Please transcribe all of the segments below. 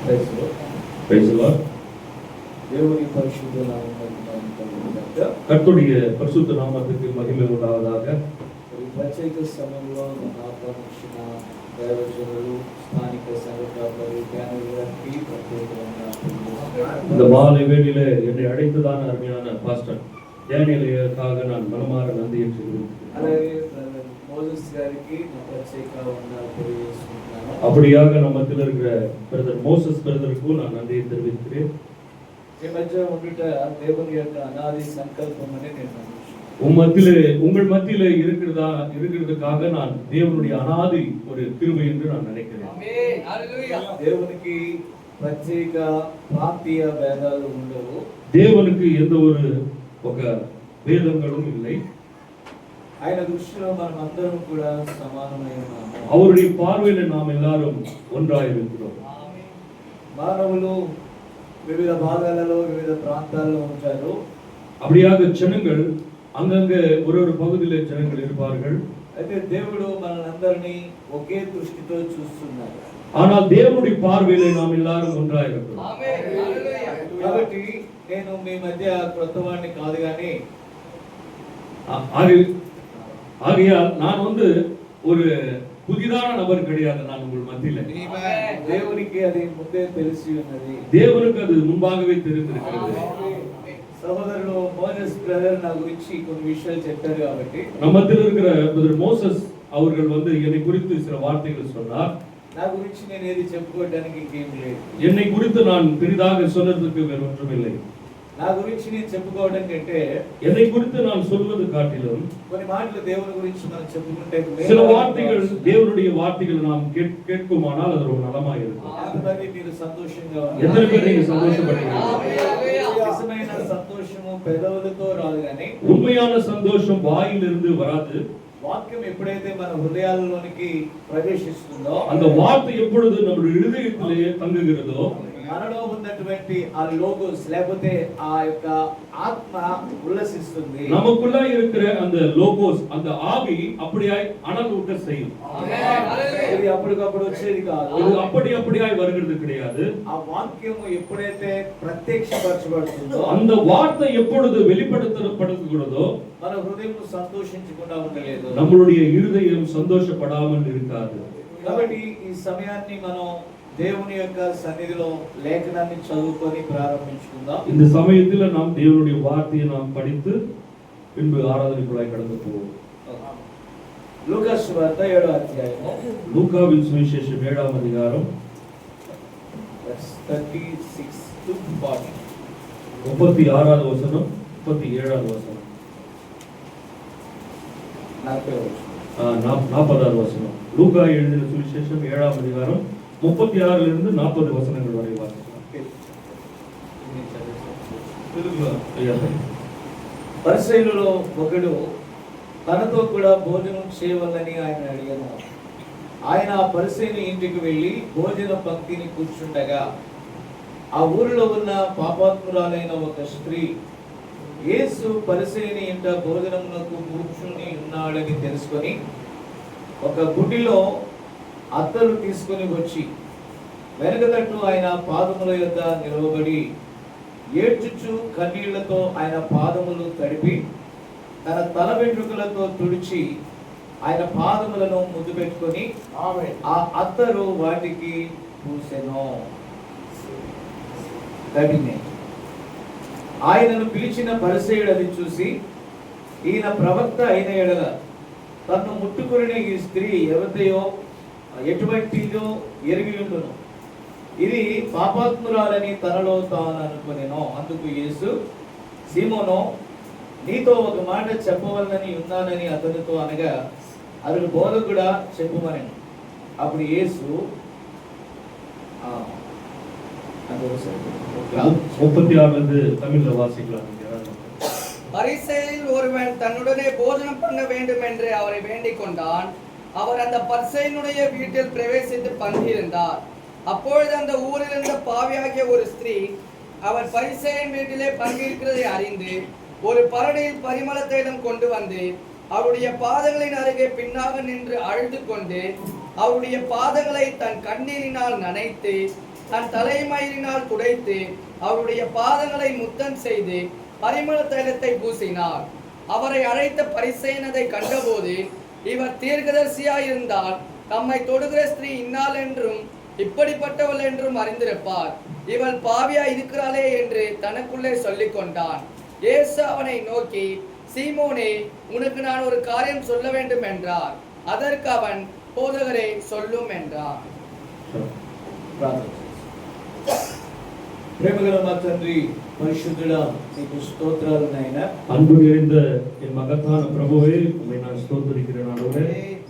தேவனுடைய பரிசுத்த நாமத்துக்கு கர்த்தருடைய பரிசுத்த நாமத்துக்கு மகிமை உண்டாவதாக. ఈ ప్రత్యేక సమయంలో ఆహ్వానించిన దైవజనులు, స్థానిక సంఘకారులు, జ్ఞానులకి ప్రత్యేకమైన இந்த மாலை வேளையிலே என்னை அழைத்ததான அருமையான பாஸ்டர் டேனியலுக்காக நான் மனமார நன்றியை சொல்கிறேன். అలాగే మోసెస్ గారికి నా ప్రత్యేక వందనాలు తెలియజేస్తున్నాను. அப்படியாக நம்ம மத்தியில் இருக்கிற பிரதர் மோசஸ் பிரதருக்கும் நான் நன்றியை தெரிவிக்கிறேன். ఈ మధ్య ఉండుట దేవుని యొక్క అనాది సంకల్పం అని నేను உங்கள் மத்தியிலே இருக்கிறதுக்காக நான் தேவனுடைய அனாதி ஒரு கிருபை என்று நான் நினைக்கிறேன். ఆమేన్, హల్లెలూయా. దేవునికి ప్రత్యేక ప్రాంతీయ భేదాలు ఉండవు. దేవునికి எந்த ఒక భేదங்களும் இல்லை. ఆయన దృష్టిలో మనం అందరం కూడా సమానమై ఉన్నాము. அவருடைய பார்வையில நாம் எல்லாரும் ஒன்றாய் இருக்கிறோம். మానవులు వివిధ భాగాలలో వివిధ ప్రాంతాల్లో ఉంటారు. அப்படியாக ஜனங்கள் அங்கங்க ஒரு பகுதியிலே ஜனங்கள் இருப்பார்கள். అయితే దేవుడు మనల్ని ఒకే దృష్టితో చూస్తున్నాడు. ஆனால் தேவனுடைய பார்வையிலே நாம் எல்லாரும் ஒன்றாய் இருக்கிறோம். ఆమేన్, హల్లెలూయా. కాబట్టి నేను మీ మధ్య క్రొత్తవాడిని కాదు గాని ஆகையால் நான் ஒரு புதிதான நபர் கிடையாது. நான் உங்கள் மத்தியில దేవునికి అది ముందే తెలిసి ఉన్నది. దేవునికి அது முன்பாகவே தெரிந்திருக்கிறது. సహోదరుడు మోసెస్ బ్రదర్ నా గురించి కొన్ని విషయాలు చెప్పారు కాబట్టి நம்ம மத்தியில் இருக்கிற பிரதர் மோசஸ் அவர்கள் என்னை குறித்து சில வார்த்தைகள் சொன்னார். నా గురించి నేను ఏది చెప్పుకోవడానికి ఇంకేం లేదు. என்னை குறித்து நான் பெரிதாக சொல்றதுக்கு வேற ஒன்றும் இல்லை. నా గురించి నేను చెప్పుకోవడం కంటే என்னை குறித்து நான் சொல்வது காட்டிலும் కొన్ని మాటలు దేవుని గురించి మనం చెప్పుకుంటే சில வார்த்தைகள் தேவனுடைய வார்த்தைகள் நாம் கேட்குமானால் அது ரொம்ப நலமா இருக்கும். ఎంతమంది మీరు సంతోషంగా ఉన్నారు? எத்தனை பேர் நீங்க சந்தோஷப்படுறீங்க? నిజమైన సంతోషము పెదవులతో రాదు గాని உண்மையான சந்தோஷம் வாயிலிருந்து வராது. వాక్యం ఎప్పుడైతే మన హృదయాల్లోనికి ప్రవేశిస్తుందో அந்த வார்த்தை எப்பொழுது நம்முடைய இதயத்திலே தங்குகிறதோ మనలో ఉన్నటువంటి ఆ లోగోస్ లేకపోతే ఆ యొక్క ఆత్మ ఉల్లసిస్తుంది. நமக்குள்ள இருக்கிற அந்த லோகோஸ் அந்த ஆவி அப்படியாய் அனலூட்ட செய்யும். ఇది అప్పటికప్పుడు వచ్చేది కాదు. இது அப்படியாய் வருகிறது கிடையாது. ఆ వాక్యము ఎప్పుడైతే ప్రత్యక్షపరచబడుతుందో அந்த வார்த்தை எப்பொழுது வெளிப்படுத்தப்படுகிறதோ మన హృదయం సంతోషించకుండా ఉండలేదు. நம்மளுடைய இருதயம் சந்தோஷப்படாமல் இருக்காது. కాబట్టి ఈ సమయాన్ని మనం దేవుని యొక్క సన్నిధిలో లేఖనాన్ని చదువుకొని ప్రారంభించుకుందాం. இந்த சமயத்துல நாம் தேவனுடைய வார்த்தையை நாம் படித்து பின்பு ஆராதனைக்குள்ளாய் கடந்து போவோம். లూకా సువార్త 7వ అధ్యాయము லூக்காவின் சுவிசேஷம் 7ஆம் அதிகாரம் 36 to 40 36வது வசனம் 37வது வசனம் 40வது வசனம். லூக்கா எழுதின சுவிசேஷம் 7ஆம் அதிகாரம் 36 இருந்து 40 வசனங்கள் வரை வாசிக்கலாம். పరిసయ్యులలో ఒకడు తనతో కూడా భోజనం చేయవలని ఆయన అడిగాను. ఆయన ఆ పరిసయ్యుని ఇంటికి వెళ్ళి భోజన పంక్తిని కూర్చుండగా ఆ ఊరిలో ఉన్న పాపాత్మురాలైన ఒక స్త్రీ యేసు పరిసయ్యుని ఇంట భోజనమునకు కూర్చుని ఉన్నాడని తెలుసుకొని ఒక గుడిలో అత్తరు తీసుకొని వచ్చి వెనకతట్టు ఆయన పాదముల యొద్ద నిలవబడి ఏడ్చుచు కన్నీళ్లతో ఆయన పాదములు తడిపి తన తల వెంట్రుకలతో తుడిచి ఆయన పాదములను ముద్దు పెట్టుకొని ఆ అత్తరు వాటికి పూసెను. ఆయనను పిలిచిన పరిసయ్యుడు అది చూసి ఈయన ప్రవక్త అయిన ఎడల తన్ను ముట్టుకుని ఈ స్త్రీ ఎవరిదో ఎటువంటిదో ఎరిగి ఉండును, ఇది పాపాత్మురాలని తనలో తాను అనుకొనెను. అందుకు యేసు సీమోను, నీతో ఒక మాట చెప్పవలనని ఉన్నానని అతనితో అనగా అతడు బోధకుడా చెప్పుమనెను. అప్పుడు యేసు 36 தமிழ்ல வாசிக்கலாம். பரிசேயரில் ஒருவன் தன்னுடனே போஜனம் பண்ண வேண்டும் என்று அவரை வேண்டிக் கொண்டான். அவர் அந்த பரிசேயனுடைய வீட்டில் பிரவேசித்து பந்தியிருந்தார். அப்பொழுது அந்த ஊரில் இருந்த பாவியாகிய ஒரு ஸ்திரீ அவர் பரிசேயன் வீட்டிலே பங்கிருக்கிறதை அறிந்து ஒரு பரணியில் பரிமள தைலம் கொண்டு வந்து அவருடைய பாதங்களின் அருகே பின்னாக நின்று அழுது கொண்டு அவருடைய பாதங்களை தன் கண்ணீரினால் நனைத்து தன் தலைமயிரினால் துடைத்து அவருடைய பாதங்களை முத்தம் செய்து பரிமள தைலத்தை பூசினார். அவரை அழைத்த பரிசேயனை கண்டபோது, இவர் தீர்க்கதரிசியாயிருந்தால் தம்மை தொடுகிற ஸ்திரீ இன்னாள் என்றும் இப்படிப்பட்டவள் என்றும் அறிந்திருப்பார். இவள் பாவியா இருக்கிறாளே என்று தனக்குள்ளே சொல்லிக் கொண்டான். இயேசு அவனை நோக்கி, சீமோனே, உனக்கு நான் ஒரு காரியம் சொல்ல வேண்டும் என்றார். அதற்கு அவன், போதகரே, சொல்லும் என்றார். ప్రేమగల మా తండ్రి పరిశుద్ధుడా, నీకు స్తోత్రాలు నాయనా. அன்பு நிறைந்த என் மகத்தான பிரபுவே, உம்மை நான் ஸ்தோத்திரிக்கிறேன் ஆண்டவரே.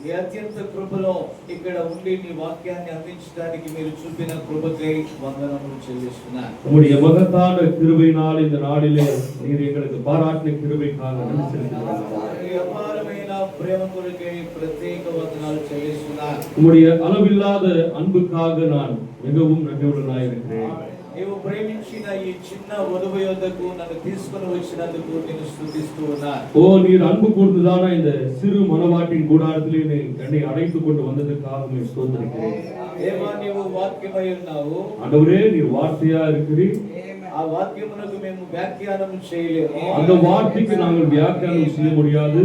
ఈ అత్యంత కృపలో ఇక్కడ ఉండి నీ వాక్యాన్ని అందించడానికి మీరు చూపిన కృపకై వందనములు చెల్లిస్తున్నాను. உம்முடைய மகத்தான கிருபையினால் இந்த நாளிலே நீர் எங்களுக்கு பாராட்டின கிருபைக்காக நன்றி செலுத்துகிறேன். ఈ అపారమైన ప్రేమ కొరకై ప్రత్యేక వందనాలు చెల్లిస్తున్నాను. உம்முடைய அளவில்லாத அன்புக்காக நான் மிகவும் நன்றியுள்ளவனாய் இருக்கிறேன். నీవు ప్రేమించిన ఈ చిన్న వధువు యొద్దకు నన్ను తీసుకొని వచ్చినందుకు నేను స్తుతిస్తూ ఉన్నాను. ஓ, நீர் அன்பு கூர்ந்துதான இந்த சிறு மனவாட்டின் கூடாரத்திலே என்னை அழைத்துக் கொண்டு வந்ததுக்காக உம்மை ஸ்தோத்திரிக்கிறேன். దేవా, నీవు వాక్యమై ఉన్నావు. ஆண்டவரே, நீர் வார்த்தையா இருக்கிறீர். ఆ వాక్యమునకు మేము వ్యాఖ్యానం చేయలేము. அந்த வார்த்தைக்கு நாங்கள் வியாக்கியானம் செய்ய முடியாது.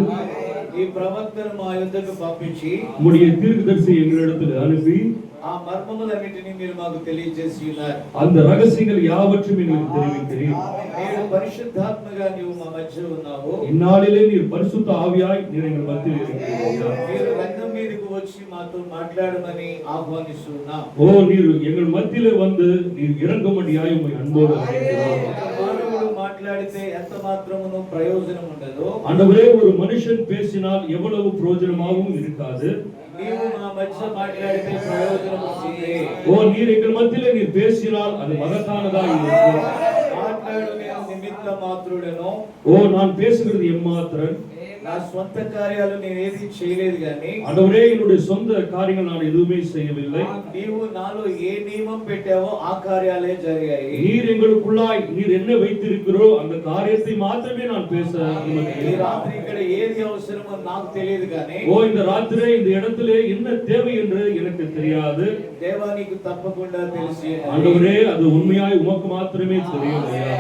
ఈ ప్రవక్తను మా యొద్దకు పంపించి உம்முடைய தீர்க்கதரிசி எங்களிடத்தில் அனுப்பி ఆ మర్మములన్నిటిని మీరు మాకు తెలియజేసి ఉన్నారు. அந்த ரகசியங்கள் யாவற்றையும் எங்களுக்கு தெரிவிக்கிறீர். మీరు పరిశుద్ధాత్మగా నీవు మా మధ్య ఉన్నావు. இந்நாளிலே நீர் பரிசுத்த ஆவியாய் நீர் எங்கள் மத்தியில் இருக்கிறீர். మీరు రంగం మీదకు వచ్చి మాతో మాట్లాడమని ఆహ్వానిస్తున్నాం. ஓ, நீர் எங்கள் மத்தியிலே வந்து நீர் இறங்கும்படியாய் உம்மை அன்போடு அழைக்கிறோம். మానవుడు మాట్లాడితే ఎంత మాత్రమును ప్రయోజనం ఉండదు. ஆண்டவரே, ஒரு மனுஷன் பேசினால் எவ்வளவு பிரயோஜனமாகவும் இருக்காது. నీవు మా మధ్య మాట్లాడితే ప్రయోజనం ఉంది. ஓ, நீர் எங்கள் மத்தியிலே நீர் பேசினால் அது மகத்தானதாக இருக்கும். మాట్లాడు నేను నిమిత్త మాత్రుడను. ஓ, நான் பேசுகிறது எம்மாத்திரன். నా స్వంత కార్యాలు నేను ఏది చేయలేదు గాని ஆண்டவரே, என்னுடைய சொந்த காரியங்கள் நான் எதுவுமே செய்யவில்லை. నీవు నాలో ఏ నియమం పెట్టావో ఆ కార్యాలే జరిగాయి. நீர் எங்களுக்குள்ளாய் நீர் என்ன வைத்திருக்கிறோ அந்த காரியத்தை மாத்திரமே நான் பேச ఈ அனுமதிக்கிறேன். రాత్రి ఇక్కడ ఏది అవసరమో నాకు తెలియదు గాని ஓ, இந்த ராத்திரே இந்த இடத்திலே என்ன தேவை என்று எனக்கு தெரியாது. దేవా నీకు తప్పకుండా తెలిసి ஆண்டவரே, அது உண்மையாய் உமக்கு மாத்திரமே தெரியும் ஐயா.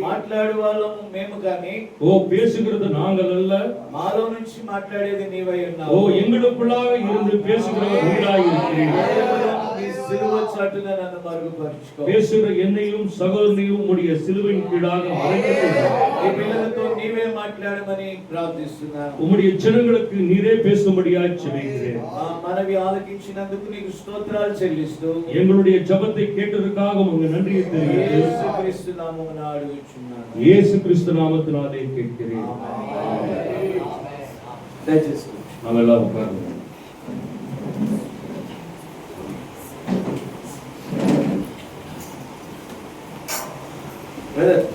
మాట్లాడు వాళ్ళము మేము కానీ ஓ, பேசுகிறது நாங்கள் அல்ல. మాలో నుంచి మాట్లాడేది నీవై ஓ, ఉన్నావు. எங்களுக்குள்ளாக இருந்து பேசுகிறவர் நீராய் இருக்கிறீர். నీ సిలువ చాటున నన్ను మరుగుపరుచుకో. பேசுகிற என்னையும் சகோதரனையும் உம்முடைய சிலுவையின் கீழாக மறைத்துக் கொள்ளும். ఈ పిల్లలతో నీవే మాట్లాడమని ప్రార్థిస్తున్నాను. உம்முடைய ஜனங்களுக்கு நீரே பேசும்படியாய் ஜெபிக்கிறேன். ఆ మనవి ఆలకించినందుకు నీకు స్తోత్రాలు చెల్లిస్తూ எங்களுடைய ஜெபத்தை கேட்டதற்காக உங்களுக்கு நன்றியை தெரிவிக்கிறேன். యేసుక్రీస్తు నామమున అడుగుచున్నాను. இயேசு கிறிஸ்து நாமத்தினாலே கேட்கிறேன். దయచేసి நாம் எல்லாம் உட்காருங்க. బ్రదర్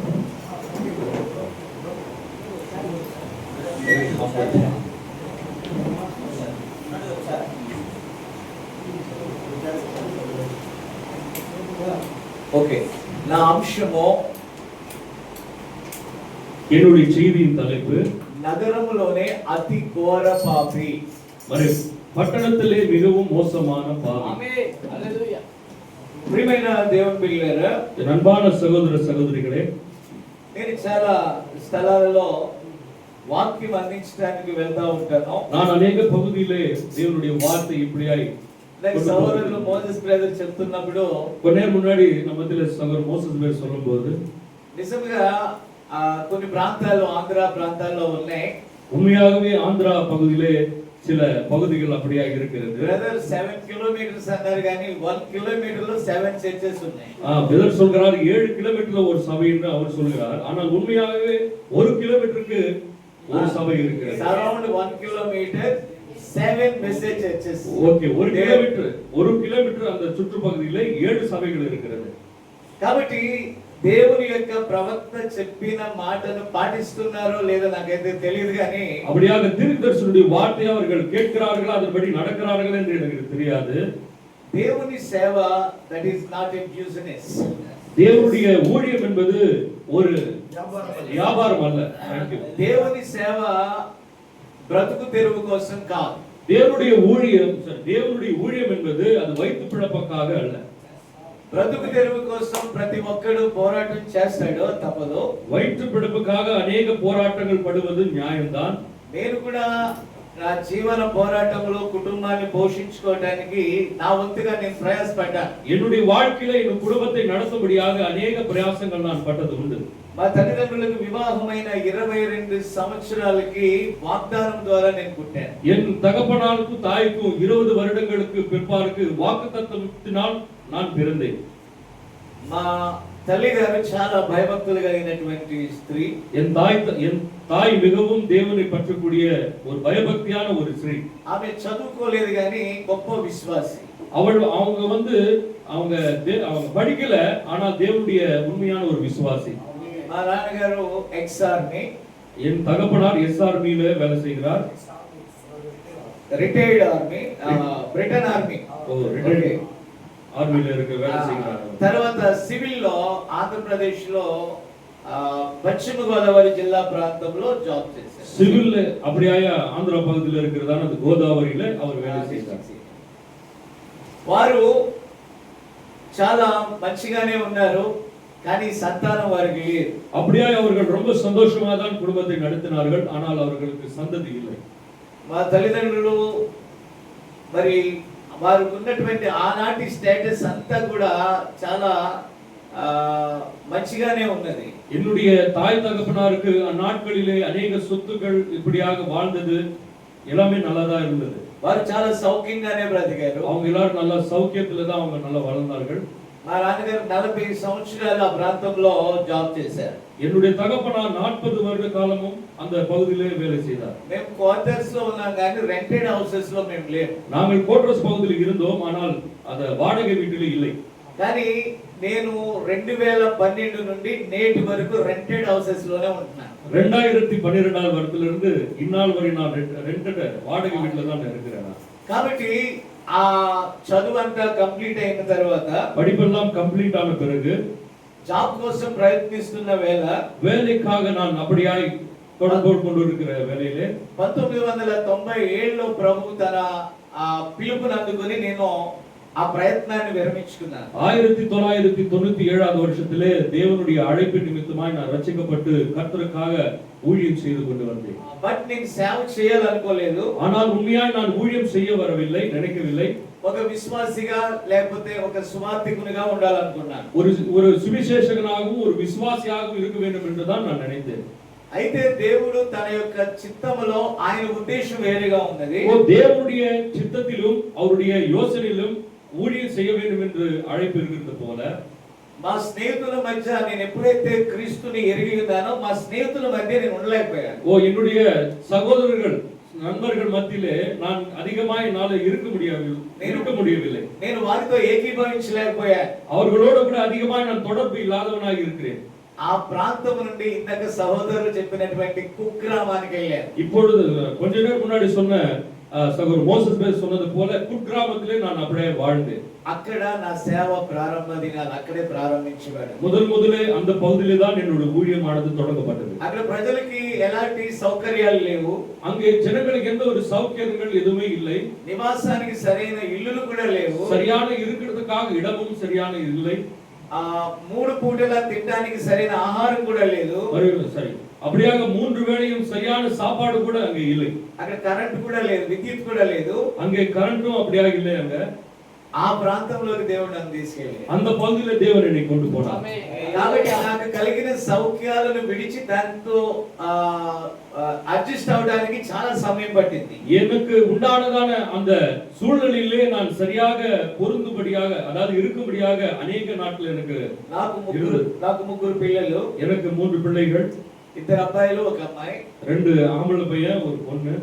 ఓకే, నా అంశము என்னுடைய செய்தியின் தலைப்பு నగరములోనే అతి ఘోర పాపి. మరి పట్టణத்திலே மிகவும் மோசமான பாவி. ஆமென். ஹalleluya. ప్రియమైన దేవుని బిడ్డలారా, என் அன்பான சகோதர సహోదరిகளே, నేను చాలా స్థలాలలో వాక్యం అందించడానికి వెళ్తా ఉంటాను. நான் அநேக பகுதியிலே தேவனுடைய வார்த்தை இப்படியாய் సహోదరులు మోసెస్ బ్రదర్ చెప్తున్నప్పుడు கொஞ்ச நேரம் முன்னாடி நம்ம மத்தியில சகோதரர் மோசஸ் பேர் சொல்லும்போது నిజంగా కొన్ని ప్రాంతాలు ఆంధ్ర ప్రాంతాల్లో ఉన్నాయి. உண்மையாகவே ஆந்திரா பகுதியிலே சில பகுதிகள் அப்படியாக இருக்கிறது. బ్రదర్ 7 కిలోమీటర్స్ అన్నారు కానీ 1 కిలోమీటర్ లో 7 చర్చెస్ ఉన్నాయి. பிரதர் சொல்கிறார் 7 கிலோமீட்டர்ல ஒரு சபை என்று அவர் சொல்கிறார். ஆனால் உண்மையாகவே 1 கிலோமீட்டருக்கு ஒரு சபை இருக்கிறது. Around 1 kilometre 7 message churches. Okay, 1 kilometre அந்த சுற்றுப்பகுதியிலே 7 சபைகள் இருக்கிறது. కాబట్టి దేవుని యొక్క ప్రవక్త చెప్పిన మాటను పాటిస్తున్నారో లేదో నాకైతే తెలియదు కానీ அப்படியாக தீர்க்கதரிசியுடைய வார்த்தையை அவர்கள் கேட்கிறார்களா, அதன்படி நடக்கிறார்கள் என்று எனக்கு தெரியாது. దేవుని సేవ that is not a business. தேவனுடைய ஊழியம் என்பது ஒரு வியாபாரம் அல்ல. దేవుని సేవ బ్రతుకు తెరువు కోసం కాదు. தேவனுடைய ஊழியம் என்பது அது வைத்து பிழப்பக்காக அல்ல. బ్రతుకు తెరువు కోసం ప్రతి ఒక్కడు పోరాటం చేస్తాడు, తప్పదు. வயிற்று பிடிப்புக்காக அநேக போராட்டங்கள் படுவது நியாயம்தான். నేను కూడా నా జీవన పోరాటంలో కుటుంబాన్ని పోషించుకోవడానికి నా వంతుగా నేను ప్రయాసపడ్డా. என்னுடைய வாழ்க்கையில என் குடும்பத்தை நடத்தும்படியாக அநேக பிரயாசங்கள் நான் பட்டது உண்டு. మా తల్లిదండ్రులకు వివాహమైన 22 సంవత్సరాలకి వాగ్దానం ద్వారా నేను పుట్టాను. என் தகப்பனாருக்கும் தாய்க்கும் 20 வருடங்களுக்கு பிற்பாருக்கு வாக்குத்தத்தத்தினால் நான் பிறந்தேன். మా తల్లి గారు చాలా భయభక్తులు కలిగినటువంటి స్త్రీ. என் தாய் மிகவும் தேவனை பற்றக்கூடிய ஒரு பயபக்தியான ஒரு ஸ்திரீ. ఆమె చదువుకోలేదు కానీ గొప్ప విశ్వాసి. அவங்க படிக்கல, ஆனா தேவனுடைய உண்மையான ஒரு விசுவாசி. మా నాన్నగారు ఎక్స్-ఆర్మీ. என் தகப்பனார் எஸ்-ஆர்மியில வேலை செய்கிறார். Retired army, Britain army. Retired ఆర్మీలో వేலை செய்கிறார். తర్వాత సివిల్ లో ఆంధ్రప్రదేశ్ లో పశ్చిమ గోదావరి జిల్లా ప్రాంతంలో జాబ్ చేశారు. సివిల్ அப்படியாய ஆந்திரா பகுதியில் இருக்கிறதான அந்த கோதாவரியில அவர் வேலை செய்கிறார். వారు చాలా మంచిగానే ఉన్నారు, కానీ సంతానం వారికి లేదు. அப்படியாய் அவர்கள் ரொம்ப சந்தோஷமாக தான் குடும்பத்தை நடத்தினார்கள், ஆனால் அவர்களுக்கு சந்ததி இல்லை. మా తల్లిదండ్రులు మరి వారికి ఉన్నటువంటి ఆనాటి స్టేటస్ అంతా కూడా చాలా మంచిగానే ఉన్నది. என்னுடைய தாய் தகப்பனாருக்கு அந்நாட்களிலே அநேக சொத்துக்கள் இப்படியாக வாழ்ந்தது எல்லாமே நல்லதா இருந்தது. వారు చాలా సౌఖ్యంగానే బ్రతికారు. அவங்க எல்லாரும் நல்ல சௌக்கியத்துல தான் அவங்க நல்லா வளர்ந்தார்கள். మా నాన్నగారు 40 సంవత్సరాలు ఆ ప్రాంతంలో జాబ్ చేశారు. என்னுடைய தகப்பனார் 40 வருட காலமும் அந்த பகுதியிலே வேலை செய்தார். మేము క్వార్టర్స్ లో ఉన్నాం కానీ రెంటెడ్ హౌసెస్ లో మేము లేము. நாங்கள் கோட்ரஸ் பகுதியில் இருந்தோம், ஆனால் அந்த வாடகை வீட்டில் இல்லை. కానీ నేను 2012 నుండి నేటి వరకు రెంటెడ్ హౌసెస్ లోనే ఉంటున్నాను. 2012 வருடத்திலிருந்து இந்நாள் வரை நான் ரெண்டட் வாடகை வீட்டில தான் இருக்கிறேன். కాబట్టి ఆ చదువు అంతా కంప్లీట్ అయిన తర్వాత, படிப்பெல்லாம் కంప్లీట్ ஆன பிறகு, జాబ్ కోసం ప్రయత్నిస్తున్న వేళ, வேலைக்காக நான் அப்படியாய் தொடர்பு கொண்டிருக்கிற வேளையிலே 1997 లో ప్రభు తన పిలుపుని అందుకొని నేను ఆ ప్రయత్నాన్ని విరమించుకున్నాను. 1997 வருஷத்திலே தேவனுடைய அழைப்பு நிமித்தமாய் நான் ரட்சிக்கப்பட்டு கர்த்தருக்காக ஊழியம் செய்து கொண்டு வந்தேன். బట్ నేను సేవ చేయాలనుకోలేదు. ஆனால் உண்மையாய் நான் ஊழியம் செய்ய வரவில்லை, நினைக்கவில்லை. ఒక విశ్వాసిగా లేకపోతే ఒక సువార్థికునిగా ఉండాలనుకున్నాను. ஒரு சுவிசேஷகனாகவும் ஒரு விசுவாசியாகவும் இருக்க வேண்டும் என்று தான் நான் நினைத்தேன். అయితే దేవుడు తన యొక్క చిత్తములో ఆయన ఉద్దేశం వేరేగా ఉన్నది. தேவனுடைய சித்தத்திலும் அவருடைய யோசனையிலும் ஊழியம் செய்ய வேண்டும் என்று அழைப்பு இருக்கிறது போல, మా స్నేహితుల మధ్య నేను ఎప్పుడైతే క్రీస్తుని ఎరిగి ఉన్నానో మా స్నేహితుల మధ్య నేను ఉండలేకపోయాను. என்னுடைய சகோதரர்கள் நண்பர்கள் மத்தியிலே நான் அதிகமாக என்னால இருக்க முடியவில்லை. నేను వారితో ఏకీభవించలేకపోయాను. அவர்களோடு கூட அதிகமாக நான் தொடர்பு இல்லாதவனாக இருக்கிறேன். ఆ ప్రాంతం నుండి ఇందాక సహోదరులు చెప్పినటువంటి కుగ్రామానికి వెళ్ళాను. இப்பொழுது கொஞ்ச நேரம் முன்னாடி சொன்ன சகோதரர் மோசஸ் பேர் சொன்னது போல குக்கிராமத்திலே நான் அப்படியே வாழ்ந்தேன். అక్కడ నా సేవ ప్రారంభ దినాలు అక్కడే ప్రారంభించబడింది. முதலே அந்த பகுதியிலே தான் என்னோட ஊழியமானது தொடங்கப்பட்டது. అక్కడ ప్రజలకి ఎలాంటి సౌకర్యాలు లేవు. அங்கே ஜனங்களுக்கு எந்த ஒரு சௌகரியங்கள் எதுவுமே இல்லை. నివాసానికి సరైన ఇల్లులు కూడా లేవు. சரியான இருக்கிறதுக்காக இடமும் சரியான இல்லை. 3 పూటలా తినడానికి సరైన ఆహారం కూడా లేదు. சரி, அப்படியாக 3 வேளையும் சரியான சாப்பாடு கூட அங்க இல்லை. అక్కడ కరెంట్ కూడా లేదు, విద్యుత్ కూడా లేదు. அங்கே கரண்டும் அப்படியாக இல்லை. அங்க ఆ ప్రాంతంలోకి దేవుడు నన్ను తీసుకెళ్ళాడు. அந்த பகுதியில தேவன் என்னை கொண்டு போனார். కాబట్టి నాకు కలిగిన సౌఖ్యాలను విడిచి దాంతో అడ్జస్ట్ అవడానికి చాలా సమయం పట్టింది. எனக்கு உண்டானதான அந்த சூழ்நிலையிலே நான் சரியாக பொருந்தும்படியாக, அதாவது இருக்கும்படியாக அநேக நாட்கள் எனக்கு నాకు ముగ్గురు పిల్లలు. எனக்கு 3 பிள்ளைகள், 2 అబ్బాయిలు 1 అమ్మాయి. 2 ஆம்பளை பையன், ஒரு பொண்ணு.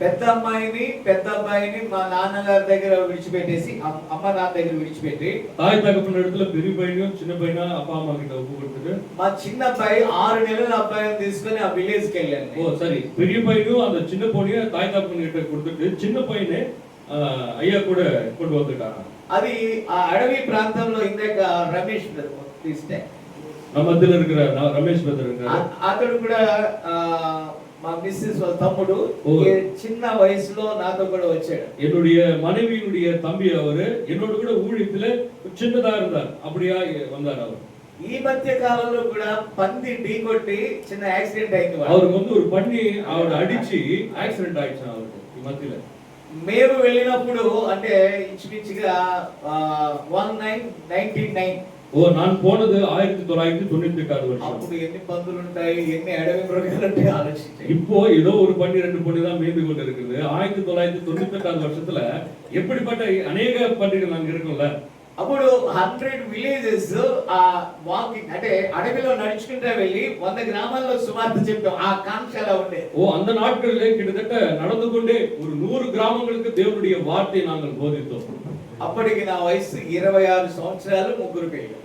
పెద్ద అబ్బాయిని మా నాన్నగారి దగ్గర విడిచిపెట్టేసి అమ్మ నాన్న దగ్గర విడిచిపెట్టి, தாய் தகப்பன் இடத்துல பெரிய பையனும் சின்ன பையனா அப்பா அம்மா கிட்ட ஒப்பு கொடுத்துட்டு, మా చిన్న అబ్బాయి 6 నెలల అబ్బాయిని తీసుకొని ఆ విలేజ్ కి వెళ్ళాను. சரி, பெரிய பையனும் அந்த சின்ன பொண்ணையும் தாய் தகப்பன் கிட்ட கொடுத்துட்டு சின்ன பையனை ஐயா கூட கொண்டு வந்துட்டாங்க. అది ఆ అడవి ప్రాంతంలో ఇందాక రమేష్ తీస్తే நம்ம மத்தியில இருக்கிற ரமேஷ் பிரதர் இருக்காரு. అతడు కూడా మా మిస్సెస్ వాళ్ళ తమ్ముడు ఓ. ఈ చిన్న వయసులో నాతో కూడా వచ్చాడు. என்னுடைய மனைவியினுடைய தம்பி அவரு என்னோட கூட ஊழியத்துல சின்னதா இருந்தார். அப்படியா வந்தார் அவர். ఈ మధ్య కాలంలో కూడా పంది ఢీకొట్టి చిన్న యాక్సిడెంట్ అయింది. அவருக்கு வந்து ஒரு பண்ணி அவரை அடிச்சு ஆக்சிடென்ட் ஆயிடுச்சு அவருக்கு ఈ మధ్యలో. మేము వెళ్ళినప్పుడు అంటే ఇంచుమించుగా 1999 ஓ நான் போனது 1996 வருஷம். అప్పుడు ఎన్ని పందులు ఉంటాయి, ఎన్ని అడవి మృగాలు ఉంటాయి ఆలోచించాయి. இப்போ ஏதோ ஒரு பண்ணி ரெண்டு பண்ணி தான் மேய்ந்து கொண்டு இருக்குது. 1996 வருஷத்துல எப்படிப்பட்ட அநேக பன்றிகள் அங்க இருக்கும்ல. అప్పుడు 100 విలేజెస్ వాకింగ్ అంటే అడవిలో నడుచుకుంటూ వెళ్ళి 100 గ్రామాల్లో సువార్త చెప్పాం. ఆ కాంక్ష అలా ఉండే. ஓ அந்த நாட்களிலே கிட்டத்தட்ட நடந்து கொண்டே ஒரு 100 கிராமங்களுக்கு தேவனுடைய வார்த்தையை நாங்கள் போதித்தோம். అప్పటికి నా వయసు 26 సంవత్సరాలు, 3 పిల్లలు.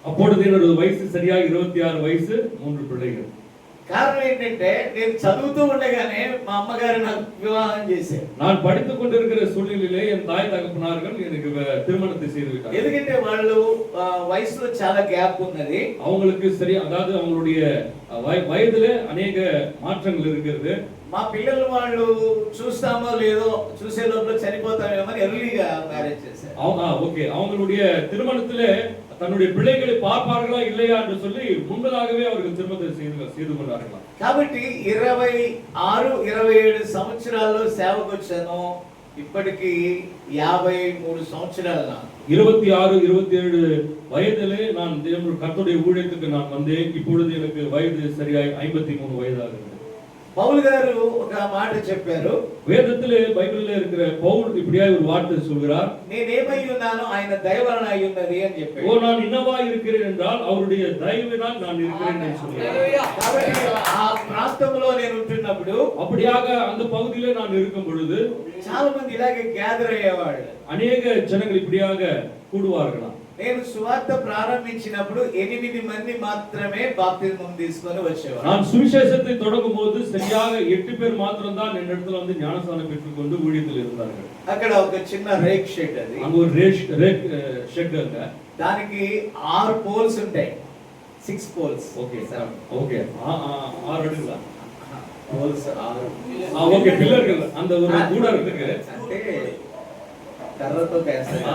அப்பொழுது என்னோட வயசு சரியா 26 வயசு, 3 பிள்ளைகள். కారణం ఏంటంటే నేను చదువుతూ ఉండగానే మా అమ్మగారు నాకు వివాహం చేశారు. நான் படித்துக் கொண்டிருக்கிற சூழ்நிலையிலே என் தாய் தகப்பனார்கள் எனக்கு திருமணத்தை செய்து விட்டார்கள். ఎందుకంటే వాళ్ళు వయసులో చాలా గ్యాప్ ఉన్నది. அவங்களுக்கு சரி, அதாவது அவங்களுடைய வயதுல அநேக மாற்றங்கள் இருக்கிறது. మా పిల్లలు వాళ్ళు చూస్తామో లేదో చూసే లోపల చనిపోతామేమో అని ఎర్లీగా మ్యారేజ్ చేశారు. ஓகே, அவங்களுடைய திருமணத்திலே தன்னுடைய பிள்ளைகளை பார்ப்பார்களா இல்லையா என்று சொல்லி முன்பதாகவே அவர்கள் திருமணத்தை செய்து கொண்டார்களாம். కాబట్టి 26 27 సంవత్సరాల్లో సేవకు వచ్చాను. ఇప్పటికి 53 సంవత్సరాలు నాకు. 26 27 வயதிலே நான் கர்த்தருடைய ஊழியத்துக்கு நான் வந்தேன். இப்பொழுது எனக்கு வயது சரியாய் 53 வயதாகிறது. పౌలు గారు ఒక మాట చెప్పారు. வேதத்திலே பைபிளிலே இருக்கிற பவுல் இப்படியா ஒரு வார்த்தை சொல்கிறார். నేనేమై ఉన్నానో ఆయన దయ వలన అయి ఉన్నది అని చెప్పారు. ஓ நான் இன்னவா இருக்கிறேன் என்றால் அவருடைய தயவினால் நான் இருக்கிறேன் என்று சொல்கிறார். కాబట్టి ఆ ప్రాంతంలో నేను ఉంటున్నప్పుడు அப்படியாக அந்த பகுதியிலே நான் இருக்கும் பொழுது చాలా మంది ఇలాగే గ్యాదర్ అయ్యేవాళ్ళు. அநேக ஜனங்கள் இப்படியாக கூடுவார்களாம். నేను సువార్త ప్రారంభించినప్పుడు 8 మంది మాత్రమే బాప్తిస్మం తీసుకొని వచ్చేవారు. நான் சுவிசேஷத்தை தொடங்கும் போது சரியாக 8 பேர் மாத்திரம் தான் என்னிடத்துல வந்து ஞானஸ்நானம் பெற்றுக்கொண்டு ஊழியத்தில் இருந்தார்கள். అక్కడ ఒక చిన్న రేక్ షెడ్ అది. அங்க ஒரு ரேக் ஷெட் அங்க. దానికి 6 పోల్స్ ఉంటాయి. 6 పోల్స్. Okay sir. ஓகே 6 அடுங்களா? పోల్స్ 6. ஓகே பில்லர்கள் அந்த ஒரு கூடாரம் இருக்கு. అంటే కర్రతో వేస్తారు.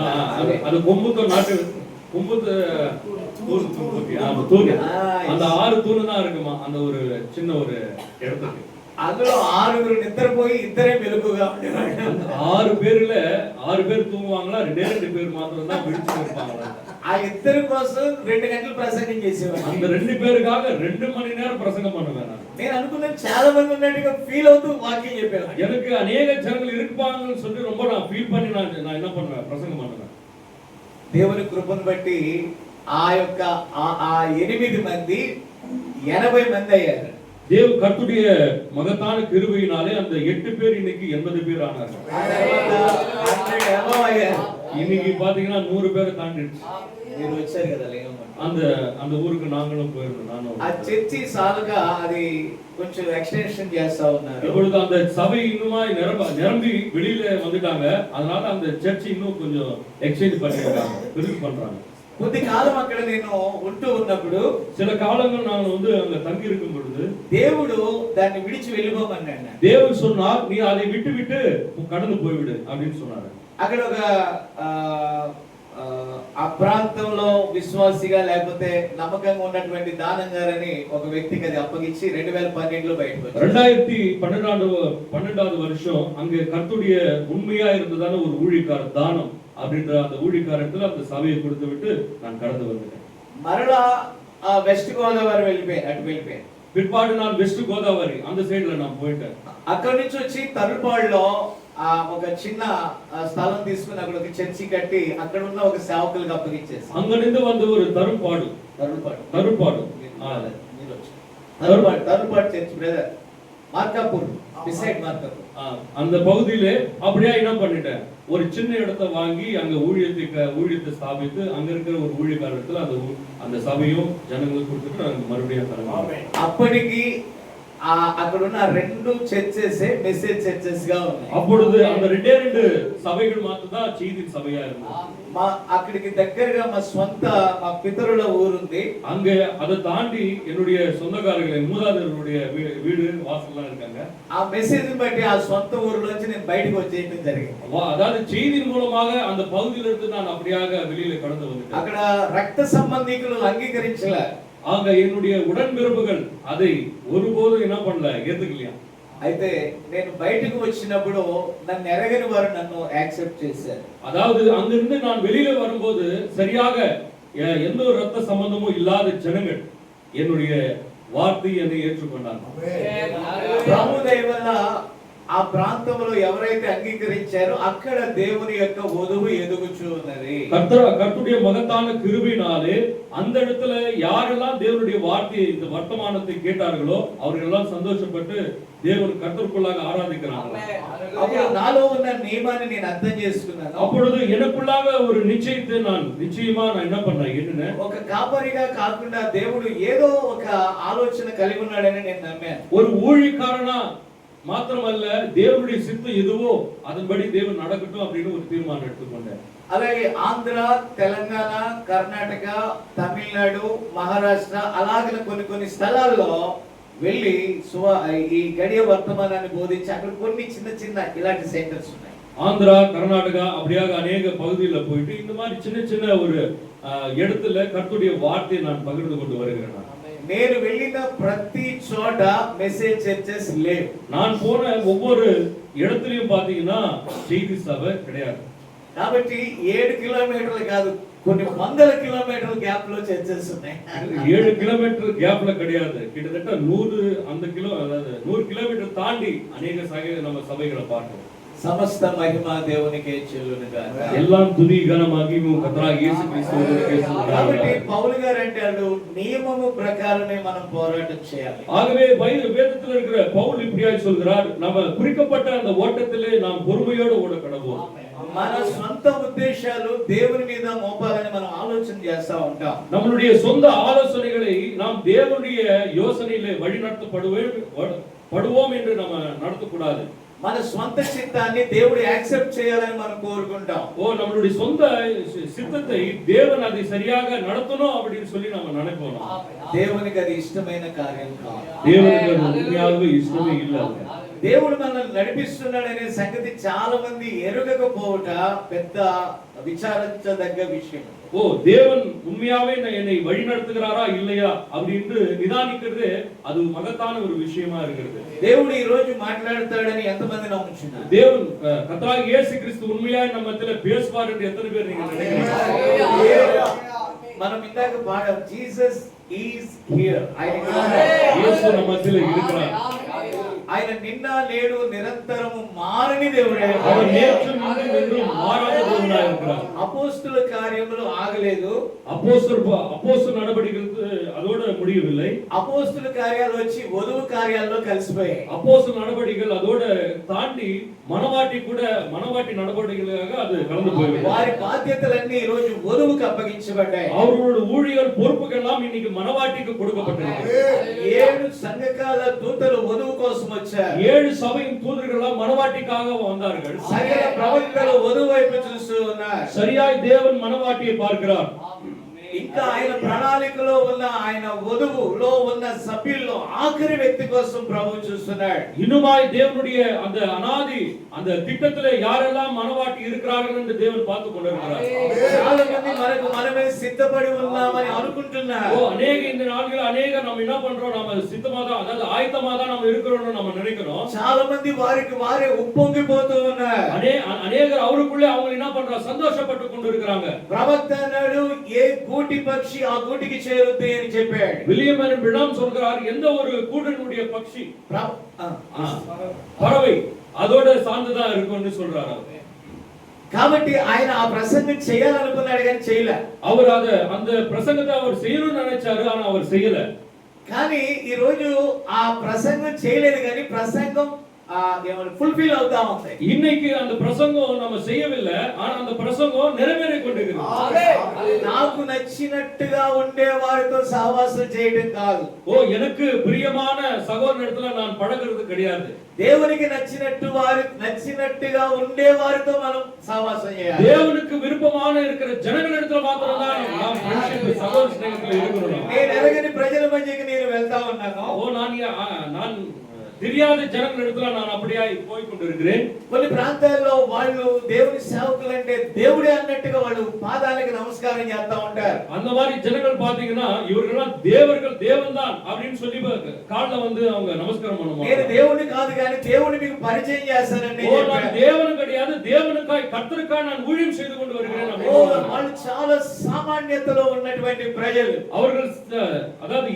அது கொம்புతో நாட்டு கொம்புతో தூண். அந்த 6 தூண் தான் இருக்குமா அந்த ஒரு சின்ன ஒரு இடத்துக்கு. అందులో 6 నిద్రపోయి ఇద్దరే మెలుగుగా ఉండేవాళ్ళు. 6 பேர்ல 6 பேர் தூங்குவாங்களா, 2 பேர் மாத்திரம் தான் விழிச்சு இருப்பாங்களா. ఆ ఇద్దరి కోసం 2 గంటలు ప్రసంగం చేసేవాడు. அந்த 2 பேருக்காக 2 மணி நேரம் பிரசங்கம் பண்ணுவேன் நான். నేను అనుకున్నాను చాలా మంది ఉన్నట్టుగా ఫీల్ అవుతూ వాకింగ్ చెప్పేవాడు. எனக்கு அநேக ஜனங்கள் இருப்பாங்கன்னு சொல்லி ரொம்ப நான் ஃபீல் பண்ணி நான் என்ன பண்ணுவேன், பிரசங்கம் பண்ணுவேன். దేవుని కృపను బట్టి ఆ యొక్క ఆ 8 మంది 80 మంది అయ్యారు. தேவ கர்த்தருடைய மகத்தான கிருபையினாலே அந்த 8 பேர் இன்னைக்கு 80 பேர் ஆனார்கள். இன்னைக்கு பாத்தீங்கன்னா 100 பேரை தாண்டிடுச்சு. మీరు వచ్చారు కదా లేంగమ్మ. அந்த ஊருக்கு நாங்களும் போயிருந்தோம். நானும் ఆ చర్చి సాలుగా అది కొంచెం ఎక్స్టెన్షన్ చేస్తా ఉన్నారు. இப்பொழுது அந்த சபை இன்னுமாய் நிரம்பி வெளியில வந்துட்டாங்க. அதனால அந்த சர்ச் இன்னும் கொஞ்சம் எக்ஸ்டெண்ட் பண்ணிருக்காங்க, பெருசு பண்றாங்க. కొద్ది కాలం అక్కడ నేను ఉంటూ ఉన్నప్పుడు சில காலங்கள் நான் வந்து அங்க தங்கி இருக்கும் பொழுது దేవుడు దాన్ని విడిచి వెళ్ళిపోమన్నాడు. தேவன் சொன்னார், நீ அதை விட்டு கடந்து போய்விடு அப்படின்னு சொன்னாரு. అక్కడ ఒక ఆ ప్రాంతంలో విశ్వాసిగా లేకపోతే నమ్మకంగా ఉన్నటువంటి దానం గారని ఒక వ్యక్తికి అది అప్పగించి 2012లో బయటకు వచ్చారు. 2012வது வருஷம் அங்க கர்த்தருடைய உண்மையா இருந்ததான ஒரு ஊழியக்காரர் தானம் அப்படின்ற அந்த ஊழியக்காரத்துல அந்த சபையை கொடுத்து விட்டு நான் கடந்து வந்துட்டேன். మరలా వెస్ట్ గోదావరి వెళ్ళిపోయాను. பிற்பாடு நான் வெஸ்ட் கோதாவரி அந்த சைடுல நான் போயிட்டேன். అక్కడి నుంచి వచ్చి తరుపాడులో ఒక చిన్న స్థలం తీసుకుని అక్కడ ఒక చర్చి కట్టి అక్కడ ఉన్న ఒక సేవకులకు అప్పగించేసి அங்கிருந்து வந்து ஒரு தருப்பாடு church brother Markapur beside Markapur அந்த பகுதியிலே அப்படியே என்ன பண்ணிட்டேன், ஒரு சின்ன இடத்தை வாங்கி அங்க ஊழியத்தை ஸ்தாபித்து அங்க இருக்கிற ஒரு ஊழியக்காரத்துல அந்த சபையும் ஜனங்களுக்கு கொடுத்துட்டு நாங்க மறுபடியும் అప్పటికి అక్కడ ఉన్న రెండు చర్చెస్ మెసేజ్ చర్చెస్ గా ఉన్నాయి. அப்பொழுது அந்த ரெண்டே ரெண்டு சபைகள் மாத்திரம் தான் செய்தியின் சபையா இருந்தது. అక్కడికి దగ్గరగా మా పితరుల ఊరుంది. அங்க அதை தாண்டி என்னுடைய சொந்தக்காரர்களை மூதாதையர்களுடைய வீடு வாசல்லாம் இருக்காங்க. ఆ మెసేజ్ బట్టి ఆ సొంత ఊరులోంచి నేను బయటకు వచ్చేయడం జరిగింది. அதாவது செய்தியின் மூலமாக அந்த பகுதியில இருந்து நான் அப்படியாக வெளியில கடந்து வந்துட்டேன். అక్కడ రక్త సంబంధికులు అంగీకరించలే. ஆக என்னுடைய உடன்பிறப்புகள் அதை ஒருபோதும் என்ன பண்ணல, ஏத்துக்கலையா. అయితే నేను బయటకు వచ్చినప్పుడు నన్ను ఎరగని వారు నన్ను యాక్సెప్ట్ చేశారు. அதாவது அங்கிருந்து நான் வெளியில வரும்போது சரியாக எந்த ஒரு ரத்த சம்பந்தமும் இல்லாத ஜனங்கள் என்னுடைய வார்த்தை என்னை ஏற்றுக்கொண்டாங்க. ప్రభు దయ వల్ల ఆ ప్రాంతంలో ఎవరైతే అంగీకరించారో అక్కడ దేవుని యొక్క వధువు ఎదుగుచూ ఉన్నది. கர்த்தருடைய மகத்தான கிருபையினாலே அந்த இடத்துல யாரெல்லாம் தேவனுடைய வார்த்தையை இந்த வர்த்தமானத்தை கேட்டார்களோ அவர்கள் எல்லாம் சந்தோஷப்பட்டு தேவன் கர்த்தருக்குள்ளாக ஆராதிக்கிறாங்க. అప్పుడు నాలో ఉన్న నియమాన్ని నేను అర్థం చేసుకున్నాను. அப்பொழுது எனக்குள்ளாக ஒரு நிச்சயத்தை நான் என்ன பண்றேன், என்னன்னு ఒక కాపరిగా కాకుండా దేవుడు ఏదో ఒక ఆలోచన కలిగి ఉన్నాడని నేను నమ్మాను. ஒரு ஊழியக்காரனா மாத்திரமல்ல தேவனுடைய சித்தம் எதுவோ அதன்படி தேவன் நடக்கட்டும் அப்படின்னு ஒரு தீர்மானம் எடுத்துக்கொண்டேன். అలాగే ఆంధ్ర, తెలంగాణ, కర్ణాటక, తమిళనాడు, మహారాష్ట్ర అలాగే కొన్ని స్థలాల్లో వెళ్ళి ఈ గడియ వర్తమానాన్ని బోధించి అక్కడ కొన్ని చిన్న ఇలాంటి సెంటర్స్ ఉన్నాయి. ஆந்திரா, கர்நாடகா அப்படியாக அநேக பகுதிகளில் போயிட்டு இந்த மாதிரி சின்ன ஒரு இடத்துல கர்த்தருடைய வார்த்தையை நான் பகிர்ந்து கொண்டு வருகிறேன். నేను వెళ్ళిన ప్రతి చోట మెసేజ్ చర్చెస్ లేవు. நான் போன ஒவ்வொரு இடத்துலயும் பாத்தீங்கன்னா செய்தி சபை கிடையாது. కాబట్టి 7 కిలోమీటర్లు కాదు, కొన్ని వందల కిలోమీటర్ల గ్యాప్ లో చర్చెస్ ఉన్నాయి. 7 కిలోమీటర్ గ్యాప్ లో கிடையாது, கிட்டத்தட்ட 100 కిలోమీటర్ தாண்டி அநேக நம்ம சபைகளை பார்க்கிறோம். సమస్త మహిమ దేవునికే చెల్లునుగాక. எல்லாம் துதி கன மகிமை கர்த்தராகிய இயேசு கிறிஸ்துவுకే చెల్లును. కాబట్టి పౌలు గారు అంటాడు నియమము ప్రకారమే మనం పోరాటం చేయాలి. ஆகவே வேதத்தில் இருக்கிற பவுல் இப்படியாய் சொல்கிறார், நம்ம குறிக்கப்பட்ட அந்த ஓட்டத்திலே நாம் பொறுமையோடு ஓட கடவோம். మన సొంత ఉద్దేశాలు దేవుని మీద మోపాలని మనం ఆలోచన చేస్తా ఉంటాం. நம்மளுடைய சொந்த ஆலோசனைகளை நாம் தேவனுடைய யோசனையிலே வழி நடத்தப்படுவோம் என்று நம்ம நடத்தக்கூடாது. మన స్వంత చిత్తాన్ని దేవుడు యాక్సెప్ట్ చేయాలని మనం కోరుకుంటాం. நம்மளுடைய சொந்த சித்தத்தை தேவன் அதை சரியாக நடத்தணும் அப்படின்னு சொல்லி நம்ம நினைப்போம். దేవునికి అది ఇష్టమైన కార్యం కాదు. దేవునికి అది ఉண்மையாகவே ఇష్టమే இல்ல. దేవుడు మనల్ని నడిపిస్తున్నాడనే సంగతి చాలా మంది ఎరుగకపోవట పెద్ద విచారించదగ్గ విషయం. தேவன் உண்மையாவே என்னை வழி நடத்துகிறாரா இல்லையா அப்படின்னு நிதானிக்கிறது அது மகத்தான ஒரு விஷயமா இருக்கிறது. దేవుడు ఈ రోజు మాట్లాడతాడని ఎంతమంది నమ్ముచున్నారు? தேவன் கர்த்தராகிய இயேசு கிறிஸ்து உண்மையாய் நம்ம மத்தியில பேசுவார் என்று எத்தனை பேர் நீங்க நினைக்கிறீங்க? మనం ఇందాక పాడాం, జీసస్ ఈస్ హియర్. యేసు நம்ம మధ్యలో இருக்கிறார். ఆయన నిన్న నేడు నిరంతరము మారని దేవుడే. அவர் நேற்றும் இன்றும் என்றும் மாறாத தேவனாய் இருக்கிறார். అపోస్తల కార్యములు ఆగలేదు. అపోస్తల நடவடிக்கைகள் அதோட முடியவில்லை. అపోస్తల కార్యాలు వచ్చి వధువు కార్యాల్లో కలిసిపోయాయి. అపోస్తల நடவடிக்கைகள் அதோட தாண்டி மனவாட்டி நடவடிக்கைகளாக அது கலந்து போய்விட்டது. వారి బాధ్యతలన్నీ ఈ రోజు వధువుకు అప్పగించబడ్డాయి. அவர்களோட ஊழியர் பொறுப்புகள் எல்லாம் இன்னைக்கு மனவாட்டிக்கு கொடுக்கப்பட்டிருக்கு. 7 సంఘకాల దూతలు వధువు కోసం వచ్చారు. 7 సభையின் தூதர்கள் எல்லாம் மனவாட்டிக்காக வந்தார்கள். సకల ప్రవక్తలు వధువు వైపు చూస్తూ ఉన్నారు. சரியாய் தேவன் மனவாட்டியை பார்க்கிறார். ఇంకా ఆయన ప్రణాళికలో ఉన్న ఆయన వధువులో ఉన్న సభ్యుల్లో ఆఖరి వ్యక్తి కోసం ప్రభువు చూస్తున్నాడు. இன்னுமாய் தேவனுடைய அந்த அநாதி அந்த திட்டத்திலே யாரெல்லாம் மனவாட்டி இருக்கிறார்கள் என்று தேவன் பார்த்து கொண்டிருக்கிறார். చాలా మంది మనకు మనమే సిద్ధపడి ఉన్నామని అనుకుంటున్నారు. அநேக இந்த நாட்களில் அநேக நம்ம என்ன பண்றோம், நம்ம சித்தமா தான், அதாவது ஆயத்தமா தான் நம்ம இருக்கிறோம்னு நம்ம நினைக்கிறோம். చాలా మంది వారికి వారే ఉప్పొంగిపోతూ ఉన్నారు. அநேகர் அவருக்குள்ளே அவங்க என்ன பண்றாங்க, சந்தோஷப்பட்டு கொண்டிருக்கிறாங்க. ప్రవక్త అన్నాడు, ఏ గూటి పక్షి ఆ గూటికి చేరుద్ది అని చెప్పాడు. வில்லியம் பிரணாம் சொல்கிறார், எந்த ஒரு கூட்டினுடைய பட்சி பறவை அதோட சார்ந்துதான் இருக்கும்னு சொல்றாரு. కాబట్టి ఆయన ఆ ప్రసంగం చేయాలనుకున్నాడు కానీ చేయలే. அவர் அந்த பிரசங்கத்தை அவர் செய்யணும்னு நினைச்சாரு, ஆனா அவர் செய்யல. కానీ ఈ రోజు ఆ ప్రసంగం చేయలేదు కానీ ప్రసంగం ఫుల్ఫిల్ అవుతా ఉంది. இன்னைக்கு அந்த பிரசங்கம் நம்ம செய்யவில்லை, ஆனா அந்த பிரசங்கம் நிறைவேறிக் கொண்டிருக்கிறது. నాకు నచ్చినట్టుగా ఉండే వారితో సహవాసం చేయడం కాదు. ஓ, எனக்கு பிரியமான சகோதரனிடத்துல நான் பழகுறது கிடையாது. దేవునికి నచ్చినట్టుగా ఉండే వారితో మనం సహవాసం చేయాలి. தேவனுக்கு விருப்பமான இருக்கிற ஜனங்களிடத்துல மாத்திரம் தான் நாம் ஃப்ரெண்ட்ஷிப் சகோதர ஸ்நேகத்துல இருக்கணும். నేను ఎరగని ప్రజల మధ్యకి నేను వెళ్తా ఉన్నాను. ஓ, நான் தெரியாத ஜனங்களிடத்துல நான் அப்படியே போய் கொண்டிருக்கிறேன். కొన్ని ప్రాంతాల్లో వాళ్ళు దేవుని సేవకులంటే దేవుడే అన్నట్టుగా వాళ్ళు పాదాలకు నమస్కారం చేస్తా ఉంటారు. அந்த மாதிரி ஜனங்கள் பாத்தீங்கன்னா இவர்கள்லாம் தேவன் தான் அப்படின்னு சொல்லி கால்ல வந்து அவங்க நமஸ்காரம் பண்ணுவாங்க. నేను దేవుని కాదు కానీ దేవుని మీకు పరిచయం చేస్తానండి. ஓ, நான் தேவன் கிடையாது, தேவனுக்காய் கர்த்தருக்காய் நான் ஊழியம் செய்து கொண்டு வருகிறேன். వాళ్ళు చాలా సామాన్యతలో ఉన్నటువంటి ప్రజలు. அவர்கள் அதாவது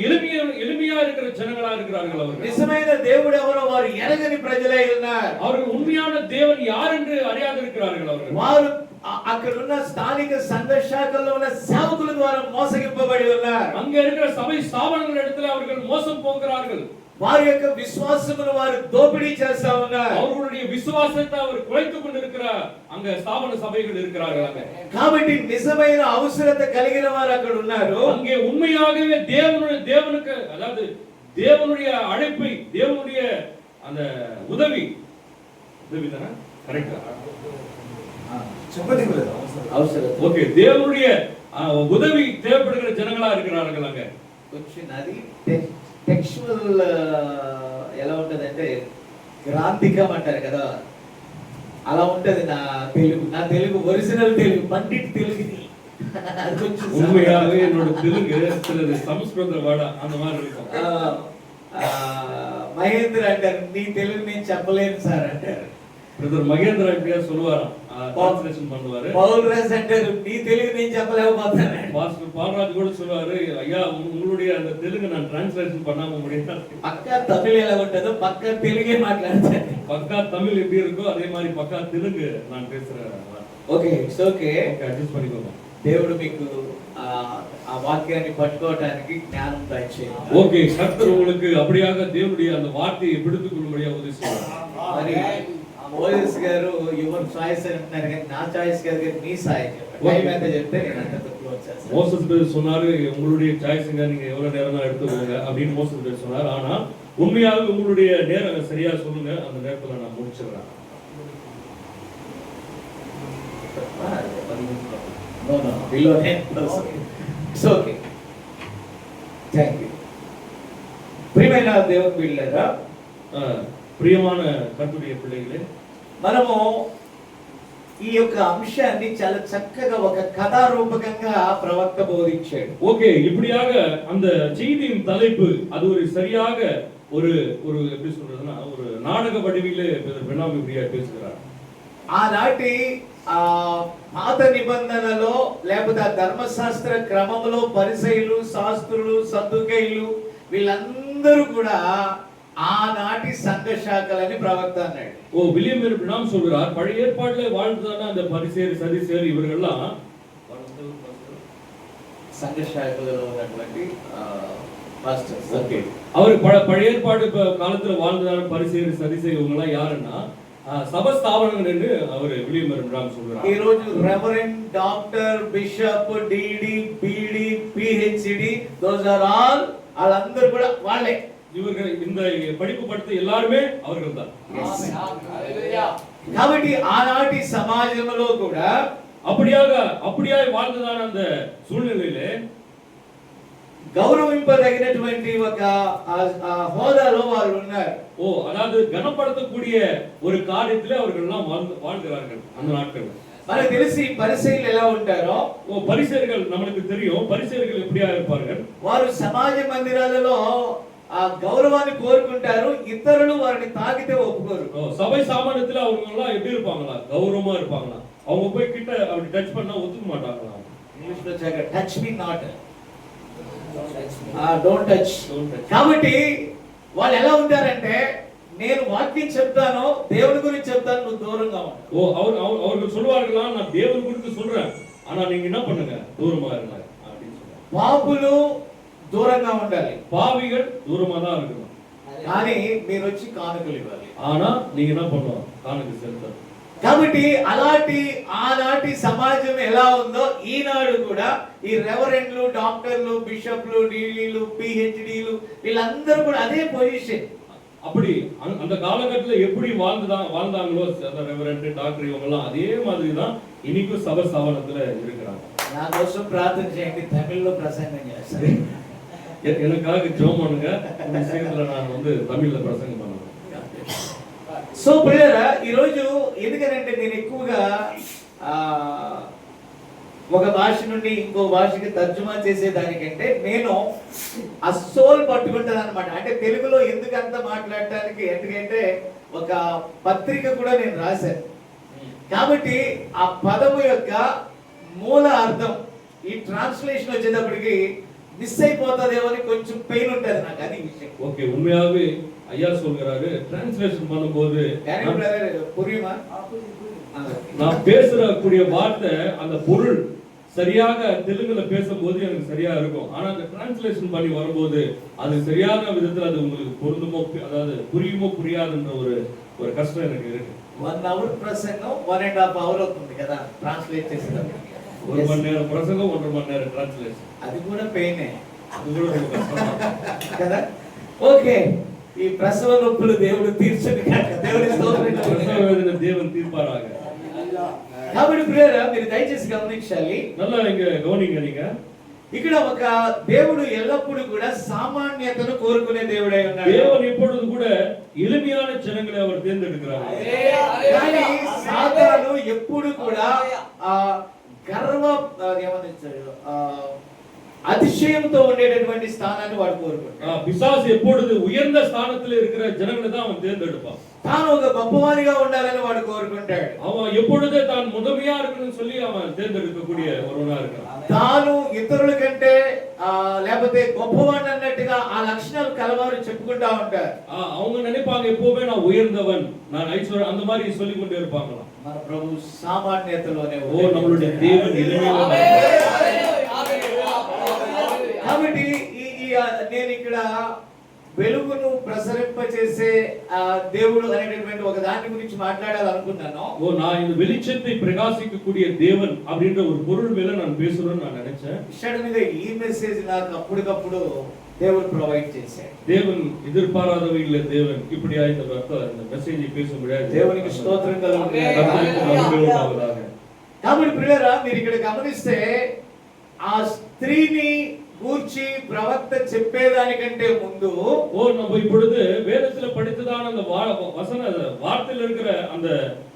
எளிமையா இருக்கிற ஜனங்களா இருக்கிறார்கள். அவர்கள் నిజమైన దేవుడు ఎవరో వారు ఎరగని ప్రజలై ఉన్నారు. அவர்கள் உண்மையான தேவன் யார் என்று அறியாது இருக்கிறார்கள். వారు అక్కడ ఉన్న స్థానిక సంఘ శాఖల్లో ఉన్న సేవకుల ద్వారా మోసగింపబడి ఉన్నారు. அங்க இருக்கிற சபை ஸ்தாபனங்கள் இடத்துல அவர்கள் மோசம் போகிறார்கள். వారి యొక్క విశ్వాసమును వారు దోపిడీ చేస్తా ఉన్నారు. அவர்களுடைய விசுவாசத்தை அவர் குலைத்துக் கொண்டிருக்கிற அங்க ஸ்தாபன சபைகள் இருக்கிறார்கள். కాబట్టి నిజమైన అవసరత కలిగిన వారు అక్కడ ఉన్నారు. அங்கே உண்மையாகவே தேவனுக்கு அதாவது தேவனுடைய அழைப்பை, தேவனுடைய அந்த உதவி தானே கரெக்ட்டா అవసరం. ஓகே, தேவனுடைய உதவி தேவைப்படுகிற ஜனங்களா இருக்கிறார்கள். அங்க కొంచెం అది టెక్స్చువల్ ఎలా ఉంటదంటే గ్రాంథికం అంటారు కదా, అలా ఉంటది నా తెలుగు ఒరిజినల్ తెలుగు పండిట్ తెలుగుది. உண்மையாகவே என்னோட தெலுங்கு சிலது சமஸ்கிருத வாட அந்த மாதிரி இருக்கும். మహేంద్ర అంటారు, నీ తెలుగు నేను చెప్పలేను సార్ అంటారు. பிரதர் மகேந்திரா இப்படியா சொல்லுவாராம், டிரான்ஸ்லேஷன் பண்ணுவாரு. பவுல்ராஜ் అంటారు, నీ తెలుగు నేను చెప్పలేకపోతాను. பாஸ்டர் பால்ராஜ் கூட சொல்லுவாரு, ஐயா உங்களுடைய அந்த தெலுங்கு நான் டிரான்ஸ்லேஷன் பண்ணாம முடியாது. పక్కా తమిళ ఎలా ఉంటుందో పక్కా తెలుగే మాట్లాడతాను. பக்கா தமிழ் எப்படி இருக்கோ அதே மாதிரி பக்கா தெலுங்கு நான் பேசுறேன். ఓకే, ఇట్స్ ఓకే, அட்ஜஸ்ட் பண்ணிக்கோங்க. దేవుడు మీకు ఆ వాక్యాన్ని పట్టుకోవడానికి జ్ఞానం దయచేయండి. ஓகே, கர்த்தர் உங்களுக்கு அப்படியாக தேவனுடைய அந்த வார்த்தையை பிடித்துக் கொள்ளும்படியா உதவி செய்வார். మరి మోసెస్ గారు యువర్ చాయిస్ అంటున్నారు కానీ నా చాయిస్ కాదు కానీ మీ సాయం చెప్పండి. ఎంత చెప్తే నేను అంత తక్కువ వచ్చేస్తాను. மோசஸ் பேர் சொன்னாரு, உங்களுடைய சாய்ஸ்ங்க நீங்க எவ்வளவு நேரம் தான் எடுத்துக்கோங்க அப்படின்னு மோசஸ் பேர் சொன்னார். ஆனா உண்மையாவே உங்களுடைய நேரம் சரியா சொல்லுங்க, அந்த நேரத்துல நான் முடிச்சிடுறேன். No, below 10%. It's okay. Thank you. ప్రియమైన దేవుని బిడ్డలారా, ప్రియமான கர்த்தருடைய பிள்ளைகளே, మనము ఈ యొక్క అంశాన్ని చాలా చక్కగా ఒక కథా రూపకంగా ప్రవక్త బోధించాడు. ஓகே, இப்படியாக அந்த செய்தியின் தலைப்பு அது ஒரு சரியாக ஒரு எப்படி சொல்றதுன்னா ஒரு நாடக வடிவிலே பெண்ணாமி இப்படியா பேசுகிறார். ఆనాటి పాత నిబంధనలో లేకపోతే ఆ ధర్మశాస్త్ర క్రమంలో పరిసయ్యులు, శాస్త్రులు, సద్దుకయ్యులు వీళ్ళందరూ కూడా ఆనాటి సంఘ శాఖలని ప్రవక్త అన్నాడు. ஓ, வில்லியம் பிரணாம் சொல்கிறார், பழைய ஏற்பாட்டிலே வாழ்ந்ததான அந்த பரிசேயர் சதுசேயர் இவர்கள்லாம் సంఘ శాఖలలో ఉన్నటువంటి పాస్టర్స్. ஓகே, அவர் பழைய ஏற்பாடு காலத்துல வாழ்ந்ததான பரிசேயர் சதுசேயர் இவங்க எல்லாம் யாருன்னா சபஸ்தாபனங்கள் என்று அவர் வில்லியம் பிரணாம் சொல்கிறார். ఈ రోజు reverend, doctor, bishop, DD, BD, PhD those are all వాళ్ళందరూ కూడా వాళ్ళే. இவர்கள் இந்த படிப்பு படித்த எல்லாருமே அவர்கள் தான். కాబట్టి ఆనాటి సమాజంలో కూడా அப்படியாய் வாழ்ந்ததான அந்த சூழ்நிலையிலே గౌరవింపదగినటువంటి ఒక హోదాలో వాళ్ళు ఉన్నారు. ஓ, அதாவது கனப்படுத்தக்கூடிய ஒரு காரியத்திலே அவர்கள் எல்லாம் வாழ்கிறார்கள் அந்த நாட்கள். మనకు తెలిసి పరిసయ్యులు ఎలా ఉంటారో, ஓ, பரிசேயர்கள் நமக்கு தெரியும். பரிசேயர்கள் எப்படியா இருப்பார்கள்? వారు సమాజ మందిరాలలో ఆ గౌరవాన్ని కోరుకుంటారు, ఇతరులు వారిని తాకితే ఒప్పుకోరు. ஓ, சபை சாமானியத்துல அவங்க எல்லாம் எப்படி இருப்பாங்களா? கௌரவமா இருப்பாங்களா? அவங்க போய் கிட்ட அப்படி டச் பண்ணா ஒத்துக்க மாட்டாங்களா? ఇంగ్లీష్ లో touch me not, don't touch. కాబట్టి వాళ్ళు ఎలా ఉంటారంటే, నేను వాక్యం చెప్తాను, దేవుని గురించి చెప్తాను, నువ్వు దూరంగా ఉండు. ஓ, அவர்கள் சொல்வார்களா, நான் தேவன் குறித்து சொல்றேன், ஆனா நீங்க என்ன பண்ணுங்க, தூரமா இருங்க அப்படின்னு சொல்றாங்க. పాపులు దూరంగా ఉండాలి, பாவிகள் தூரமா தான் இருக்கணும். కానీ మీరు వచ్చి కానుకలు ఇవ్వాలి. ஆனா நீங்க என்ன பண்ணணும், காணுக்கு செலுத்தணும். కాబట్టి అలాంటి ఆనాటి సమాజం ఎలా ఉందో ఈనాడు కూడా ఈ రెవరెండ్లు, డాక్టర్లు, బిషప్లు, డీడీలు, పిహెచ్డీలు వీళ్ళందరూ కూడా అదే పొజిషన్. அப்படி அந்த காலகட்டத்துல எப்படி வாழ்ந்தாங்களோ அந்த ரெவரண்ட், டாக்டர் இவங்க எல்லாம் அதே மாதிரி தான் இன்னைக்கும் சபை ஸ்தாபனத்துல இருக்கிறாங்க. నా కోసం ప్రార్థన చేయండి, తమిళ్లో ప్రసంగం చేస్తాను. எனக்காக ஜெபம் பண்ணுங்க, இந்த விஷயத்துல நான் வந்து தமிழ்ல பிரசங்கம் பண்ணுவேன். సో ప్రియరా, ఈరోజు ఎందుకంటే నేను ఎక్కువగా ఒక భాష నుండి ఇంకో భాషకి తర్జుమా చేసేదానికంటే నేను ఆ సోల్ పట్టుకుంటాను అనమాట. అంటే తెలుగులో ఎందుకంత మాట్లాడటానికి, ఎందుకంటే ఒక పత్రిక కూడా నేను రాశాను కాబట్టి ఆ పదము యొక్క మూల అర్థం ఈ ట్రాన్స్లేషన్ వచ్చేటప్పటికి మిస్ అయిపోతుందేమో అని కొంచెం పెయిన్ ఉంటుంది నాకు. అది విషయం. ஓகே, உண்மையாவே ஐயா சொல்றாரு, டிரான்ஸ்லேஷன் பண்ணும்போது புரியுமா? நான் பேசுற கூடிய வார்த்தை அந்த பொருள் சரியாக தெலுங்குல பேசும்போது எனக்கு சரியா இருக்கும். ஆனா அந்த டிரான்ஸ்லேஷன் பண்ணி வரும்போது அது சரியான விதத்துல அது உங்களுக்கு பொருந்துமோ, அதாவது புரியுமோ புரியாதுன்ற ஒரு கஷ்டம் எனக்கு இருக்கு. 1 hour ప్రసంగం 1.5 hour అవుతుంది కదా ట్రాన్స్లేట్ చేసేటప్పుడు. 1 மணி நேரம் பிரசங்கம், 1.5 மணி நேரம் டிரான்ஸ்லேஷன். అది కూడా పెయినే, அது கூட ரொம்ப கஷ்டமா కదా. ఓకే, ఈ ప్రసవ నొప్పులు దేవుడు తీర్చను కాక. దేవుని స్తోత్రం. பிரசவ வேதனை தேவன் தீர்ப்பாராக. కాబట్టి ప్రియరా, మీరు దయచేసి గమనించాలి. நல்லா இங்க கவனிங்க. நீங்க ఇక్కడ ఒక దేవుడు ఎల్లప్పుడూ కూడా సామాన్యతను కోరుకునే దేవుడై ఉన్నాడు. தேவன் எப்பொழுது கூட எளிமையான ஜனங்களை அவர் தேர்ந்தெடுக்கிறார். కానీ సాతాను ఎప్పుడు కూడా గర్వ ఏమనిచ్చాడు, அதிசயம்తో ఉండేటటువంటి స్థానాన్ని వాడు కోరుకుంటాడు. பிசாசு எப்பொழுது உயர்ந்த ஸ்தானத்தில் இருக்கிற ஜனங்களை தான் அவன் தேர்ந்தெடுப்பான். తాను ఒక గొప్పవాడిగా ఉండాలని వాడు కోరుకుంటాడు. அவன் எப்பொழுதே தான் முதன்மையா இருக்கணும்னு சொல்லி அவன் தேர்ந்தெடுக்கக்கூடிய ஒருவனா இருக்கான். తాను ఇతరుల కంటే లేకపోతే గొప్పవాడు అన్నట్టుగా ఆ లక్షణాలు కలవారు చెప్పుకుంటా ఉంటారు. அவங்க நினைப்பாங்க எப்பவுமே நான் உயர்ந்தவன், நான் ஐஸ்வர்யம், அந்த மாதிரி சொல்லி கொண்டே இருப்பாங்களாம். మన ప్రభు సామాన్యతలోనే நம்மளுடைய தேவன் எளிமையில. కాబట్టి నేను ఇక్కడ వెలుగును ప్రసరింపచేసే దేవుడు అనేటటువంటి ఒక దాని గురించి మాట్లాడాలనుకున్నాను. நான் இந்த வெளிச்சத்தை பிரகாசிக்கக்கூடிய தேவன் அப்படின்ற ஒரு பொருள் மேல நான் பேசணும்னு நான் நினைச்சேன். సడన్ గా ఈ మెసేజ్ నాకు అప్పటికప్పుడు దేవుడు ప్రొవైడ్ చేశాడు. தேவன் எதிர்பாராதவையில தேவன் இப்படியா இந்த மெசேஜை பேச முடியாது. దేవునికి స్తోత్రం కలుగుగాక. కాబట్టి ప్రియరా, మీరు ఇక్కడ గమనిస్తే ఆ స్త్రీని గూర్చి ప్రవక్త చెప్పేదానికంటే ముందు நம்ம இப்பொழுது வேதத்துல படித்ததான அந்த வசன வார்த்தையில் இருக்கிற அந்த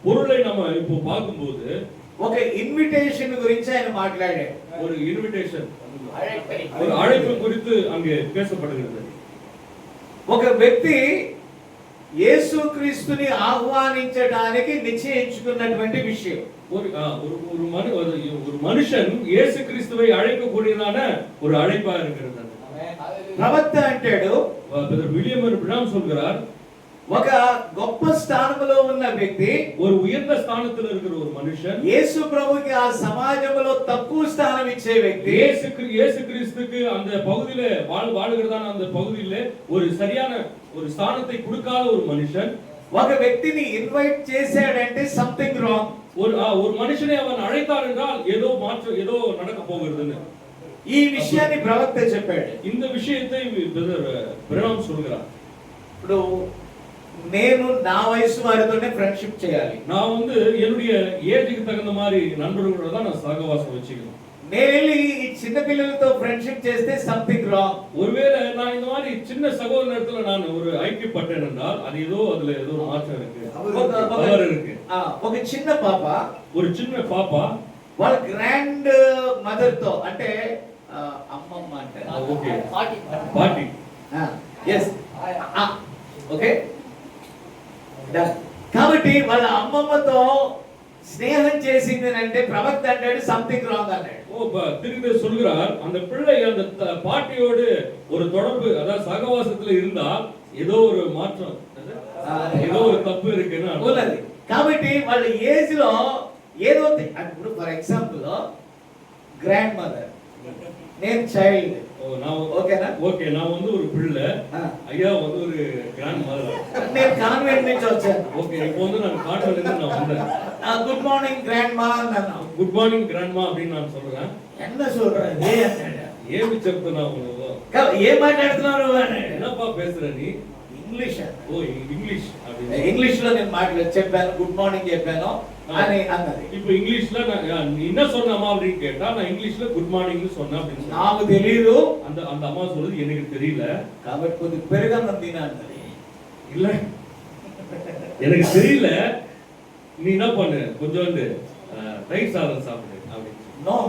பொருளை நம்ம இப்போ பார்க்கும்போது ఒక ఇన్విటేషన్ గురించి ఆయన మాట్లాడాడు. ஒரு இன்விடேஷன், ஒரு அழைப்பு குறித்து அங்கே பேசப்படுகிறது. ఒక వ్యక్తి యేసుక్రీస్తుని ఆహ్వానించడానికి నిశ్చయించుకున్నటువంటి విషయం. ஒரு మనుஷன் இயேசு கிறிஸ்துவை அழைக்கக்கூடியதான ஒரு அழைப்பா இருக்கிறது. ప్రవక్త అంటాడు, வில்லியம் பிராம் சொல்கிறார், ఒక గొప్ప స్థానంలో ఉన్న వ్యక్తి, ஒரு உயர்ந்த ஸ்தானத்தில் இருக்கிற ஒரு மனுஷன், యేసు ప్రభుకి ఆ సమాజంలో తక్కువ స్థానం ఇచ్చే వ్యక్తి, இயேசு கிறிஸ்துக்கு அந்த பகுதியில வாழுகிறதான அந்த பகுதியில ஒரு சரியான ஒரு ஸ்தானத்தை கொடுக்காத ஒரு மனுஷன் ఒక వ్యక్తిని ఇన్వైట్ చేశాడంటే సంథింగ్ రాంగ్. ஒரு మనిషిని அவன் అழைతాர் என்றால் ఏదో மாற்றம், ఏదో நடக்க போகிறதுன்னு ఈ విషయాన్ని ప్రవక్త చెప్పాడు. இந்த விஷயத்தை பிரணாம் சொல்கிறார். ఇప్పుడు నేను నా వయసు వారితోనే ఫ్రెండ్షిప్ చేయాలి. நான் வந்து என்னுடைய ஏஜுக்கு தகுந்த மாதிரி நண்பர்களோட தான் நான் சகவாசம் வச்சுக்கணும். నేను వెళ్ళి ఈ చిన్న పిల్లలతో ఫ్రెండ్షిప్ చేస్తే సంథింగ్ రాంగ్. ஒருவேளை நான் இந்த மாதிரி சின்ன சகோதரத்துல நான் ஒரு ஐக்கியப்பட்டேன் என்றால் அது ஏதோ அதுல ஏதோ மாற்றம் இருக்கு, தவறு இருக்கு. ఒక చిన్న పాప, ஒரு சின்ன பாப்பா వాళ్ళ గ్రాండ్ మదర్ తో, అంటే అమ్మమ్మ అంటే ఓకే పార్టీ yes ఓకే కాబట్టి వాళ్ళ అమ్మమ్మతో స్నేహం చేసింది అంటే ప్రవక్త అంటాడు సంథింగ్ రాంగ్ అన్నాడు. திரும்ப சொல்கிறார், அந்த பிள்ளை அந்த பாட்டியோடு ஒரு தொடர்பு, அதாவது சகவாசத்துல இருந்தால் ஏதோ ஒரு மாற்றம், ఏదో ఒక తప్పు இருக்குன்னு ఉన్నది. కాబట్టి వాళ్ళ ఏజ్ లో ఏదో ఇప్పుడు ఫర్ ఎగ్జాంపుల్ గ్రాండ్ మదర్, నేను చైల్డ్, ఓకేనా? ఓకే, நான் வந்து ஒரு பிள்ளை, ஐயா வந்து ஒரு கிராண்ட் மதர். నేను కాన్వెంట్ నుంచి వచ్చాను. ఓకే, இப்போ வந்து நான் கான்வென்ட்ல இருந்து நான் வந்தேன். గుడ్ మార్నింగ్ గ్రాండ్ మా అన్నాను. குட் மார்னிங் கிராண்ட்மா அப்படின்னு நான் சொல்றேன். என்ன சொல்றேன் అన్నాడు. ఏమి చెప్తున్నావు నువ్వు? ఏం మాట్లాడుతున్నావు నువ్వు అన్నాడు. என்னப்பா பேசுற நீ? ఇంగ్లీష్ ఓ ఇంగ్లీష్ அப்படின்னு. ఇంగ్లీష్ లో నేను మాట్లాడి చెప్పాను, గుడ్ మార్నింగ్ చెప్పాను అని అన్నది. இப்போ இங்கிலீஷ்ல நீ என்ன சொன்னமா அப்படின்னு கேட்டா நான் இங்கிலீஷ்ல குட் மார்னிங்னு சொன்னேன் அப்படின்னு சொன்னேன். నాకు తెలియదు. அந்த அந்த அம்மா சொல்றது எனக்கு தெரியல. కాబట్టి కొద్ది పెరుగన్నం తినా అన్నది. இல்ல எனக்கு தெரியல, நீ என்ன பண்ணு கொஞ்சோண்டு ரைஸ் சாதம் சாப்பிடு அப்படின்னு. నో,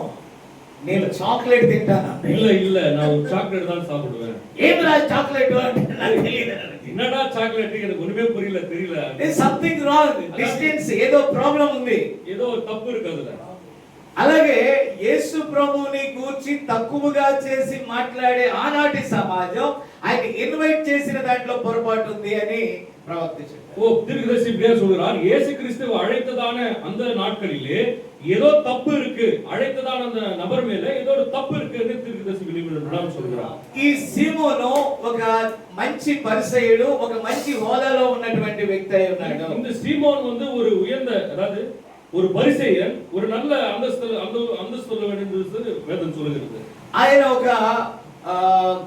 నేను చాక్లెట్ తింటాను. இல்ல இல்ல நான் ஒரு சாக்லேட் தான் சாப்பிடுவேன். ఏమిరా చాక్లెట్ అంటే నాకు తెలియదు. என்னடா சாக்லேட் எனக்கு ஒண்ணுமே புரியல, தெரியல. దేర్ సంథింగ్ రాంగ్, డిస్టెన్స్ ఏదో ప్రాబ్లం ఉంది, ఏదో తప్పు இருக்கு அதுல. అలాగే యేసు ప్రభువుని గూర్చి తక్కువగా చేసి మాట్లాడే ఆనాటి సమాజం ఆయన ఇన్వైట్ చేసిన దాంట్లో పొరపాటు ఉంది అని ప్రవక్త చెప్పారు. ஓ, தீர்க்கதரிசி இப்படியே சொல்றார், இயேசு கிறிஸ்துவை அழைத்ததான அந்த நாட்களிலே ஏதோ தப்பு இருக்கு, அழைத்ததான அந்த நபர் மேல ஏதோ ஒரு தப்பு இருக்குன்னு தீர்க்கதரிசி விழிப்புணர்வு சொல்றார். ఈ సీమోను ఒక మంచి పరిసయ్యుడు, ఒక మంచి హోదాలో ఉన్నటువంటి వ్యక్తి అయి ఉన్నాడు. இந்த சீமோன் வந்து ஒரு உயர்ந்த, அதாவது ஒரு பரிசேயன், ஒரு நல்ல அந்தஸ்து வேண்டும் என்று வேதம் சொல்லுகிறது. ఆయన ఒక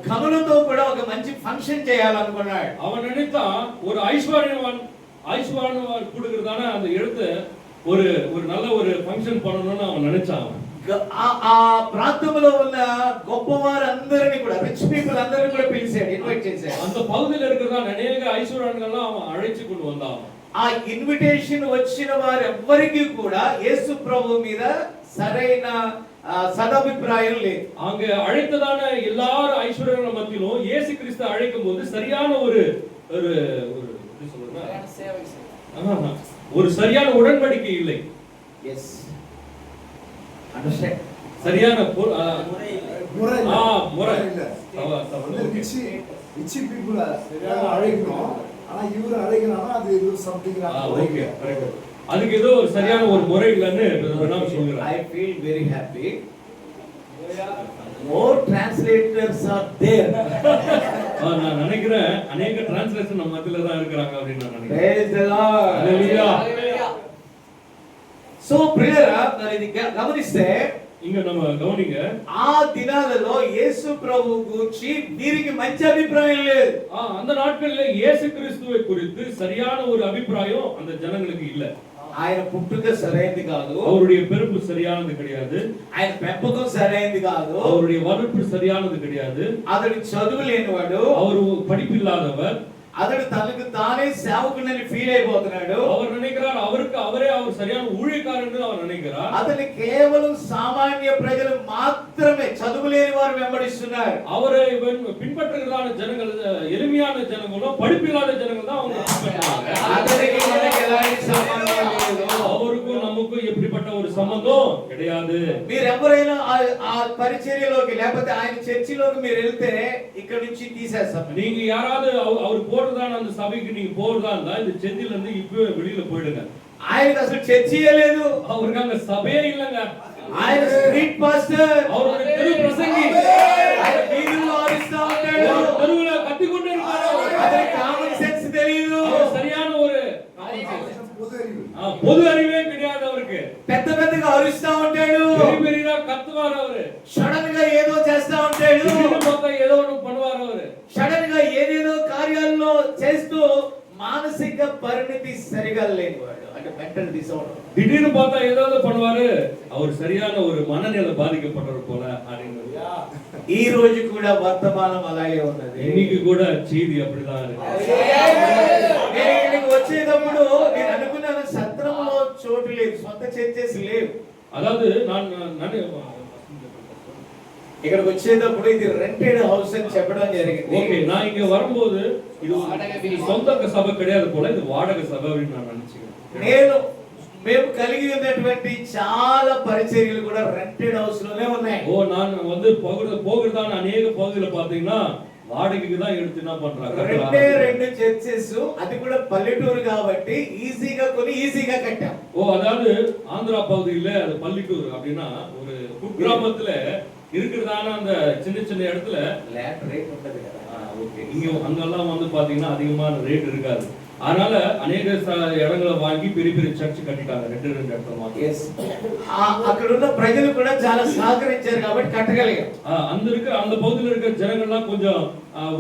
కనులతో కూడా ఒక మంచి ఫంక్షన్ చేయాలనుకున్నాడు. அவன் நினைத்தான் ஒரு ஐஸ்வர்யவான் கொடுக்கிறதான அந்த இடத்தை ஒரு ஒரு நல்ல ஒரு ஃபங்க்ஷன் பண்ணணும்னு அவன் நினைச்சான். ఆ ప్రాంతంలో ఉన్న గొప్పవారందరిని కూడా, రిచ్ పీపుల్ అందరిని కూడా పిలిచాడు, ఇన్వైట్ చేశాడు. அந்த பகுதியில் இருக்கிறதான அநேக ஐஸ்வர்யங்கள்லாம் அவன் அழைச்சு கொண்டு வந்தான். ఆ ఇన్విటేషన్ వచ్చిన వారెవ్వరికీ కూడా యేసు ప్రభు మీద సరైన సదభిప్రాయం లేదు. அங்க அழைத்ததான எல்லாரும் ஐஸ்வர்யங்கள் மத்தியிலும் இயேசு கிறிஸ்து அழைக்கும் போது சரியான ஒரு ஒரு ஒரு எப்படி சொல்றேன்னா ஒரு சரியான உடன்படிக்கை இல்லை. எஸ், அண்டர்ஸ்டாண்ட், சரியான முறை இல்ல. ரிச்சி பீப்புள் அழைக்கணும், ஆனா இவரு அழைக்கிறானா அது இது சம்திங். Okay, correct. அதுக்கு ஏதோ ஒரு சரியான ஒரு முறை இல்லன்னு நான் சொல்றேன். I feel very happy. More translators are there. நான் நினைக்கிறேன் अनेक டிரான்ஸ்லேஷன் நம்ம மத்தியில தான் இருக்காங்க அப்படி நான் நினைக்கிறேன். ప్రైజ్ ది లార్డ్, ஹalleluya. సో ప్రియరా, మరి ఇది గమనిస్తే இங்க நம்ம கவனிங்க, ఆ దినాలలో యేసు ప్రభు గురించి వీరికి మంచి అభిప్రాయం లేదు. அந்த நாட்களிலே இயேசு கிறிஸ்துவை குறித்து சரியான ஒரு அபிப்பிராயம் அந்த ஜனங்களுக்கு இல்ல. ఆయన పుట్టుక సరైనది కాదు, அவருடைய பிறப்பு சரியானது கிடையாது, ఆయన పెంపకం సరైనది కాదు, அவருடைய வளர்ப்பு சரியானது கிடையாது, అతడు చదువు లేనివాడు, அவர் படிப்பில்லாதவர், అతడు తనకు తానే సేవకుడని ఫీల్ అయిపోతున్నాడు. அவர் நினைக்கிறார் அவருக்கு அவரே அவர் சரியான ஊழியக்காரன்னு அவர் நினைக்கிறார். అతని కేవలం సామాన్య ప్రజలు మాత్రమే, చదువు లేని వారు వెంబడిస్తున్నారు. அவரை பின்பற்றுகிறதான ஜனங்கள், எளிமையான ஜனங்களும் படிப்பில்லாத ஜனங்கள் தான் அவங்க பின்பற்றுறாங்க. అతనికి మనకి ఎలాంటి సంబంధం లేదు. அவருக்கும் நமக்கும் எப்படிப்பட்ட ஒரு சம்பந்தம் கிடையாது. మీరు ఎవరైనా ఆ పరిచర్యలోకి లేకపోతే ఆయన చర్చిలోకి మీరు వెళ్తే ఇక్కడ నుంచి తీసేస్తాం. நீங்க யாராவது அவர் போறதான அந்த சபைக்கு நீங்க போறதா இருந்தா இந்த செந்தில இருந்து இப்பவே வெளியில போயிடுங்க. ఆయనకు అసలు చర్చియే లేదు, அவருக்கு அங்க சபையே இல்லங்க. ఆయన స్ట్రీట్ పాస్టర్, அவருடைய தெரு பிரசங்கி, ఆయన వీధుల్లో అరుస్తా ఉంటాడు, தெருவுல கத்திக்கொண்டே இருக்காரு. అతనికి కామన్ సెన్స్ తెలియదు, சரியான ஒரு பொது அறிவு பொது அறிவே கிடையாது அவருக்கு. పెద్ద పెద్దగా అరుస్తా ఉంటాడు, பெரிய கத்துவார் அவரு, సడన్ గా ఏదో చేస్తా ఉంటాడు, ஏதோ ஒண்ணு பண்ணுவார் அவரு, సడన్ గా ఏదేదో కార్యాల్లో చేస్తూ మానసిక పరిణితి సరిగా లేనివాడు, అంటే మెంటల్ డిసార్డర్. திடீர்னு பார்த்தா ஏதாவது பண்ணுவாரு, அவர் சரியான ஒரு மனநிலை பாதிக்கப்பட்டவர் போல அப்படின்னு. ఈ రోజు కూడా వర్తమానం అలాగే ఉన్నది. இன்னைக்கு கூட செய்தி அப்படிதான் இருக்கு. నేను ఇక్కడికి వచ్చేటప్పుడు నేను అనుకున్నాను సత్రంలో చోటు లేదు, సొంత చర్చెస్ లేవు. அதாவது நான் ఇక్కడికి వచ్చేటప్పుడు ఇది రెంటెడ్ హౌస్ అని చెప్పడం జరిగింది. ஓகே, நான் இங்க வரும்போது இது சொந்த சபை கிடையாது போல, இது வாடகை சபை அப்படின்னு நான் நினைச்சுக்கிறேன். మేము కలిగి ఉన్నటువంటి చాలా పరిచర్యలు కూడా రెంటెడ్ హౌస్ లోనే ఉన్నాయి. நான் வந்து போகிறதான அநேக பகுதியில பாத்தீங்கன்னா வாடகைக்கு தான் எடுத்து என்ன பண்றாங்க, రెండు చర్చెస్, అది కూడా పల్లెటూరు కాబట్టి ఈజీగా కొని ఈజీగా కట్టాం. அதாவது ஆந்திரா பகுதியில அது பள்ளிட்டூர் அப்படின்னா ஒரு குக்கிராமத்துல இருக்கிறதான அந்த சின்ன சின்ன இடத்துல ల్యాండ్ రేట్ ఉంటది కదా. ஓகே இங்க அங்கெல்லாம் வந்து பாத்தீங்கன்னா அதிகமான ரேட் இருக்காது. அதனால அநேக இடங்களை வாங்கி பெரிய பெரிய சர்ச் கட்டிட்டாங்க. ரெண்டு இடத்துல வாங்கி. Yes. అక్కడ ఉన్న ప్రజలు కూడా చాలా సహకరించారు కాబట్టి కట్టగలిగాం. அந்த பகுதியில் இருக்கிற ஜனங்கள்லாம் கொஞ்சம்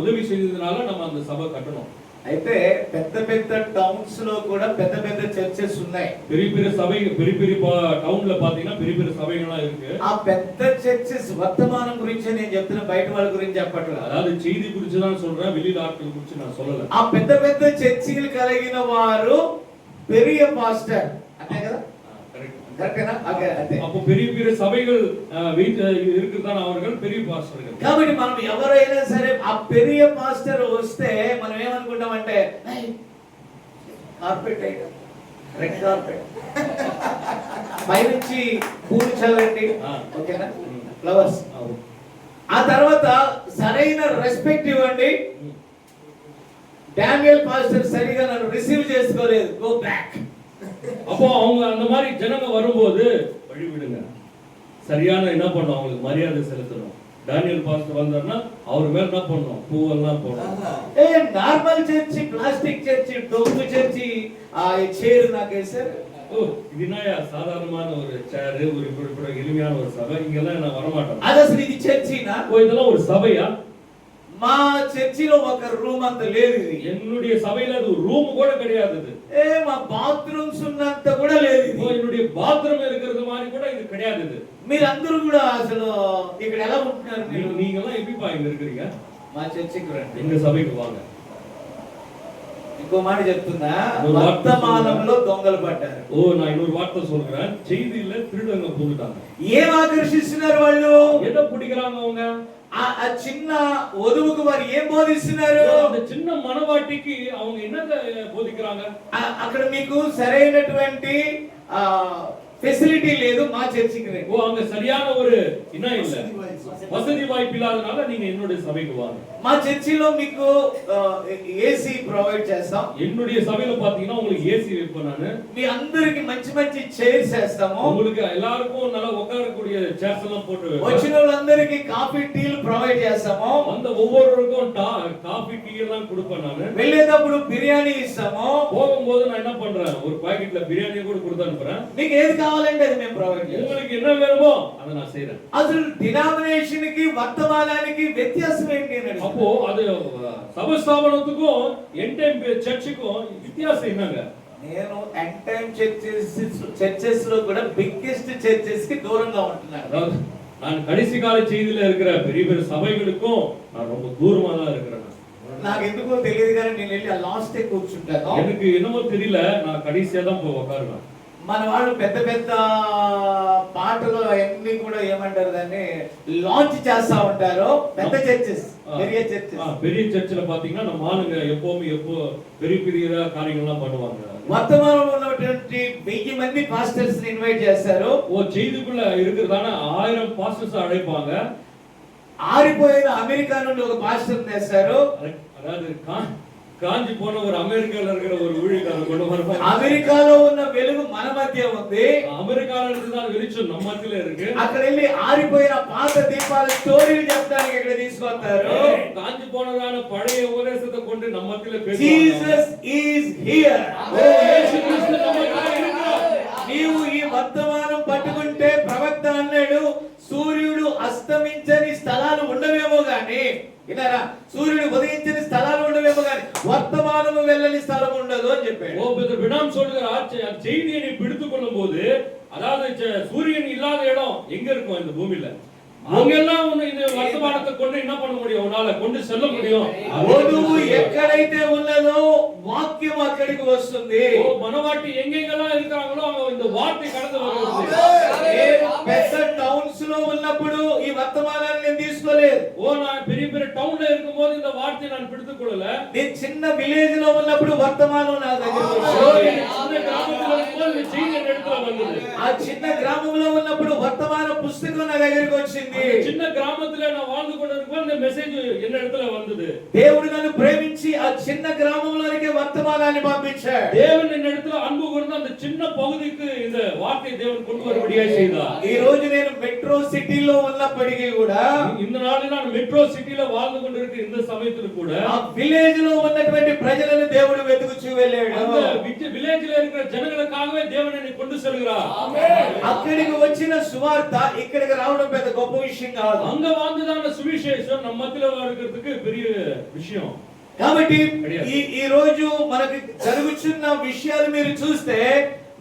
உதவி செய்ததுனால நம்ம அந்த சபை கட்டணும். అయితే పెద్ద పెద్ద టౌన్స్ లో కూడా పెద్ద పెద్ద చర్చెస్ ఉన్నాయి. பெரிய பெரிய சபை பெரிய பெரிய టౌన్ல பாத்தீங்கன்னா பெரிய பெரிய సభைகள்லாம் இருக்கு. ఆ పెద్ద చర్చెస్ వర్తమానం గురించి నేను చెప్తున్నా, బయట వాళ్ళ గురించి చెప్పట్లేదు. அதாவது செய்தி குறித்து தான் சொல்றேன், வெளியில ஆட்கள் குறித்து நான் சொல்லல. ఆ పెద్ద పెద్ద చర్చిలు కలిగిన వారు పెరియ పాస్టర్ అంతే కదా, కరెక్టేనా? అంతే. அப்போ பெரிய பெரிய సభைகள் இருக்கிறதான அவர்கள் பெரிய பாஸ்டர்கள். కాబట్టి మనం ఎవరైనా సరే ఆ పెరియ పాస్టర్ వస్తే మనం ఏమనుకుంటామంటే కార్పెట్ అయ్యా, రెడ్ కార్పెట్ పైనుంచి పూలు చల్లండి, ఓకేనా, ఫ్లవర్స్. ఆ తర్వాత సరైన రెస్పెక్ట్ ఇవ్వండి. డానియల్ పాస్టర్ సరిగా నన్ను రిసీవ్ చేసుకోలేదు, గో బ్యాక్. அப்போ அவங்க அந்த மாதிரி ஜனங்க வரும்போது வழி விடுங்க, சரியான என்ன பண்ணணும், அவங்களுக்கு மரியாதை செலுத்தணும். டானியல் பாஸ்டர் வந்தாருன்னா அவர் மேல என்ன பண்ணணும், பூவெல்லாம் போடணும். నార్మల్ చర్చి, ప్లాస్టిక్ చర్చి, డొంగు చర్చి, ఆ చైర్ నాకేసారు. இது என்னயா சாதாரணமான ஒரு சேர், ஒரு இப்படி எளிமையான ஒரு சபை, இங்கெல்லாம் நான் வரமாட்டேன். అది అసలు ఇది చర్చినా? இதெல்லாம் ஒரு சபையா? మా చర్చిలో ఒక రూమ్ అంత లేదు. ఇది என்னுடைய சபையில அது ரூம் கூட கிடையாது. இது మా బాత్రూమ్స్ ఉన్నంత కూడా లేదు. ఇది என்னுடைய பாத்ரூம் இருக்கிறது மாதிரி கூட இது கிடையாது. இது మీరందరూ కూడా అసలు ఇక్కడ ఎలా ఉంటున్నారు? நீங்க எல்லாம் எப்படிப்பா இங்க இருக்கிறீங்க? మా చర్చికి రండి, எங்க సభைக்கு వాங்க. ఇంకో మాట చెప్తున్నా, వర్తమానంలో దొంగలు పడ్డారు. நான் இன்னொரு வார்த்தை சொல்றேன், செய்தியில திருடங்க போட்டுட்டாங்க. ఏం ఆకర్షిస్తున్నారు వాళ్ళు? எதை பிடிக்கிறாங்க அவங்க? ఆ చిన్న వధువుకు వారు ఏం బోధిస్తున్నారు? அந்த சின்ன மனவாட்டிக்கு அவங்க என்னதை போதிக்கிறாங்க? అక్కడ మీకు సరైనటువంటి ఫెసిలిటీ లేదు, మా చర్చికి రండి. அங்க சரியான ஒரு என்ன இல்ல, வசதி வாய்ப்பு இல்லாதனால நீங்க என்னுடைய சபைக்கு வாங்க. మా చర్చిలో మీకు ఏసీ ప్రొవైడ్ చేస్తాం. என்னுடைய సభையில பாத்தீங்கன்னா உங்களுக்கு ஏசி வைப்பேன் நானு. మీ అందరికి మంచి మంచి చైర్స్ వేస్తాము. உங்களுக்கு எல்லாருக்கும் நல்லா உட்காரக்கூடிய சேர்ஸ் எல்லாம் போட்டு వచ్చిన వాళ్ళందరికీ కాఫీ టీలు ప్రొవైడ్ చేస్తాము. அந்த ஒவ்வொருவருக்கும் காபி டீ எல்லாம் கொடுப்பேன் நானு. వెళ్ళేటప్పుడు బిర్యానీ ఇస్తాము. போகும்போது நான் என்ன பண்றேன், ஒரு பாக்கெட்ல பிரியாணி கூட கொடுத்து அனுப்புறேன். మీకు ఏది కావాలంటే అది మేము ప్రొవైడ్ చేస్తాం. உங்களுக்கு என்ன வேணுமோ அதை நான் செய்றேன். అసలు డినామినేషన్ కి వర్తమానానికి వ్యత్యాసం ఏంటి అని அப்போ அது சபஸ்தாபனத்துக்கும் என் டைம் சர்ச்சுக்கும் வித்தியாசம் என்னங்க? నేను ఎండ్ టైం చర్చెస్ లో కూడా బిగ్గెస్ట్ చర్చెస్ కి దూరంగా ఉంటున్నాను. அதாவது நான் கடைசி கால செய்தியில இருக்கிற பெரிய பெரிய சபைகளுக்கும் நான் ரொம்ப தூரமா தான் இருக்கிறேன். నాకు ఎందుకో తెలియదు కానీ నేను వెళ్ళి ఆ లాస్ట్ కూర్చుంటాను. எனக்கு என்னமோ தெரியல, நான் கடைசியா தான் போய் உட்காருவேன். మన వాళ్ళు పెద్ద పెద్ద పాటలు అన్ని కూడా ఏమంటారు దాన్ని లాంచ్ చేస్తా ఉంటారు. పెద్ద చర్చెస్, பெரிய சர்ச்சில் பாத்தீங்கன்னா நம்ம ஆளுங்க எப்போ பெரிய பெரிய காரியங்கள்லாம் பண்ணுவாங்க. వర్తమానంలో ఉన్నటువంటి 1000 మంది పాస్టర్స్ ని ఇన్వైట్ చేస్తారు. செய்திக்குள்ள இருக்கிறதான 1000 பாஸ்டர்ஸ் அழைப்பாங்க. ఆరిపోయిన అమెరికా నుండి ఒక పాస్టర్ తెస్తారు. அதாவது காஞ்சி போன ஒரு அமெரிக்கால இருக்கிற ஒரு ஊழியக்காரர் கொண்டு வருவாங்க. అమెరికాలో ఉన్న వెలుగు మన మధ్య ఉంది. అమెరికాలో இருக்கிற வெளிச்சம் நம்ம మధ్యలో இருக்கு. అక్కడ వెళ్ళి ఆరిపోయిన పాత దీపాల స్టోరీలు చెప్పడానికి ఇక్కడ తీసుకొస్తారు. காஞ்சி போனதான பழைய உபதேசத்தை கொண்டு நம்ம மధ్యలో பேசுவாங்க. Jesus is here. యేసు క్రీస్తు நம்ம మధ్యలో இருக்கிறார். నీవు ఈ వర్తమానం పట్టుకుంటే ప్రవక్త అన్నాడు, సూర్యుడు అస్తమించని స్థలాలు ఉండవేమో గాని, విన్నారా, సూర్యుడు ఉదయించని స్థలాలు ఉండవేమో గాని వర్తమానము వెళ్ళని స్థలం ఉండదు అని చెప్పాడు. பெதர் விடாம் சொல்கிறார், செய்தியை நீ பிடித்துக் கொள்ளும் போது, அதாவது சூரியன் இல்லாத இடம் எங்க இருக்கும் இந்த பூமியில? அங்கெல்லாம் இந்த வர்த்தமானத்தை கொண்டு என்ன பண்ண முடியும், உன்னால கொண்டு செல்ல முடியும். వధువు ఎక్కడైతే ఉన్నదో వాక్యం అక్కడికి వస్తుంది. మనవాటి எங்கெங்கெல்லாம் இருக்காங்களோ அங்க இந்த వార్த்தை கடந்து வருகிறது. పెద్ద టౌన్స్ లో ఉన్నప్పుడు ఈ వర్తమానాన్ని నేను తీసుకోలేదు. ஓ நான் பெரிய பெரிய டவுன்ல இருக்கும்போது இந்த வார்த்தையை நான் பிடித்துக் கொள்ளல. నేను చిన్న విలేజ్ లో ఉన్నప్పుడు వర్తమానం నా దగ్గరికి ஓ, వచ్చింది. சின்ன கிராமத்துல இருக்கும்போது இந்த செய்தி என் இடத்துல வந்தது. ఆ చిన్న గ్రామంలో ఉన్నప్పుడు వర్తమాన పుస్తకం నా దగ్గరికి వచ్చింది. அந்த சின்ன கிராமத்துல நான் வாழ்ந்து கொண்டு இருக்கும்போது இந்த மெசேஜ் என் இடத்துல வந்தது. దేవుడు నన్ను ప్రేమించి ఆ చిన్న గ్రామంలోనికి వర్తమానాన్ని పంపించాడు. தேவன் என் இடத்துல அன்பு கூர்ந்து அந்த சின்ன பகுதிக்கு இந்த வார்த்தையை தேவன் கொண்டு வரும்படியாக செய்தார். ఈ రోజు నేను మెట్రో సిటీలో ఉన్నప్పటికీ కూడా இந்த நாளில் நான் மெட்ரோ சிட்டில வாழ்ந்து கொண்டிருக்கிற இந்த சமயத்துல கூட ఆ విలేజ్ లో ఉన్నటువంటి ప్రజలను దేవుడు వెతుకుచూ వెళ్ళాడు. அந்த வில்லேஜ்ல இருக்கிற ஜனங்களுக்காகவே தேவன் என்னை கொண்டு செல்கிறார். అక్కడికి వచ్చిన సువార్త ఇక్కడికి రావడం పెద్ద గొప్ప విషయం కాదు. அங்க வாழ்ந்ததான சுவிசேஷம் நம்ம மத்தியில இருக்கிறதுக்கு பெரிய விஷயம். కాబట్టి ఈ రోజు మనకి జరుగుతున్న విషయాలు మీరు చూస్తే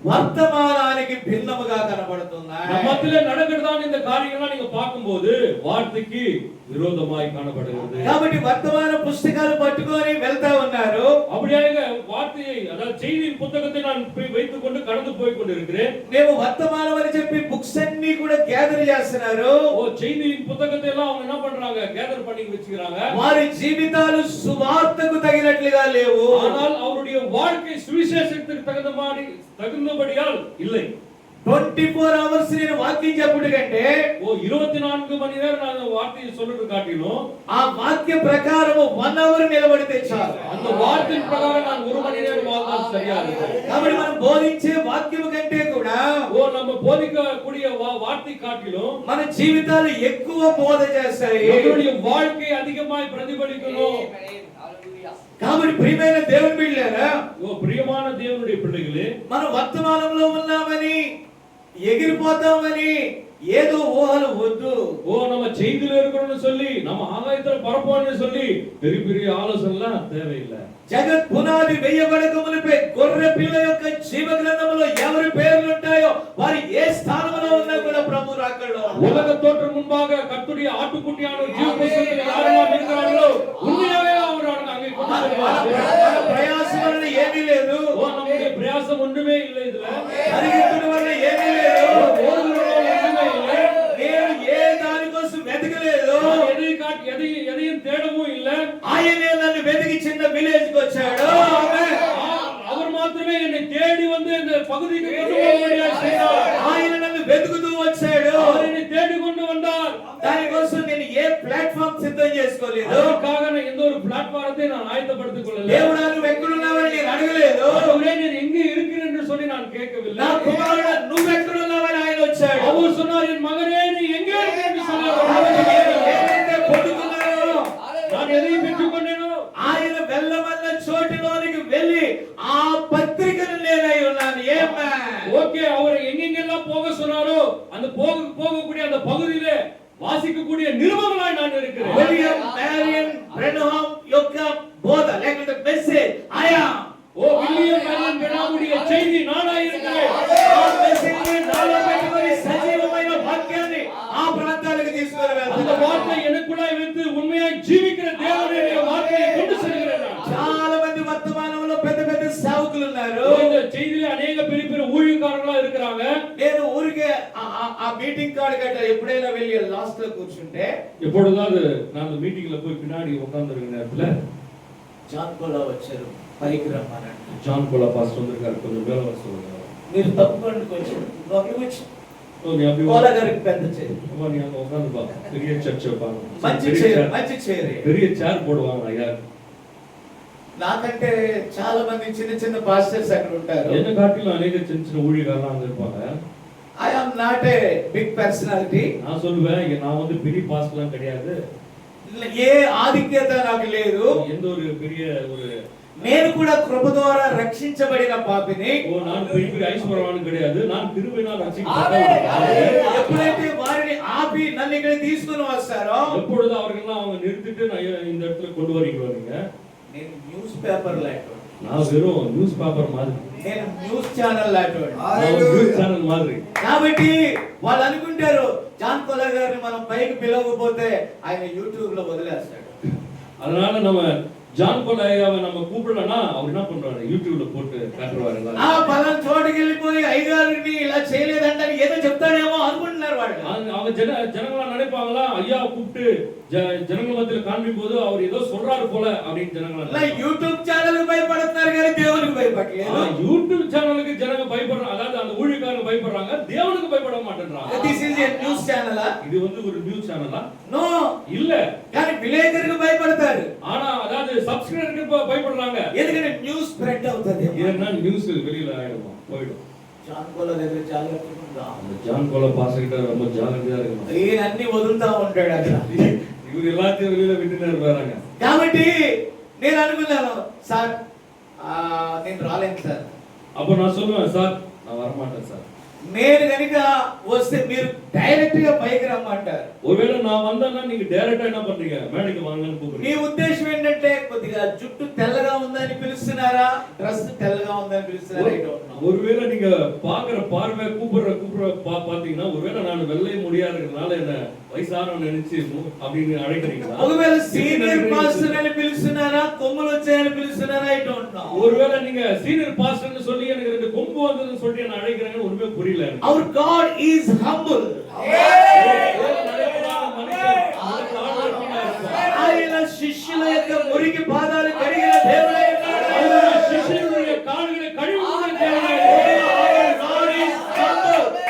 వర్తమానానికి భిన్నముగా కనబడుతున్నాయి. நம்ம மத்தியில நடக்கிறதான இந்த காரியங்களை நீங்க பார்க்கும்போது வார்த்தைக்கு விரோதமாய் காணப்படுகிறது. కాబట్టి వర్తమాన పుస్తకాలు పట్టుకొని వెళ్తా ఉన్నారు. அப்படியாக வார்த்தையை அதாவது செய்தியின் புத்தகத்தை நான் வைத்துக் கொண்டு கடந்து போய் கொண்டிருக்கிறேன். మేము వర్తమానం అని చెప్పి బుక్స్ అన్ని కూడా గ్యాదర్ చేస్తున్నారు. ஓ செய்தியின் புத்தகத்தை எல்லாம் அவங்க என்ன பண்றாங்க? கேதர் பண்ணி வச்சுக்கிறாங்க. వారి జీవితాలు సువార్తకు తగినట్లుగా లేవు. ஆனால் அவருடைய வாழ்க்கை சுவிசேஷத்துக்கு தகுந்தபடியால் இல்லை. 24 hours నేను వాక్యం చెప్పుడు కంటే ஓ 24 மணி நேரம் நான் வார்த்தையை சொல்றது காட்டிலும் ఆ వాక్య ప్రకారం 1 hour నిలబడితే చాలు. அந்த வார்த்தையின் பிரகாரம் நான் 1 மணி நேரம் வாழ்ந்தால் சரியா இருக்கும். కాబట్టి మనం బోధించే వాక్యం కంటే కూడా ஓ நம்ம போதிக்கக்கூடிய வார்த்தை காட்டிலும் మన జీవితాలు ఎక్కువ బోధ చేస్తాయి. நம்மளுடைய வாழ்க்கை அதிகமாய் பிரதிபலிக்கணும். కాబట్టి ప్రియమైన దేవుని బిడ్డలారా, ஓ பிரியமான தேவனுடைய பிள்ளைகளே, మనం వర్తమానంలో ఉన్నామని ఎగిరిపోతామని ఏదో ఊహలు వద్దు. ஓ நம்ம செய்தியில இருக்கணும்னு சொல்லி நம்ம ஆகாயத்துல பரப்போம்னு சொல்லி பெரிய பெரிய ஆலோசனைலாம் தேவையில்லை. జగత్ పునాది వేయబడక మునిపే గొర్రె పిల్ల యొక్క జీవ గ్రంథములో ఎవరి పేర్లు ఉంటాయో వారి ఏ స్థానంలో ఉన్నా కూడా ప్రభు రాకడలో உலக தோற்றம் முன்பாக கர்த்தருடைய ஆட்டுக்குட்டியான ஜீவ புஸ்தகத்தில் யாரெல்லாம் இருக்கிறார்களோ உண்மையாவே அவர் அங்கே கொண்டு செல்வார். మన ప్రయాసం వలన ఏమీ లేదు. ஓ நம்முடைய பிரயாசம் ஒன்றுமே இல்லை இதுல. పరిగెత్తడం వలన ఏమీ లేదు. ஓடுகிறவர்கள் ஒன்றுமே இல்லை. నేను ఏ దాని కోసం వెతకలేదు. எதையும் தேடவும் இல்லை. ఆయనే నన్ను వెతికి చిన్న విలేజ్ కి వచ్చాడు. அவர் మాత్రమే என்னை தேடி வந்து இந்த பகுதிக்கு கொண்டு வரும்படியாக செய்தார். ఆయన నన్ను వెతుకుతూ వచ్చాడు. அவர் என்னை தேடி கொண்டு வந்தார். దానికోసం నేను ఏ ప్లాట్ఫామ్ సిద్ధం చేసుకోలేదు. அதற்காக நான் எந்த ஒரு பிளாட்ஃபாரத்தை நான் ஆயத்தப்படுத்திக் கொள்ளல. దేవుడా నువ్వు ఎక్కడున్నావని నేను అడగలేదు. ஆண்டவரே நீர் எங்கே இருக்கிறீர் என்று சொல்லி நான் கேட்கவில்லை. నా కుమారుడా నువ్వు ఎక్కడున్నావని ఆయన వచ్చాడు. அவர் சொன்னார் என் மகனே நீ எங்கே இருக்கிற என்று சொல்லி ఏదైతే పొందుతున్నారో நான் எதை பெற்றுக் கொண்டேனோ ఆయన వెళ్ళమన్న చోటిలోనికి వెళ్ళి ఆ పత్రికను నేనై ఉన్నాను. ఏమ్మా ஓகே அவர் எங்கெங்கெல்லாம் போக சொன்னாரோ அந்த போகக்கூடிய அந்த பகுதியிலே வாசிக்கக்கூடிய நிருபங்களாய் நான் இருக்கிறேன். విలియం మ్యారియన్ బ్రెన్హామ్ యొక్క బోధ లేకుంటే మెసేజ్ ఆయా ஓ வில்லியம் மேரியன் பெனாவுடைய செய்தி நானாய் இருக்கிறேன். ఆ మెసేజ్ నాలో పెట్టుకొని సజీవమైన వాక్యాన్ని ఆ ప్రాంతాలకు తీసుకొని அந்த వెళ్తాను. வார்த்தை எனக்குள்ளாய் வைத்து உண்மையாய் ஜீவிக்கிற தேவனுடைய வார்த்தையை கொண்டு செல்கிறேன். చాలా మంది వర్తమానంలో పెద్ద పెద్ద సేవకులు ఉన్నారు. இந்த செய்தியில अनेक பெரிய பெரிய ஊழியக்காரங்களா இருக்கிறாங்க. నేను ఊరికే ఆ మీటింగ్ కార్డు గట్ట ఎప్పుడైనా వెళ్ళి లాస్ట్ లో కూర్చుంటే எப்பொழுதாவது நான் அந்த மீட்டிங்ல போய் பின்னாடி உட்கார்ந்திருக்கிற நேரத்துல జాన్ కోలా వచ్చారు పైకి రమ్మన్నాడు. ஜான் கோலா பாஸ்டர் வந்திருக்காரு, கொஞ்சம் மேல வர சொல்லுங்க. మీరు తప్పకుండా కొంచెం లోపలికి వచ్చి ஓ நீ அப்படி కోలా గారికి పెద్ద చేరు அம்மா நீ அங்க உட்கார்ந்து பா. பெரிய சர்ச் வைப்பாங்க. మంచి பெரிய చేరు chair. మంచి చేరు. பெரிய சேர் போடுவாங்க ஐயா. నాకంటే చాలా మంది చిన్న చిన్న పాస్టర్స్ అక్కడ ఉంటారు. என்ன காட்டிலும் அநேக சின்ன சின்ன ஊழியக்காரலாம் அங்க இருப்பாங்க. I am not a big personality. நான் சொல்லுவேன் நான் வந்து பெரிய பாஸ்டர்லாம் கிடையாது. ఏ ఆధిక్యత నాకు లేదు. எந்த ஒரு பெரிய ஒரு నేను కూడా కృప ద్వారా రక్షించబడిన పాపిని. ஓ நான் பெரிய ஐஸ்வர்யவான் கிடையாது. நான் கிருபையினால் ரட்சிக்கப்பட்டவன். ఎప్పుడైతే వారిని ఆపి నన్ను ఇక్కడ తీసుకొని వస్తారో எப்பொழுது அவர்கள்லாம் அவங்க நிறுத்திட்டு நான் இந்த இடத்துல கொண்டு வரீங்க. నేను న్యూస్ పేపర్ లాంటి நான் வெறும் நியூஸ் பேப்பர் மாதிரி. నేను న్యూస్ ఛానల్ లాంటి நியூஸ் சேனல் மாதிரி. కాబట్టి వాళ్ళు అనుకుంటారు జాన్ కోలా గారిని మనం పైకి పిలవకపోతే ఆయన యూట్యూబ్ లో వదిలేస్తాడు. அதனால நம்ம ஜான் பால் ஐயாவை நம்ம கூப்பிடலன்னா அவர் என்ன பண்றாரு, யூடியூப்ல போட்டு காட்டுவாரு எல்லாரும். పలానా చోటుకి వెళ్ళిపోయి అయ్యగారిని ఇలా చేయలేదంటే ఏదో చెప్తాడేమో అనుకుంటున్నారు వాళ్ళు. அவங்க ஜனங்களா நினைப்பாங்களா, ஐயா கூப்பிட்டு ஜனங்கள் மத்தியில காண்பிக்கும் போது அவர் ஏதோ சொல்றாரு போல அப்படின்னு ஜனங்களா ఇలా యూట్యూబ్ ఛానల్ కి భయపడుతున్నారు కానీ దేవునికి భయపడలేదు. யூடியூப் சேனலுக்கு ஜனங்க பயப்படுறாங்க, அதாவது அந்த ஊழியக்காரங்க பயப்படுறாங்க, தேவனுக்கு பயப்பட மாட்டேன்றாங்க. This is a news channel. இது வந்து ஒரு நியூஸ் சேனலா? నో, இல்ல. కానీ విలేకరులకు భయపడతారు. ஆனா அதாவது சப்ஸ்கிரைபருக்கு பயப்படுறாங்க. ఎందుకంటే న్యూస్ స్ప్రెడ్ అవుతది. ஏன்னா நியூஸ் வெளியில ஆயிடும், போய்டும். జాన్ కోల దగ్గర జాగ్రత్తగా ఉందాం. ஜான் கோல பாஸ்டர் கிட்ட ரொம்ப ஜாக்கிரதையா இருக்கணும். ఈయన అన్ని వదులుతా ఉంటాడు అక్కడ. இவர் எல்லாத்தையும் வெளியில விட்டுட்டு இருப்பாங்க. కాబట్టి నేను అనుకున్నాను, సార్ నేను రాలేను సార్. அப்ப நான் சொல்லுவேன், சார் நான் வர மாட்டேன் சார். నేను కనుక వస్తే మీరు డైరెక్ట్ గా పైకి రమ్మంటారు. ஒருவேளை நான் வந்தேன்னா நீங்க டைரக்டா என்ன பண்றீங்க, மேடைக்கு வாங்கன்னு మీ கூப்பிடுறீங்க. ఉద్దేశం ఏంటంటే కొద్దిగా జుట్టు తెల్లగా ఉందని పిలుస్తున్నారా, డ్రెస్ తెల్లగా ఉందని పిలుస్తున్నారా? ஒருவேளை நீங்க பாக்குற பார்வை கூப்பிடுற பாத்தீங்கன்னா, ஒருவேளை நான் வெள்ளை முடியா இருக்கிறதுனால என்ன வயசானவன் நினைச்சு அப்படின்னு அழைக்கிறீங்களா? ఒకవేళ సీనియర్ పాస్టర్ అని పిలుస్తున్నారా, కొమ్ములు వచ్చాయని పిలుస్తున్నారా? I don't know. ஒருவேளை நீங்க சீனிయர் பாஸ்டர்னு சொல்லி எனக்கு ரெண்டு கொம்பு வந்ததுன்னு சொல்லி என்ன அழைக்கிறீங்கன்னு ஒண்ணுமே புரியல. Our God is humble. ఆయన శిష్యుల యొక్క మురికి పాదాలు కడిగిన దేవుడై ఉన్నాడు. శిష్యుల కాళ్ళని కడిగిన దేవుడై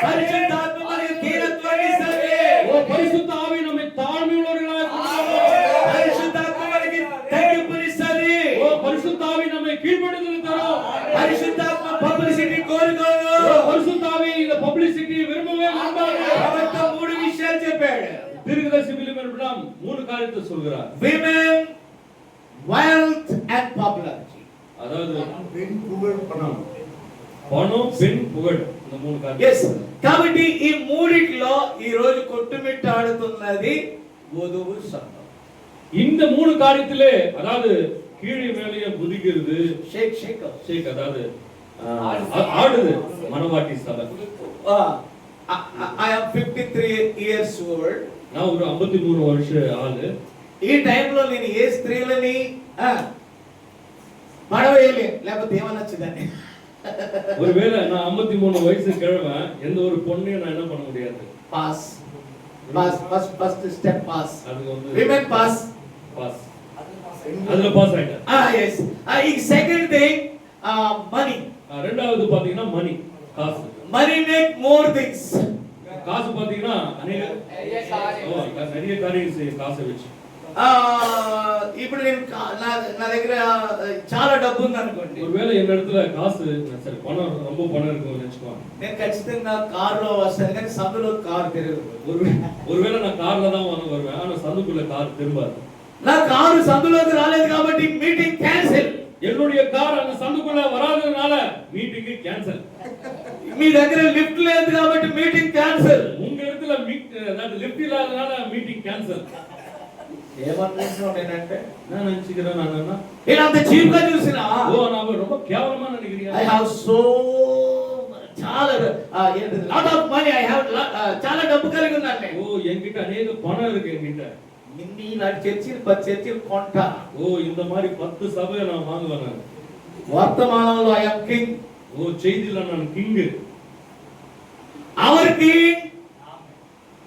పరిశుద్ధాత్మ మనకి దీనత్వాన్ని ఇస్తాడు. ఓ పరిశుద్ధ ఆవి நம்மை தாழ்மையுள்ளவர்களாக மாற்றும். పరిశుద్ధాత్మ మనకి తగ్గింపునిస్తాడు. ఓ పరిశుద్ధ ఆవి நம்மை கீழ்ப்படுதலை தரும். పరిశుద్ధాత్మ పబ్లిసిటీ కోరుకోదు. పరిశుద్ధ ఆవి இந்த பப்ளிசிட்டி விரும்பவே மாட்டாரு. ప్రవక్త మూడు విషయాలు చెప్పాడు. தீர்க்கதரிசி பிலிமோன் பிலாம் மூணு காரியத்தை சொல்கிறார். Women, wealth and popularity. அதாவது பெண் புகழ் பணம். பணம், பெண், புகழ், இந்த மூணு காரியம். yes. కాబట్టి ఈ మూడిట్లో ఈ రోజు కొట్టుమిట్టాడుతున్నది వధువు సంఘం. இந்த மூணு காரியத்திலே அதாவது கீழே மேலேயே குதிக்கிறது, షేక్ ஷேக் அதாவது ஆடுது மனவாட்டி சபை. I am 53 years old. நான் ஒரு 53 வருஷ ஆளு. ఈ టైంలో నేను ఏ స్త్రీలని పడవేయలే, లేకపోతే ఏమనొచ్చుదని. ஒருவேளை நான் 53 வயசு கிழமை எந்த ஒரு பொண்ணையும் நான் என்ன பண்ண முடியாது. Pass first step pass. அது வந்து విమెన్ పాస్. அதுல பாஸ் ஆயிட்டேன். yes. ఈ సెకండ్ థింగ్ మనీ. ரெண்டாவது பாத்தீங்கன்னா மணி, காசு. Money make more things. காசு பாத்தீங்கன்னா நிறைய காரியம் செய்ய காசை வச்சு. ఇప్పుడు నేను నా దగ్గర చాలా డబ్బు ఉంది అనుకోండి. ஒருவேளை என் இடத்துல காசு சரி பணம் ரொம்ப பணம் இருக்குன்னு வச்சுக்கோங்க, నేను ఖచ్చితంగా కారులో వస్తాను కానీ సందులో కారు తిరగదు. ஒருவேளை நான் கார்ல தான் வருவேன், ஆனா சந்துக்குள்ள கார் திரும்பாது. నా కారు సందులోకి రాలేదు కాబట్టి మీటింగ్ క్యాన్సిల్. என்னுடைய கார் அந்த சந்துக்குள்ள வராததுனால மீட்டிங் கேன்சல். మీ దగ్గర లిఫ్ట్ లేదు కాబట్టి మీటింగ్ క్యాన్సిల్. உங்க இடத்துல அதாவது லிஃப்ட் இல்லாதனால மீட்டிங் கேன்சல். ఏమనుకుంటున్నావు నేనంటే? நான் நினைச்சுக்கிறேன் நான் నేను అంత చీప్ గా చూసినా நான் ரொம்ப கேவலமா நினைக்கிறீங்க. ఐ హావ్ సో చాలా lot of money. I have చాలా డబ్బు కలిగి ఉన్నాను నేను. என்கிட்ட அநேக பணம் இருக்கு என்கிட்ட. ఇన్ని నా చర్చిలు 10 చర్చిలు కొంటా. இந்த மாதிரி 10 சபையை நான் வாங்குவேன். వర్తమానంలో ఐ యామ్ కింగ్. செய்தில நான் கிங். అవర్ కింగ్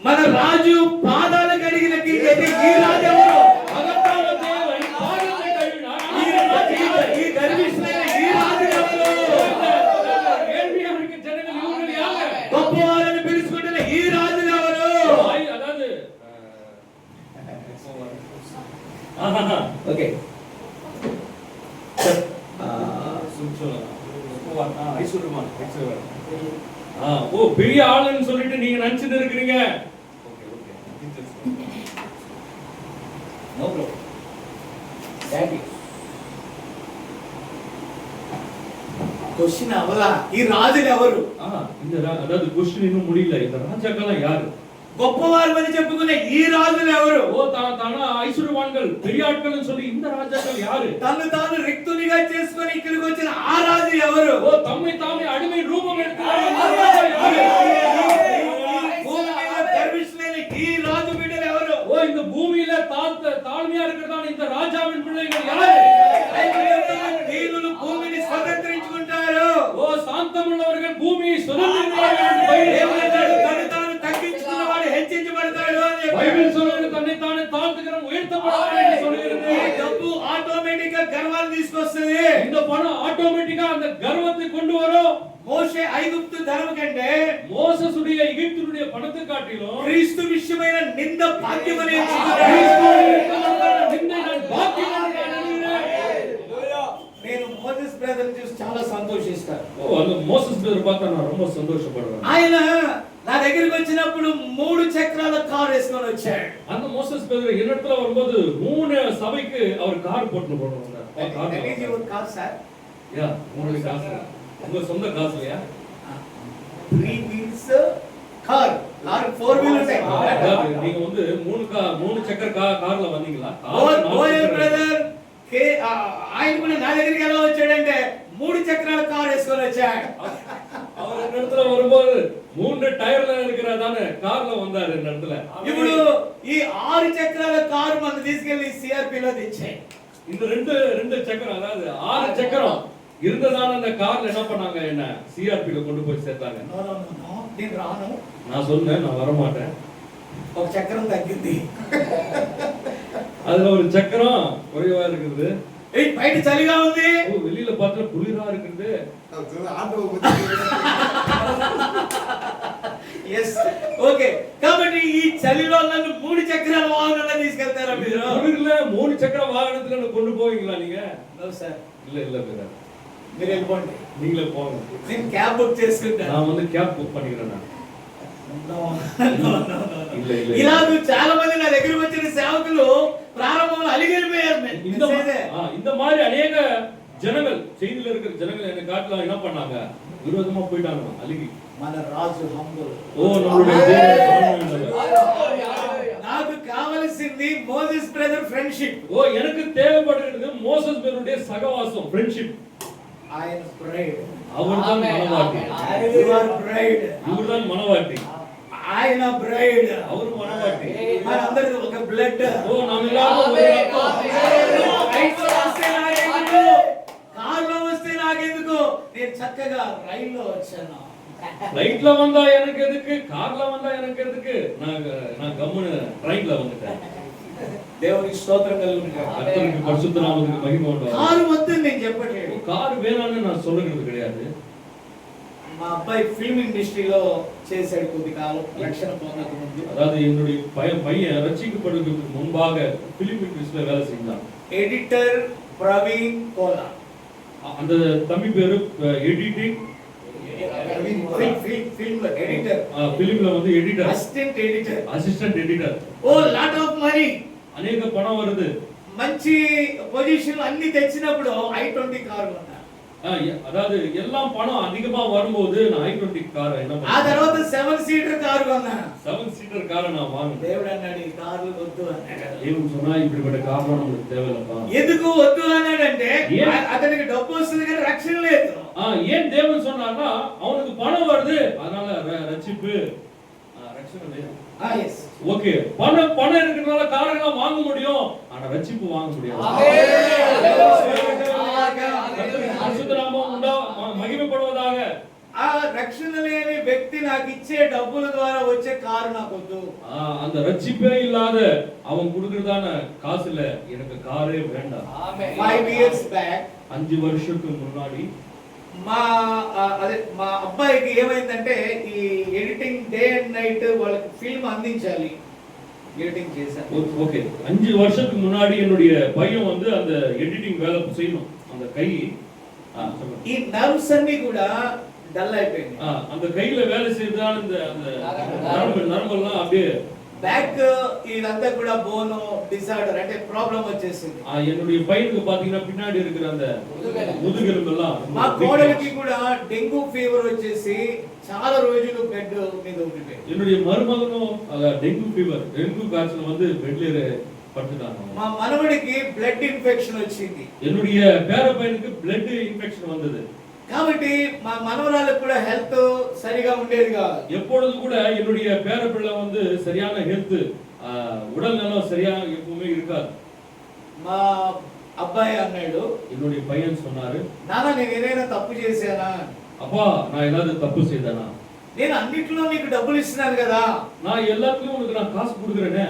మన రాజు పాదాలు కడిగిన కింగ్ అయితే ఈ రాజు ఎవరు? அகத்தான தேவன் பாதத்தை கழுவினார். ఈ గర్విష్ఠులైన ఈ రాజు ఎవరు? கேள்வியாருக்கு ஜனங்கள் இவர்கள் யாரு? గొప్పవారిని పిలుచుకుంటున్న ఈ రాజు ఎవరు? அதாவது ఓకే பெரிய ஆளுன்னு சொல்லிட்டு நீங்க நினைச்சிட்டு இருக்கிறீங்க. No problem daddy. క్వశ్చన్ అవలా ఈ రాజులు ఎవరు? இந்த அதாவது क्वेश्चन இன்னும் முடியல. இந்த ராஜாக்கெல்லாம் யாரு? గొప్పవారు అని చెప్పుకునే ఈ రాజులు ఎవరు? தான ஐஸ்வர்யவான்கள் பெரிய ஆட்கள்னு சொல்லி இந்த ராஜாக்கள் யாரு? తను తాను రిక్తునిగా చేసుకొని ఇక్కడికి వచ్చిన ఆ రాజు ఎవరు? தம்மை தாமே அடிமை ரூபம் எடுத்து அந்த ராஜா யாரு? భూమి మీద గర్విష్ఠులైన ఈ రాజు బిడ్డలు ఎవరు? இந்த பூமியில தாழ்மையா இருக்கிறதான இந்த ராஜாவின் பிள்ளைகள் யாரு? బైబిల్ சொல்லுகிறது தன்னை தானே தாழ்த்துகிறவன் உயர்த்தப்படுவான் என்று சொல்லுகிறது. ఈ డబ్బు ఆటోమేటిక్ గా గర్వాన్ని తీసుకొస్తుంది. இந்த பணம் ஆட்டோமேட்டிக்கா அந்த கர்வத்தை கொண்டு வரும். మోషే ఐగుప్తు ధనం కంటే மோசேசுடைய எகிப்தினுடைய பணத்தை காட்டிலும் క్రీస్తు విషయమైన నింద భాగ్యమని நிந்தை நான் பாக்கியம் என்று நான் எண்ணுகிறேன். నేను మోసెస్ బ్రదర్ చూసి చాలా సంతోషిస్తాను. ஓ அந்த மோசஸ் பிரதர் பார்த்தா நான் ரொம்ப சந்தோஷப்படுறேன். ఆయన నా దగ్గరికి వచ్చినప్పుడు 3 చక్రాల కారు వేసుకొని వచ్చాడు. அந்த மோசஸ் பிரதர் என்னிடத்துல வரும்போது 3 சபைக்கு அவர் கார் போட்டு போறாங்க. That is your car, sir? யா உங்களுடைய காசு. உங்க சொந்த காசு இல்லையா? 3 wheels car. லாரி 4 wheel ఉంటాయి. அதாவது நீங்க வந்து 3 சக்கர కార్ல வந்தீங்களா? ఓయ్ బ్రదర్ ఆయన కూడా నా దగ్గరికి ఎలా వచ్చాడంటే 3 చక్రాల కారు వేసుకొని వచ్చాడు. அவர் இந்த இடத்துல வரும்போது 3 டயர்ல இருக்கிறதானே కార్ல வந்தாரு இந்த இடத்துல. ఇప్పుడు ఈ 6 చక్రాల కారు మనం తీసుకెళ్లి సిఆర్పి లో తెచ్చాయి. இந்த ரெண்டு சக்கரம் அதாவது 6 சக்கரம் இருந்ததான அந்த கார்ல என்ன பண்ணாங்க என்ன சிஆர்பில கொண்டு போய் சேர்த்தாங்க. నో నో నో నేను రాను. நான் சொன்னேன் நான் வர மாட்டேன். ఒక చక్రం తగ్గింది. அதுல ஒரு சக்கரம் குறைவா இருக்குது. ఏయ్ బయట చలిగా ఉంది. ஓ வெளியில பார்த்தா குளிரா இருக்குது. yes ఓకే కాబట్టి ఈ చలిలో నన్ను 3 చక్రాల వాహనంలో తీసుకెళ్తారా మీరు? குளிர்ல 3 சக்கர வாகனத்துல என்ன கொண்டு போவீங்களா நீங்க? No sir. இல்ல பிரதர். మీరు వెళ్ళిపోండి. நீங்களே போங்க. నేను క్యాబ్ బుక్ చేసుకుంటాను. நான் வந்து கேப் புக் பண்ணிக்கிறேன் நான். இல்ல இல்ல. ఇలాగ చాలా మంది నా దగ్గరికి వచ్చిన సేవకులు ప్రారంభంలో అలిగిపోయారు. இந்த மாதிரி अनेक ஜனங்கள் செய்தில இருக்கிற ஜனங்கள் என்ன காட்டுல என்ன பண்ணாங்க? விரோதமா போய்ட்டாங்க அலிகி. మన రాజు హంబుల్. ఓ நம்மளுடைய தேவன் నాకు కావాల్సింది మోసెస్ బ్రదర్ ఫ్రెండ్షిప్. ஓ எனக்கு தேவைப்படுகிறது மோசஸ் பிரதருடைய சகவாசம் ஃப்ரெண்ட்ஷிப். ఆయన బ్రైడ్. அவர்தான் மணவாட்டி. You are bride. இவர்தான் மணவாட்டி. ఆయన బ్రైడ్. அவர் மணவாட்டி. మనందరిది ఒక బ్లడ్. ஓ நாம் எல்லாரும் ஒரு ரத்தம். రైల్లో వస్తే నాకెందుకు? కార్లో వస్తే నాకెందుకు? నేను చక్కగా రైల్లో వచ్చాను. ரைட்ல வந்தா எனக்கு எதுக்கு? கார்ல வந்தா எனக்கு எதுக்கு? நான் கம்முனு ட்ரெயின்ல வந்துட்டேன். దేవుని స్తోత్రం కలుగునుగాక. கர்த்தருக்கு பரிசுத்த நாமத்துக்கு மகிமை உண்டாகட்டும். కారు వద్దని నేను చెప్పట్లేదు. கார் வேணாம்னு நான் சொல்றது கிடையாது. మా అబ్బాయి ఫిల్మ్ ఇండస్ట్రీలో చేశాడు కొద్ది కాలం రక్షణ పొందక ముందు. அதாவது என்னுடைய பையன் ரட்சிக்கப்படுவதற்கு முன்பாக பிலிம் இண்டஸ்ட்ரியில வேலை செஞ்சான். ఎడిటర్ ప్రవీణ్ కోలా. அந்த தம்பி பேரு எடிட்டிங் ఫిల్మ్ ఎడిటర్. பிலிம்ல வந்து editor, assistant editor. A lot of money. అనేక పணம் வருது. మంచి పొజిషన్ అన్ని తెచ్చినప్పుడు i20 కారు కొన్నా. அதாவது எல்லாம் பணம் அதிகமா வரும்போது நான் i20 கார் என்ன ఆ తర్వాత 7 సీటర్ కారు కొన్నా. 7 సీటర్ காரை நான் வாங்கினேன். దేవుడు అన్నాడు ఈ కార్లు వద్దు అన్నాడు. దేవుడు சொன்னா இப்படிப்பட்ட கார்லாம் நமக்கு தேவையில்லப்பா. ఎందుకు వద్దు అన్నాడంటే అతనికి డబ్బు వస్తుంది కానీ రక్షణ లేదు. ஏன் தேவன் சொன்னார்னா அவனுக்கு பணம் வருது அதனால ரட்சிப்பு ரட்சணை లేదు. எஸ் ஓகே பணம் இருக்கிறதுனால காரணங்கள வாங்க முடியும் ஆனா ரட்சிப்பு வாங்க முடியாது. பரிசுத்த நாமம் மகிமைப்படுவதாக. ఆ రక్షణ లేని వ్యక్తి నాకు ఇచ్చే డబ్బుల ద్వారా వచ్చే కారు నాకు వద్దు. அந்த రட்சிப்பே ఇల్లాத அவன் குடுக்குறதான காசுல எனக்கு காரே வேண்டாம். 5 years back 5 வருஷத்துக்கு முன்னாடி మా అబ్బాయికి ఏమైందంటే ఈ ఎడిటింగ్ డే అండ్ నైట్ వాళ్ళకి ఫిల్మ్ అందించాలి. ఎడిటింగ్ చేశాను. ஓகே 5 வருஷத்துக்கு முன்னாடி என்னுடைய பையன் வந்து அந்த எடிட்டிங் வேலை செய்யணும். அந்த கை ఈ నర్వ్స్ అన్ని కూడా డల్ అయిపోయింది. அந்த கையில வேலை செய்யறதால இந்த நரம்பெல்லாம் அப்படியே బ్యాక్ ఇదంతా కూడా బోన్ డిసార్డర్ అంటే ప్రాబ్లం వచ్చేసింది. என்னுடைய பையனுக்கு பாத்தீங்கன்னா பின்னாடி இருக்கிற அந்த முதுகெலும்பு எல்லாம். మా కోడలికి కూడా డెంగ్యూ ఫీవర్ వచ్చేసి చాలా రోజులు బెడ్ మీద ఉండిపోయింది. என்னுடைய மருமகனும் டெங்கு காய்ச்சல் வந்து பெட்ல படுத்துட்டாங்க. మా మనవడికి బ్లడ్ ఇన్ఫెక్షన్ వచ్చింది. என்னுடைய பேர பையனுக்கு பிளட் இன்ஃபெக்ஷன் வந்தது. కాబట్టి మా మనవరాలకు కూడా హెల్త్ సరిగా ఉండేది కాదు. எப்பொழுது கூட என்னுடைய பேர பிள்ளை வந்து சரியான ஹெல்த் உடல் நலம் சரியா எப்பவுமே இருக்காது. మా అబ్బాయి అన్నాడు, என்னுடைய பையன் சொன்னாரு, నాన్న నేను ఏదైనా తప్పు చేశానా? அப்பா நான் ஏதாவது தப்பு செய்தேனா? నేను అన్నిట్లో నీకు డబ్బులు ఇస్తున్నాను కదా. நான் எல்லாத்துலயும் உனக்கு நான் காசு கொடுக்கிறேனே.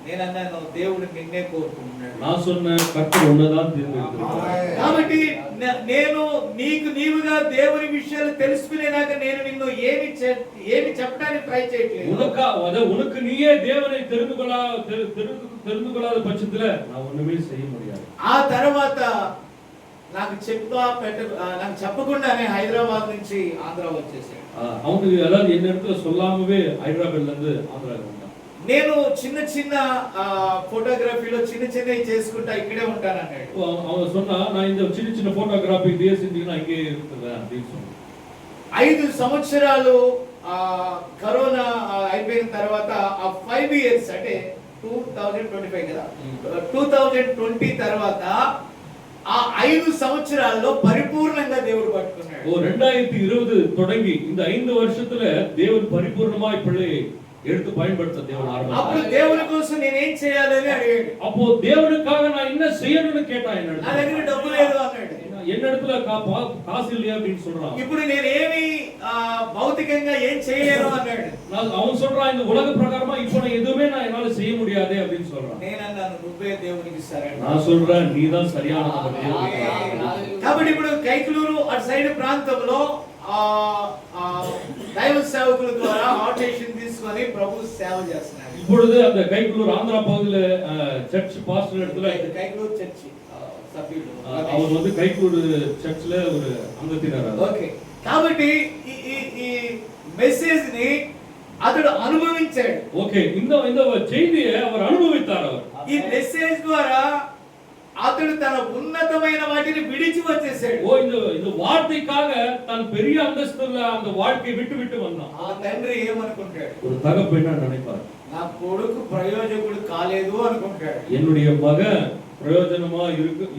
నేను అన్నాను దేవుడు నిన్నే కోరుకుంటున్నాడు. நான் சொன்னேன் கர்த்தர் உன்னதான் தேர்ந்தெடுத்திருக்கிறார். కాబట్టి నేను నీకు నీవుగా దేవుని విషయాలు తెలుసుకునేదాకా నేను నిన్ను ఏమి చెప్పడానికి ట్రై చేయట్లేదు. உனக்கு நீயே தேவனை தெரிந்து கொள்ளாத பட்சத்துல நான் ஒண்ணுமே செய்ய முடியாது. ఆ తర్వాత నాకు చెప్పకుండానే హైదరాబాద్ నుంచి ఆంధ్ర వచ్చేసాడు. அவனுக்கு அதாவது என்ன இடத்துல சொல்லாமவே ஹைதராபாத்ல இருந்து ஆந்திராக்கு வந்தான். నేను చిన్న చిన్న ఫోటోగ్రఫీలో చిన్నవి చేసుకుంటా ఇక్కడే ఉంటాను అన్నాడు. அவன் சொன்னா நான் இந்த சின்ன போட்டோகிராஃபி இதே செஞ்சீங்கன்னா இங்கே இருக்குதா அப்படின்னு சொன்னான். 5 సంవత్సరాలు కరోనా అయిపోయిన తర్వాత ఆ 5 ఇయర్స్ అంటే 2025 కదా, 2020 తర్వాత ఆ 5 సంవత్సరాల్లో పరిపూర్ణంగా దేవుడు పట్టుకున్నాడు. 2020 தொடங்கி இந்த 5 வருஷத்துல தேவன் பரிபூர்ணமாய் பிள்ளை எடுத்து பயன்படுத்த தேவன் ஆரம்பிச்சார். అప్పుడు దేవుని కోసం నేను ఏం చేయాలని అడిగాడు. அப்போ தேவனுக்காக நான் என்ன செய்யணும்னு கேட்டான். என்ன నా దగ్గర డబ్బు లేదు అన్నాడు. என்ன இடத்துல காசு இல்லையா அப்படின்னு சொல்றான். ఇప్పుడు నేను ఏమి భౌతికంగా ఏం చేయలేను అన్నాడు. அவன் சொல்றான் இந்த உலக பிரகாரமா இப்போ நான் எதுவுமே என்னால செய்ய முடியாது அப்படின்னு சொல்றான். నేను అన్నాను నువ్వే దేవునికి సరైన. நான் சொல்றேன் நீதான் சரியான நபர். కాబట్టి ఇప్పుడు కైకలూరు అటు సైడ్ ప్రాంతంలో దైవ సేవకుల ద్వారా ఆటేషన్ తీసుకొని ప్రభు సేవ చేస్తున్నారు. இப்பொழுது அந்த கைக்குள்ளூர் ஆந்திரா பகுதியில சர்ச் பாஸ்டர் இடத்துல కైకలూరు చర్చి సభ్యుడు அவர் வந்து கைக்குள்ளூர் சர்ச்ல ஒரு அங்கத்தினர். ఓకే, కాబట్టి ఈ మెసేజ్ ని అతడు అనుభవించాడు. ఓకే, இந்த செய்தியை அவர் அனுபவித்தார். அவர் ఈ మెసేజ్ ద్వారా అతడు తన ఉన్నతమైన వాటిని విడిచి వచ్చేసాడు. இந்த వార్తైకాக தன் பெரிய அந்தஸ்துல அந்த வாழ்க்கையை விட்டு வந்தான். ఆ తండ్రి ఏమనుకుంటాడు? ஒரு தகப்பன் என்ன நினைப்பார்? నా కొడుకు ప్రయోజకుడు కాలేదు అనుకుంటాడు. என்னுடைய மகன் பிரயோஜனமா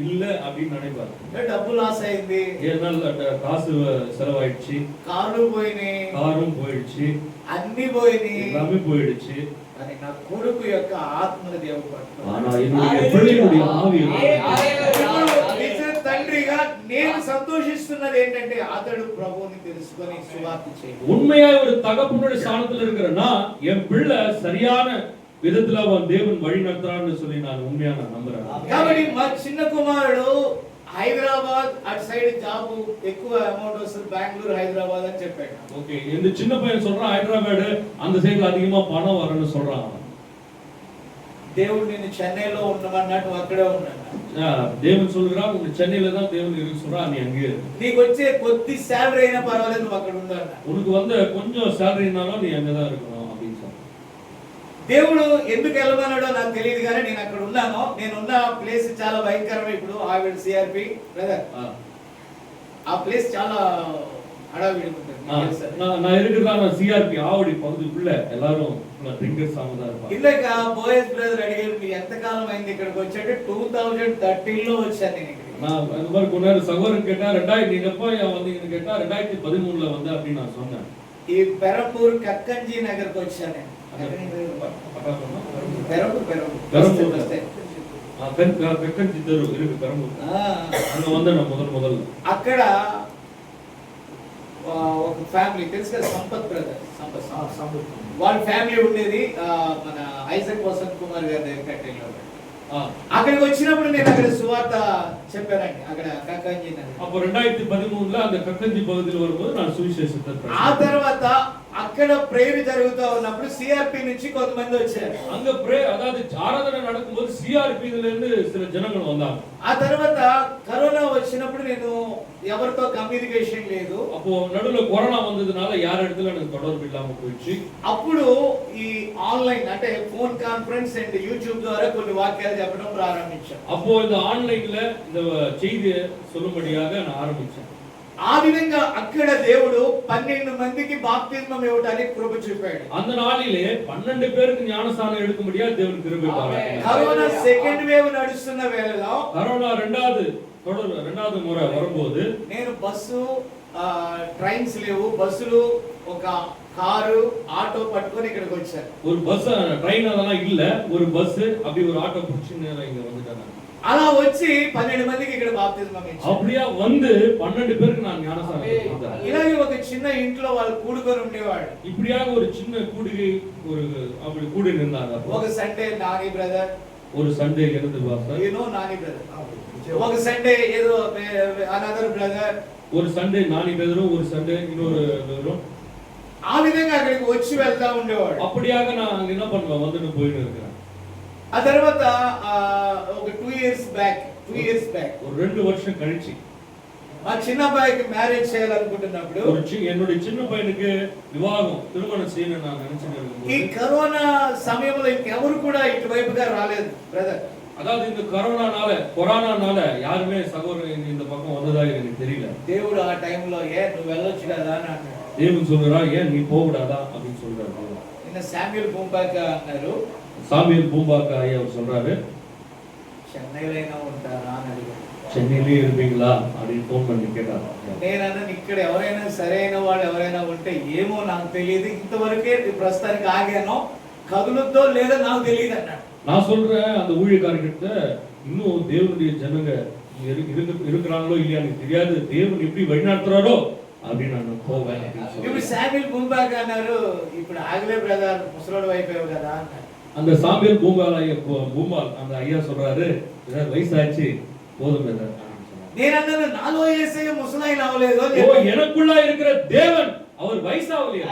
இல்ல அப்படின்னு நினைப்பார். డబ్బు లాస్ అయింది, ஏன்னா காசு செலவாயிடுச்சு, కార్లు పోయినాయి, காரும் போயிடுச்சு, అన్ని పోయినాయి, எல்லாமே போயிடுச்சு. కానీ నా కొడుకు యొక్క ఆత్మను దేవుడు పట్టుకున్నాడు. ஆனா என்னுடைய பிள்ளையுடைய ஆவி నిజ తండ్రిగా నేను సంతోషిస్తున్నది ఏంటంటే అతడు ప్రభువుని తెలుసుకొని సువార్త చేయడం. உண்மையா ஒரு தகப்பனுடைய ஸ்தானத்துல இருக்கிறனா என் பிள்ளை சரியான విధంగా அவன் தேவன் வழி நடத்துறான்னு சொல்லி நான் உண்மையா நம்புறேன். కాబట్టి మా చిన్న కుమారుడు హైదరాబాద్ అటు సైడ్ జాబ్ ఎక్కువ అమౌంట్ వస్తుంది, బెంగళూరు హైదరాబాద్ అని చెప్పాడు. ఓకే, இந்த சின்ன பையன் சொல்றான் ஹைதராபாத் அந்த சைடுல அதிகமா பணம் வரும்னு சொல்றான். దేవుడు నిన్ను చెన్నైలో ఉండమన్నట్టు అక్కడే ఉన్నాడు. దేవుని சொல்றான் உங்க சென்னையில தான் தேவன் இருக்கு சொல்றான், நீ அங்கே இரு. నీకు వచ్చే కొద్ది సాలరీ అయినా పర్వాలేదు నువ్వు అక్కడ ఉండాలి. உனக்கு வந்து கொஞ்சம் சாலரினாலும் நீ அங்க தான் இருக்கணும் அப்படின்னு சொல்றான். దేవుడు ఎందుకు వెళ్ళమన్నాడో నాకు తెలియదు కానీ నేను అక్కడ ఉన్నాను. నేను ఉన్న ప్లేస్ చాలా భయంకరం. ఇప్పుడు ఆవిడ సిఆర్పి బ్రదర్, ఆ ప్లేస్ చాలా హడావిడి ఉంటుంది. நான் இருக்கிறதா சிஆர்பி ஆவடி பகுதிக்குள்ள எல்லாரும் ட்ரிங்கர்ஸ் ஆமதா இருப்பாங்க. ఇందాక బోయస్ బ్రదర్ అడిగారు మీరు ఎంత కాలం అయింది ఇక్కడికి వచ్చాడు. 2013 లో వచ్చాను నేను ఇక్కడికి. நான் அந்த மாதிரி கொண்டாரு சகோதரன் கேட்டா 2000 நீங்க எப்போ வந்தீங்கன்னு கேட்டா 2013ல வந்து அப்படி நான் சொன்னேன். ఈ పెరంపూర్ కక్కంజీ నగర్కి వచ్చాను నేను. అక్కడ ఒక ఫ్యామిలీ తెలుసు కదా, సంపత్ బ్రదర్, సంపత్ వాళ్ళ ఫ్యామిలీ ఉండేది మన ఐజక్ వసంత్ కుమార్ గారి దగ్గర కట్టేలో. అక్కడికి వచ్చినప్పుడు నేను అక్కడ సువార్త చెప్పానండి అక్కడ కక్కంజీ నగర్. அப்போ 2013ல அந்த கக்கஞ்சி பகுதியில் வரும்போது நான் சுவிசேஷத்தை ఆ తర్వాత అక్కడ ప్రేయర్ జరుగుతూ ఉన్నప్పుడు సిఆర్పి నుంచి కొంతమంది వచ్చారు. அங்க அதாவது ஆராதனை நடக்கும்போது சிஆர்பில இருந்து சில ஜனங்கள் வந்தாங்க. ఆ తర్వాత కరోనా వచ్చినప్పుడు నేను ఎవరితో కమ్యూనికేషన్ లేదు. அப்போ நடுவுல கொரோனா வந்ததுனால யார் இடத்துல எனக்கு தொடர்பு இல்லாம போயிடுச்சு. అప్పుడు ఈ ఆన్లైన్ అంటే ఫోన్ కాన్ఫరెన్స్ అండ్ యూట్యూబ్ ద్వారా కొన్ని వాక్యాలు చెప్పడం ప్రారంభించాను. அப்போ இந்த ఆన్లైన్ல இந்த செய்தியை சொல்லும்படியாக நான் ஆரம்பிச்சேன். ఆ విధంగా అక్కడ దేవుడు 12 మందికి బాప్తిస్మం ఇవ్వడానికి కృప చూపాడు. அந்த நாளிலே 12 பேருக்கு ஞானஸ்நானம் எடுக்கும்படியா దేవుని కృప பாராட்டினார். కరోనా సెకండ్ వేవ్ నడుస్తున్న వేళలో కరోనా రెండవది ముறை வரும்போது నేను బస్సు ట్రైన్స్ లేవు, బస్సులు ఒక కారు ఆటో పట్టుకొని ఇక్కడికి వచ్చాను. ஒரு பஸ் ட்ரெயின் அதெல்லாம் இல்ல, ஒரு பஸ் அப்படி ஒரு ஆட்டோ புடிச்சு இங்க வந்துட்டாங்க. అలా వచ్చి 12 మందికి ఇక్కడ బాప్తిజం ఇచ్చారు. அப்படியா வந்து 12 பேருக்கு நான் ஞானஸ்நானம் கொடுத்தேன். ఇలాగే ఒక చిన్న ఇంట్లో వాళ్ళు కూడుకొని ఉండేవాడు. இப்படியாக ஒரு சின்ன கூடுகை ஒரு அப்படி கூடி நின்றாங்க. ఒక సండే నాని బ్రదర్, ஒரு சண்டே இருந்து pastor, you know Nani brother. ఒక సండే ఏదో అనదర్ బ్రదర్, ஒரு சண்டே நானி பேதரும், ஒரு சண்டே இன்னொரு பேதரும், ఆ విధంగా అక్కడికి వచ్చి వెళ్తా ఉండేవాడు. அப்படியாக நான் அங்க என்ன பண்ணுவேன், வந்துட்டு போயிட்டு இருக்கிறேன். ఆ తర్వాత ఒక 2 ఇయర్స్ బ్యాక్ ஒரு 2 வருஷம் கழிச்சு మా చిన్న అబ్బాయికి మ్యారేజ్ చేయాలనుకుంటున్నప్పుడు என்னுடைய சின்ன பையனுக்கு விவாகம் திருமணம் செய்யணும்னு நான் நினைச்சிட்டு ఈ இருக்கும்போது, కరోనా సమయంలో ఇంకెవరు కూడా ఇటువైపుగా రాలేదు బ్రదర్. அதாவது இந்த கொரோனானால யாருமே சகோதரன் இந்த பக்கம் வந்ததா எனக்கு தெரியல. దేవుడు ఆ టైంలో నువ్వు వెళ్ళొచ్చు కదా అని అన్నాడు. தேவன் சொல்றா, ஏன் நீ போகக்கூடாதா அப்படின்னு சொல்றாரு. నిన్న శామ్యూల్ బూంబాక అన్నారు, சாமியல் பூம்பாக்கா ஐயா அவர் சொல்றாரு, చెన్నైలో అయినా ఉంటారా అని అడిగారు. சென்னையிலே இருப்பீங்களா அப்படின்னு ఫోన్ பண்ணி கேட்டாரு. నేనన్నా ఇక్కడ ఎవరైనా సరైన వాడు ఎవరైనా ఉంటే ఏమో నాకు తెలియదు, ఇంతవరకే ప్రస్తుతానికి ఆగాను, కదులుద్దో లేదో నాకు తెలియదు అన్నాడు. நான் சொல்றேன் அந்த ஊழியக்காரர்கிட்ட, இன்னும் தேவனுடைய ஜனங்க இருக்கிறாங்களோ இல்லையா எனக்கு தெரியாது, தேவன் எப்படி வழிநடத்துறாரோ அப்படின்னு நான் போவேன் அப்படின்னு ఇప్పుడు சொல்றேன். శామ్యూల్ బూంబాక అన్నారు, ఇప్పుడు ఆగలే బ్రదర్, ముసలోడు అయిపోయావు కదా అన్నారు. அந்த சாமியல் பூம்பால் அந்த ஐயா சொல்றாரு, வயசாச்சு போதும் அப்படின்னு சொன்னாரு. నేనన్నాను, నాలో యేసయ్య ముసలాయన అవ్వలేదు అని ஓ, எனக்குள்ள இருக்கிற தேவன் அவர் వయసావలియా.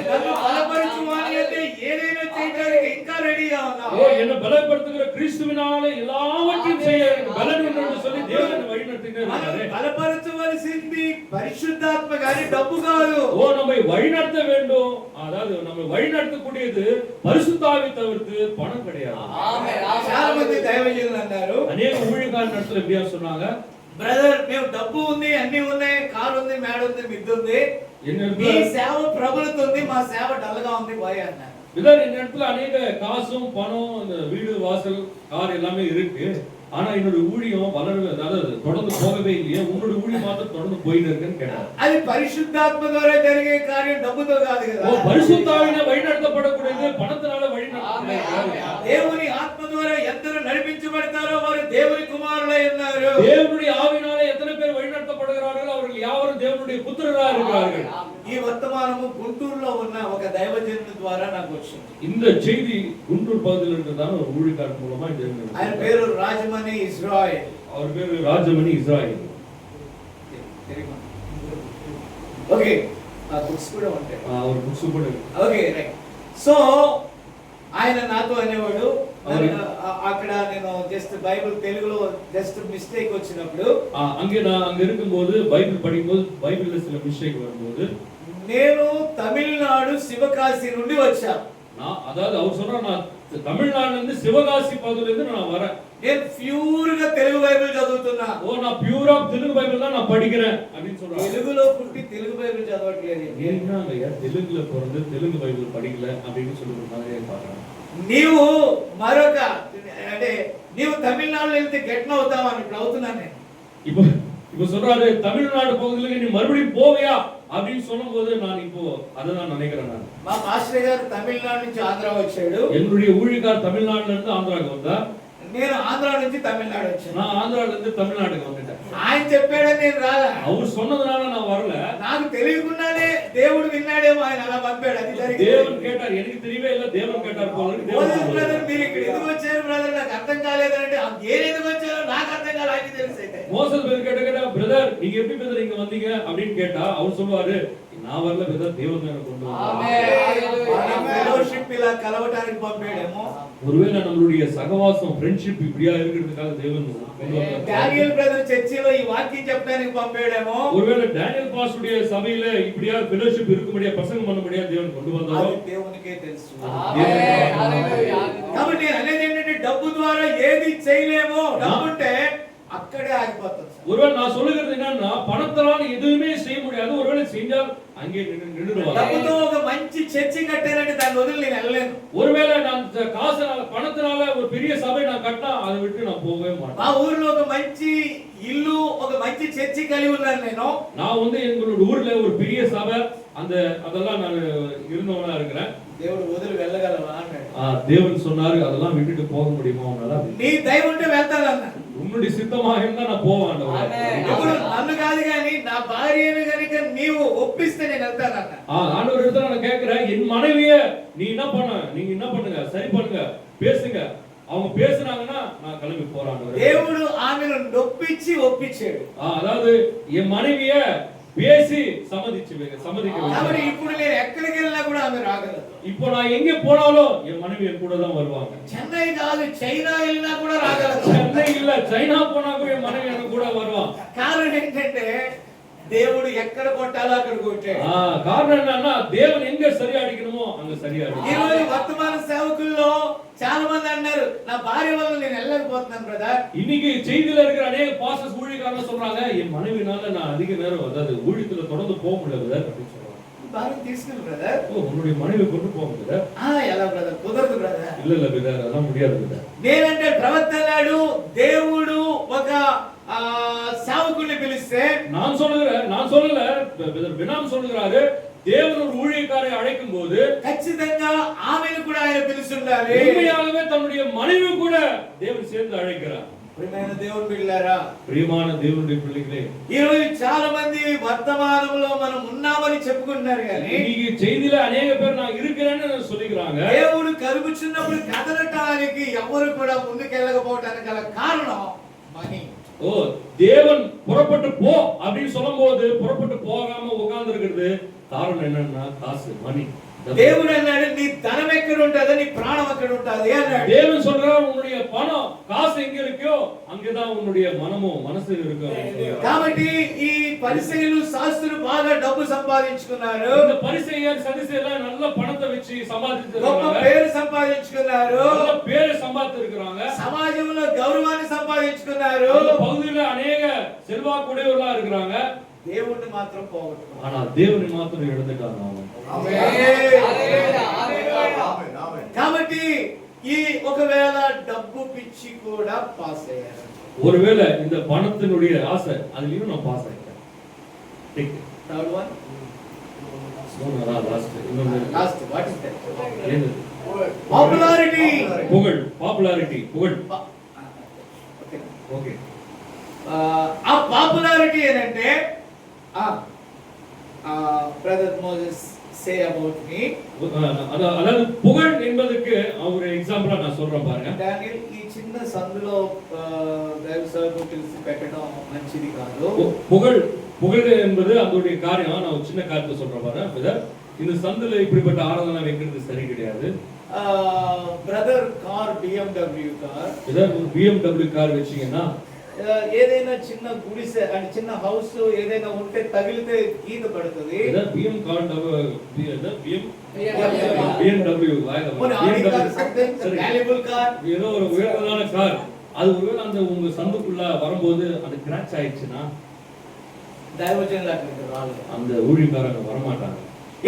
నన్ను బలపరచువాని అంటే ఏదైనా చేయడానికి ఇంకా రెడీగా ఉన్నావు. ஓ, என்ன பலப்படுத்துகிற கிறிஸ்துவினாலே எல்லாவற்றையும் செய்ய பலன் உண்டு என்று சொல்லி தேவன் என்னை வழிநடத்துகிறார். బలపరచవలసింది పరిశుద్ధాత్మ గాని డబ్బు కాదు. ஓ, நம்மை வழிநடத்த வேண்டும், அதாவது நம்மை வழிநடத்தக்கூடியது பரிசுத்தாவை தவிர்த்து பணம் கிடையாது. చాలా మంది దైవజనులు అన్నారు, அநேக ஊழியக்காரர் நடத்துல எப்படியா சொன்னாங்க, బ్రదర్ మేము డబ్బు ఉంది, అన్ని ఉన్నాయి, కారు ఉంది, మేడ ఉంది, మిద్దు ఉంది, என்ன మీ இடத்துல సేవ ప్రబలుతుంది, మా సేవ డల్గా ఉంది పోయి అన్నారు. இதான் இந்த இடத்துல அநேக காசும் பணம் இந்த வீடு வாசல் கார் எல்லாமே இருக்கு, ஆனா என்னோட ஊழியம் வளரவே, அதாவது தொடர்ந்து போகவே இல்லையே, உன்னோட ஊழியம் மாத்திரம் தொடர்ந்து போயிட்டு இருக்குன்னு கேட்டார். అది పరిశుద్ధాత్మ ద్వారా జరిగే కార్యం డబ్బుతో కాదు కదా. ஓ, பரிசுத்தாவினால வழிநடத்தப்படக்கூடியது பணத்தினால வழிநடத்தப்படாது. దేవుని ఆత్మ ద్వారా ఎందరూ నడిపించబడతారో వారు దేవుని కుమారులై ఉన్నారు. தேவனுடைய ஆவினாலே எத்தனை பேர் வழிநடத்தப்படுகிறார்கள், அவர்கள் யாவரும் தேவனுடைய புத்திரரா இருக்கிறார்கள். ఈ వర్తమానము గుంటూరులో ఉన్న ఒక దైవజనుడి ద్వారా నాకు వచ్చింది. இந்த செய்தி குண்டூர் பகுதியில் இருக்கிறதான ஒரு ஊழியக்காரர் மூலமா இந்த ఆయన పేరు రాజమణి ఇజ్రాయెల్. அவர் பேரு ராஜமணி இஸ்ராயேல். ఓకే, ఆ బుక్స్ కూడా ఉంటాయి. அவர் புக்ஸ் கூட இருக்கு. Okay right. సో ఆయన నాతో అనేవాడు, అక్కడ నేను జస్ట్ బైబిల్ తెలుగులో జస్ట్ మిస్టేక్ వచ్చినప్పుడు, அங்க இருக்கும்போது பைபிள் படிக்கும்போது பைபிள்ல சில மிஸ்டேக் வரும்போது, నేను తమిళనాడు శివకాశి నుండి వచ్చాను. அதாவது அவர் சொல்றாரு, நான் தமிழ்நாடுல இருந்து சிவகாசி பகுதியில இருந்து நான் வரேன். నేను ప్యూర్ గా తెలుగు బైబిల్ చదువుతున్నా. ஓ, நான் பியூரா தெலுங்கு பைபிள் தான் நான் படிக்கிறேன் அப்படின்னு சொல்றாரு. తెలుగులో పుట్టి తెలుగు బైబిల్ చదవట్లేదు. என்னங்கய்யா தெலுங்குல பிறந்து தெலுங்கு பைபிள் படிக்கல அப்படின்னு சொல்லுற மாதிரியே பாக்குறேன். నీవు మరొక అంటే నీవు తమిళనాడులో వెళ్తే గెట్ అవుతావు అని ఇప్పుడు అవుతున్నాను నేను. இப்போ சொல்றாரு, தமிழ்நாடு பகுதியில நீ மறுபடியும் போவியா அப்படின்னு சொல்லும்போது நான் இப்போ அதான் நினைக்கிறேன். நான் మా మాస్టర్ గారు తమిళనాడు నుంచి ఆంధ్ర వచ్చాడు. என்னுடைய ஊழியக்கார் தமிழ்நாடுல இருந்து ஆந்திராக்கு வந்தா, నేను ఆంధ్ర నుంచి తమిళనాడు వచ్చాను. நான் ఆంధ్రాல இருந்து தமிழ்நாட்டுக்கு வந்துட்டேன். ఆయన చెప్పాడని నేను రాలా. அவர் சொன்னதுனால நான் வரல. నాకు తెలియకుండానే దేవుడు విన్నాడేమో, ఆయన అలా పంపాడు. అది జరిగింది. தேவன் கேட்டார், எனக்கு தெரியவே இல்ல, தேவன் கேட்டார் போல இருக்கு. మోసెస్ బ్రదర్ మీరు ఇక్కడ ఎందుకు వచ్చారు బ్రదర్, నాకు అర్థం కాలేదంటే ఏం ఎందుకు వచ్చారో నాకు అర్థం కాలేదు, ఆయనకి తెలుసు. అయితే மோசஸ் கேட்ட பிரதர் நீங்க எப்படி பிரதர் இங்க வந்தீங்க அப்படின்னு கேட்டா அவர் சொல்லுவாரு, நான் வரல பிரதர், தேவன் தான் கொண்டு வந்தார். ఫెలోషిప్ ఇలా కలవటానికి పంపాడేమో. ஒருவேளை நம்மளுடைய சகவாசம் ஃப்ரெண்ட்ஷிப் இப்படியா இருக்கிறதுக்காக தேவன் கொண்டு வந்தார். డానియల్ బ్రదర్ చర్చిలో ఈ వాక్యం చెప్పడానికి పంపాడేమో. ஒருவேளை டேனியல் பாஸ்டருடைய சபையில இப்படியா ஃபெலோஷிப் இருக்கும்படியா பிரசங்கம் பண்ணபடியா தேவன் கொண்டு வந்தாரோ, అది దేవునికే తెలుసు. ఆమేన్, హల్లెలూయా. కాబట్టి నేను అనేది ఏంటంటే డబ్బు ద్వారా ఏది చేయలేమో. డబ్బు ఉంటే ఆ అక్కడే ఆగిపోతుంది సార్. ஒருவேளை நான் சொல்லுகிறது என்னன்னா பணத்தினால எதுவுமே செய்ய முடியாது. ஒருவேளை செஞ்சால் அங்கே நின்றுடுவாங்க. డబ్బుతో ఒక మంచి చర్చి కట్టానంటే దాన్ని వదిలి నేను వెళ్ళలేను. ஒருவேளை நான் காசுனால பணத்தினால ஒரு பெரிய சபை நான் கட்டினா அதை விட்டு நான் போகவே మా மாட்டேன். ఊర్లో ఒక మంచి ఇల్లు ఒక మంచి చర్చి కలిగి ఉన్నాను నేను. நான் வந்து எங்களோட ஊர்ல ஒரு பெரிய சபை அதெல்லாம் நான் இருந்தவனா இருக்கிறேன். దేవుడు వదిలి వెళ్ళగలవా అన్నాడు. தேவன் சொன்னாரு அதெல்லாம் விட்டுட்டு போக முடியுமா உன்னால? నీ దయ ఉంటే వెళ్తానన్నా. உன்னுடைய சித்தமாக இருந்தா நான் போவேன் ஆண்டவரே. ఇప్పుడు నన్ను కాదు కానీ నా భార్యను కనుక నీవు ఒప్పిస్తే నేను వెళ్తానన్నా. ஆண்டவர் இடத்துல நான் கேட்கிறேன், என் மனைவிய நீங்க என்ன பண்ணுங்க, சரி பண்ணுங்க, பேசுங்க. அவங்க பேசுனாங்கன்னா நான் கிளம்பி போறேன் ஆண்டவரே. దేవుడు ఆమెను నొప్పించి ఒప్పించాడు. அதாவது என் மனைவிய பேசி சம்மதிக்க కాబట్టి ఇప్పుడు నేను ఎక్కడికి వెళ్ళినా కూడా ఆమె రాగలదు. இப்போ நான் எங்க போனாலும் என் மனைவி என் கூட தான் வருவாங்க. చెన్నై కాదు చైనా వెళ్ళినా కూడా రాగలదు. சென்னை இல்ல சைனா போனா கூட என் மனைவி எனக்கு கூட வருவாங்க. కారణం ఏంటంటే దేవుడు ఎక్కడ కొట్టాలో అక్కడ కొట్టాడు. காரணம் என்னன்னா தேவன் எங்க சரியா அடிக்கணுமோ அங்க சரியா ఈ அடிக்கணும். రోజు వర్తమాన సేవకుల్లో చాలా మంది అన్నారు నా భార్య వల్ల నేను వెళ్ళలేకపోతున్నాను బ్రదర్. இன்னைக்கு செய்தியில இருக்கிற அநேக பாஸ்டர்ஸ் ஊழியக்காரங்க சொல்றாங்க, என் மனைவினால நான் அதிக நேரம் அதாவது ஊழியத்துல தொடர்ந்து போக முடியாது அப்படின்னு சொல்றாங்க. భార్యను తీసుకెళ్ళి బ్రదర్. உன்னுடைய மனைவி கொண்டு போக முடியாது. ఎలా బ్రదర్ కుదరదు బ్రదర్. இல்ல பிரதர் அதெல்லாம் முடியாது பிரதர். నేనంటే ప్రవక్తలాడు దేవుడు ఒక సేవకుడిని పిలిస్తే நான் சொல்லல பிரதர் பினாம் சொல்றாரு, தேவன் ஒரு ஊழியக்காரை அழைக்கும் போது ఖచ్చితంగా ఆమెను కూడా ఆయన పిలుస్తుండాలి. உண்மையாகவே தன்னுடைய மனைவி கூட தேவன் சேர்ந்து அழைக்கிறார். ప్రియమైన దేవుని బిడ్డలారా, பிரியமான தேவனுடைய பிள்ளைகளே, ఈ రోజు చాలా మంది వర్తమానంలో మనం ఉన్నామని చెప్పుకుంటున్నారు కానీ இன்னைக்கு செய்தியில அநேக பேர் நான் இருக்கிறேன்னு சொல்லிக்கிறாங்க. దేవుడు కలుగుచున్నప్పుడు కదలటానికి ఎవరు కూడా ముందుకెళ్ళకపోవడానికి గల కారణం మనీ. தேவன் புறப்பட்டு போ அப்படின்னு சொல்லும்போது புறப்பட்டு போகாம உட்கார்ந்து இருக்கிறது காரணம் என்னன்னா காசு, மணி. దేవుడు అన్నాడు నీ ధనం ఎక్కడ ఉంటదో నీ ప్రాణం ఎక్కడ ఉంటది అన్నాడు. தேவன் சொல்றார் உன்னுடைய பணம் காசு எங்க இருக்கோ அங்கதான் உன்னுடைய మనసు இருக்கும். కాబట్టి ఈ పరిసయ్యులు శాస్త్రులు బాగా డబ్బు సంపాదించుకున్నారు. இந்த பரிசேயர் சதுசேயர் நல்ல பணத்தை வச்சு சம்பாதிச்சிருக்காங்க. గొప్ప పేరు సంపాదించుకున్నారు. நல்ல பேரை சம்பாதிச்சிருக்காங்க. సమాజంలో గౌరవాన్ని సంపాదించుకున్నారు. அந்த பகுதியில அநேக செல்வாக்குடையவர்களா இருக்கிறாங்க. దేవుణ్ణి మాత్రం పోగొట్టుకున్నారు. ஆனா தேவனை மாத்திரம் எடுத்துட்டாங்க அவங்க. కాబట్టి ఈ ఒకవేళ డబ్బు పిచ్చి కూడా పాస్ అయ్యారు. ஒருவேளை இந்த பணத்தினுடைய ஆசை அதுலயும் நான் பாஸ் ஆயிட்டேன். Third one last what is that? ఏంది? పాపులారిటీ. புகழ், பாப்புலாரிட்டி, புகழ். ఓకే. ఆ పాపులారిటీ ఏంటంటే brother Moses say about me. அதாவது புகழ் என்பதற்கு ஒரு எக்ஸாம்பிளா நான் சொல்றேன் பாருங்க. డానియల్ ఈ చిన్న సందులో దైవ సేవకులు పిలిచి పెట్టడం మంచిది కాదు. புகழ் என்பது அதோடைய காரியம். நான் ஒரு சின்ன காரியத்தை சொல்றேன் பாருங்க. இந்த சந்துல இப்படிப்பட்ட ஆராதனை வைக்கிறது சரி கிடையாது. బ్రదర్ కార్ BMW కార్, ஒரு BMW கார் வச்சீங்கன்னா ఏదైనా చిన్న గుడిసె అంటే చిన్న హౌస్ ఏదైనా ఉంటే తగిలితే గీత పడుతుంది. BMW వాల్యుబుల్ కార్ ஏதோ ஒரு உயர்ந்ததான கார், அது ஒருவேளை அந்த உங்க சந்துக்குள்ள வரும்போது அது கிராச் ஆயிடுச்சுன்னா దైవజనులు అక్కడికి రాలేదు. அந்த ஊழியக்காரங்க வரமாட்டாங்க.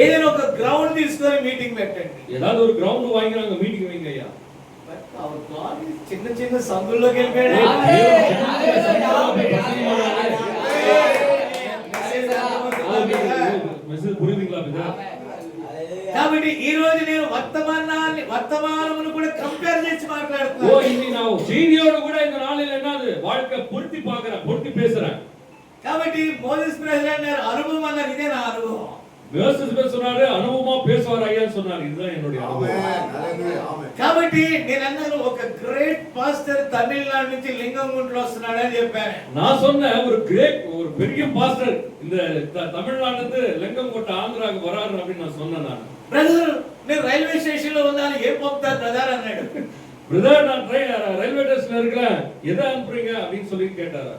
ఏదైనా ఒక గ్రౌండ్ తీసుకొని మీటింగ్ పెట్టండి. ஏதாவது ஒரு கிரவுண்ட் வாங்கினாங்க மீட்டிங் வைங்க ஐயா. చిన్న చిన్న సందుల్లోకి వెళ్ళిపోయాడు. మెసేజ్ புரியுதுங்களா பிதா? కాబట్టి ఈ రోజు నేను వర్తమానమును కూడా కంపేర్ చేసి మాట్లాడుతున్నాను. இன்னைக்கு நான் செய்தியோட கூட இந்த நாளில என்னது வாழ்க்கை பொருத்தி பார்க்கறேன், பொருத்தி பேசுறேன். కాబట్టి మోసెస్ ప్రెసిడెంట్ గారు అనుభవం అన్నారు, ఇదే నా అనుభవం. மோசேஸ் சொன்னாரு అనుభవமா பேசுவார் ஐயான்னு சொன்னாரு, இதுதான் என்னுடைய அனுபவம். కాబట్టి నేను అన్నాను ఒక గ్రేట్ పాస్టర్ తమిళనాడు నుంచి లింగంగుంట్లో వస్తున్నాడని చెప్పాను. நான் சொன்னேன் ஒரு பெரிய பாஸ்டர் இந்த தமிழ்நாட்டுல இருந்து லிங்கம்கோட்டை ஆந்திராக்கு வராரு அப்படின்னு நான் சொன்னேன். நான் బ్రదర్ నేను రైల్వే స్టేషన్ లో ఉన్నాను, ఏం పంపుతారు బ్రదర్ అన్నాడు. பிரதர் நான் ரயில்வே ஸ்டேஷன்ல இருக்கிறேன், எதை அனுப்புறீங்க அப்படின்னு சொல்லி கேட்டாரு.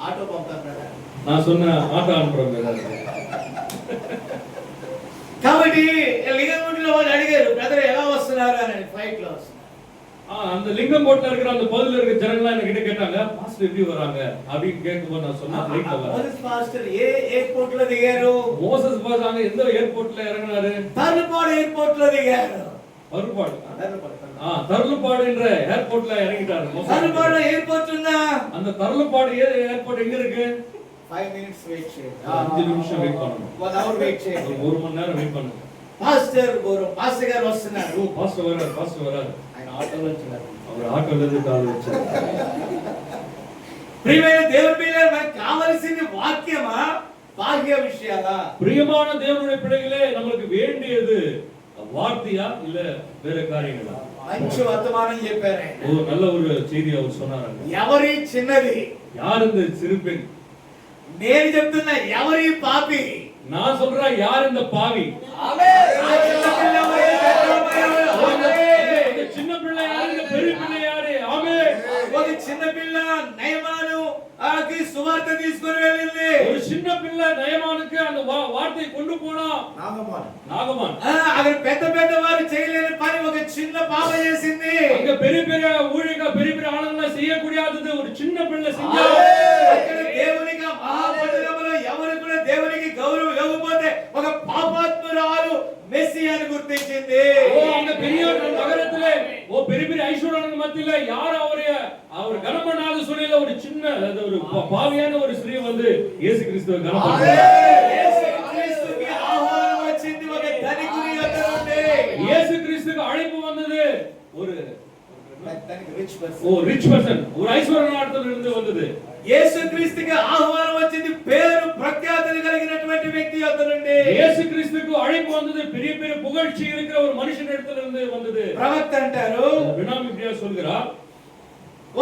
ఆటో పంపుతారు బ్రదర్. நான் சொன்னேன் ஆட்டோ அனுப்புறேன் பிரதர். కాబట్టి లింగంగుంట్లో వాళ్ళు అడిగారు బ్రదర్ ఎలా వస్తున్నారు అని. ఫ్లైట్ లో వస్తున్నారు. அந்த லிங்கங்கோட்ல இருக்கிற அந்த பகுதியில் இருக்கிற ஜனங்களாம் என்கிட்ட கேட்டாங்க, பாஸ்டர் எப்படி வராங்க அப்படின்னு கேட்கும்போது நான் சொன்னேன், ஃளைட்ல வராங்க. మోసెస్ పాస్టర్ ఏ ఎయిర్పోర్ట్ లో దిగారు? மோசஸ் பாஸ் அங்க எந்த ஏர்போர்ட்ல இறங்குனாரு? తర్లుపాడు ఎయిర్పోర్ట్ లో దిగారు. தருப்பாடு. தருப்பாடு என்ற ஏர்போர்ட்ல இறங்கிட்டாரு. తర్లుపాడు ఎయిర్పోర్ట్ ఉందా? அந்த தருப்பாடு ஏர்போர்ட் எங்க இருக்கு? 5 minutes వెయిట్ చేయండి. 5 నిమిషం వెయిట్ பண்ணணும். 1 hour వెయిట్ చేయండి. 1 மணி நேரம் வெயிட் பண்ணுங்க. పాస్టర్ గారు వస్తున్నారు. பாஸ்டர் வராரு. ఆయన ఆటోలో వచ్చారు. அவர் ஆட்டோல இருந்து கால் வச்சாரு. ప్రియమైన దేవుని పిల్లలు, మనకు కావాల్సింది వాక్యమా బాహ్య విషయాలా? பிரியமான தேவனுடைய பிள்ளைகளே, நமக்கு வேண்டியது வார்த்தையா இல்ல வேற காரியங்களா? మంచి వర్తమానం చెప్పారు ఆయన. நல்ல ஒரு செய்தி அவர் சொன்னாங்க. ఎవరి చిన్నది? யார் இந்த சிறு பெண்? నేను చెప్తున్నా, ఎవరి పాపి? நான் சொல்றேன், யார் இந்த பாவி? ஆமென். இந்த சின்ன பிள்ளை யாரு? இந்த பெரிய பிள்ளை யாரு? ஆமென். ఒక చిన్న పిల్ల నయమాను ఆకి సువార్త తీసుకొని వెళ్ళింది. ஒரு சின்ன பிள்ளை நயமானுக்கு அந்த வார்த்தையை கொண்டு போனா நாகமான். అక్కడ పెద్ద పెద్ద వారు చేయలేని పని ఒక చిన్న పాప చేసింది. அங்க பெரிய பெரிய ஆளுங்க செய்யக்கூடியது ஒரு சின்ன பிள்ளை செஞ்சா. అక్కడ దేవునికి మహాపట్టణంలో ఎవరు కూడా దేవునికి గౌరవం ఇవ్వకపోతే ఒక పాపాత్మురాలు మెస్సియాని గుర్తించింది. அங்க பெரிய நகரத்திலே பெரிய ஐஸ்வர்யங்க மத்தியில யார் அவர் கனமனாத சொல்லில ஒரு சின்ன ஒரு பாவியான ஒரு ஸ்திரீ வந்து இயேசு கிறிஸ்துவை கனப்படுத்தாங்க. இயேசு கிறிஸ்துவுக்கு ஆஹ்வானம் వచ్చింది ఒక ధనికుని యొద్ద నుండి. இயேசு கிறிஸ்துவுக்கு அழைப்பு வந்தது ஒரு ரிச் பர்சன், ஒரு ஐஸ்வர்யனாடத்துல இருந்து வந்தது. యేసు క్రీస్తుకి ఆహ్వానం వచ్చింది పేరు ప్రఖ్యాతులు కలిగినటువంటి వ్యక్తి యొద్ద నుండి. இயேசு கிறிஸ்துவுக்கு அழைப்பு வந்தது பெரிய பெரிய புகழ்ச்சி இருக்கிற ஒரு மனுஷனிடத்துல இருந்து வந்தது. ప్రవక్త అంటారు, பினாமி இப்படியா சொல்கிறார்,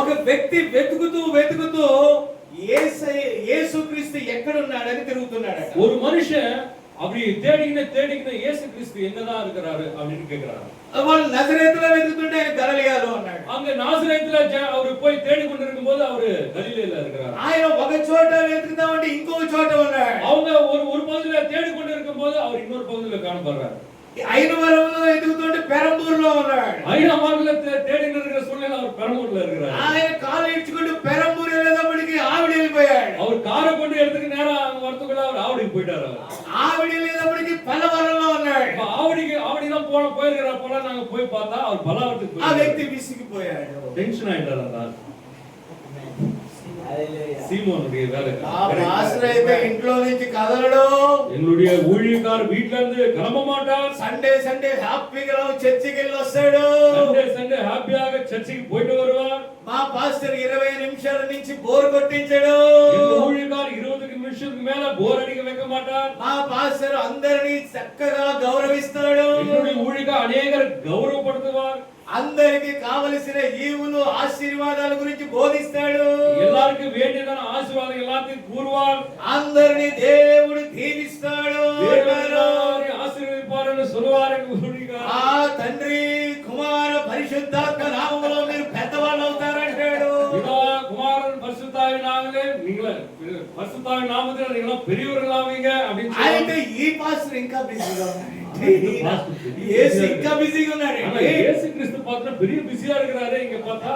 ఒక వ్యక్తి వెతుకుతూ యేసు క్రీస్తు ఎక్కడ ఉన్నాడని తిరుగుతున్నాడు. ஒரு మనిషன் அப்படி தேடிக்கின இயேசு கிறிஸ்து எங்கதான் இருக்கிறாரு அப்படின்னு கேக்குறாரு. వాళ్ళు నజరేతులో వెతుకుతుంటే ఆయన గలిలయలో ఉన్నాడు. அங்க நாசரேத்துல அவர் போய் தேடி கொண்டிருக்கும் போது அவரு கலிலேல இருக்கிறார். ఆయన ఒక చోట వెతుకుతా ఉంటే ఇంకొక చోట ఉన్నాడు. அவங்க ஒரு பகுதியில தேடி கொண்டிருக்கும் போது அவர் இன்னொரு பகுதியில காணப்படுறார். ఐనవరంలో వెతుకుతుంటే పెరంబూర్లో ఉన్నాడు. ஐனவரம்ல தேடி இருக்கிற சூழ்நிலை அவர் பெரம்பூர்ல இருக்கிறார். ఆయన కాలు ఇడ్చుకుంటూ పెరంబూర్ వెళ్ళేటప్పటికి ఆవిడ వెళ్ళిపోయాడు. அவர் காரை கொண்டு எடுத்துக்கு நேரா அங்க வரதுக்குள்ள அவர் ஆவடிக்கு போயிட்டாரு. ఆవిడ వెళ్ళేటప్పటికి పలవరంలో ఉన్నాడు. ஆவடிதான் போயிருக்கிறார் போல. நாங்க போய் பார்த்தா அவர் பலாவரத்துக்கு ఆ போய் వ్యక్తి విసిగిపోయాడు. டென்ஷன் ஆயிட்டாரு. அந்த சீமோனுடைய வேலை. ఆశ్రయిత ఇంట్లో నుంచి కదలడు. எங்களுடைய ஊழியக்கார் வீட்ல இருந்து கிளம்ப மாட்டார். సండే హ్యాపీగా చర్చికి వెళ్ళి వస్తాడు. సండే హ్యాపీగా చర్చికి పోయిட்டு வருவார். మా పాస్టర్ 20 నిమిషాల నుంచి బోర్ కొట్టించడు. எங்க ஊழியக்கார் 20 நிமிஷத்துக்கு மேல போர் அடிக்க வைக்க மாட்டார். మా పాస్టర్ అందరినీ చక్కగా గౌరవిస్తాడు. எங்களுடைய ஊழியக்கார் அநேகர் கௌரவப்படுத்துவார். అందరికి కావలసిన ఈవులు ఆశీర్వాదాల గురించి బోధిస్తాడు. எல்லாருக்கும் வேண்டியதான ஆசீர்வாதம் எல்லாத்தையும் கூறுவார். అందరిని దేవుడు దీవిస్తాడు. தேவனாரே ஆசீர்வதிப்பார்னு சொல்வார் எங்க ஊழியக்கார். ఆ తండ్రి కుమార పరిశుద్ధాత్మ నామములో మీరు పెద్దవాళ్ళు అవుతారంటాడు. பிதா குமாரன் பரிசுத்தாவின் நாமத்திலே நீங்களே பரிசுத்தாவின் நாமத்திலே நீங்க பெரியவர்களாவீங்க அப்படின்னு అయితే சொல்றாங்க. ఈ పాస్టర్ ఇంకా బిజీగా ఉన్నాడు. యేసు ఇంకా బిజీగా ఉన్నాడు. ஆனா இயேசு கிறிஸ்து பார்த்தா பெரிய பிஸியா இருக்கிறாரு. இங்க பார்த்தா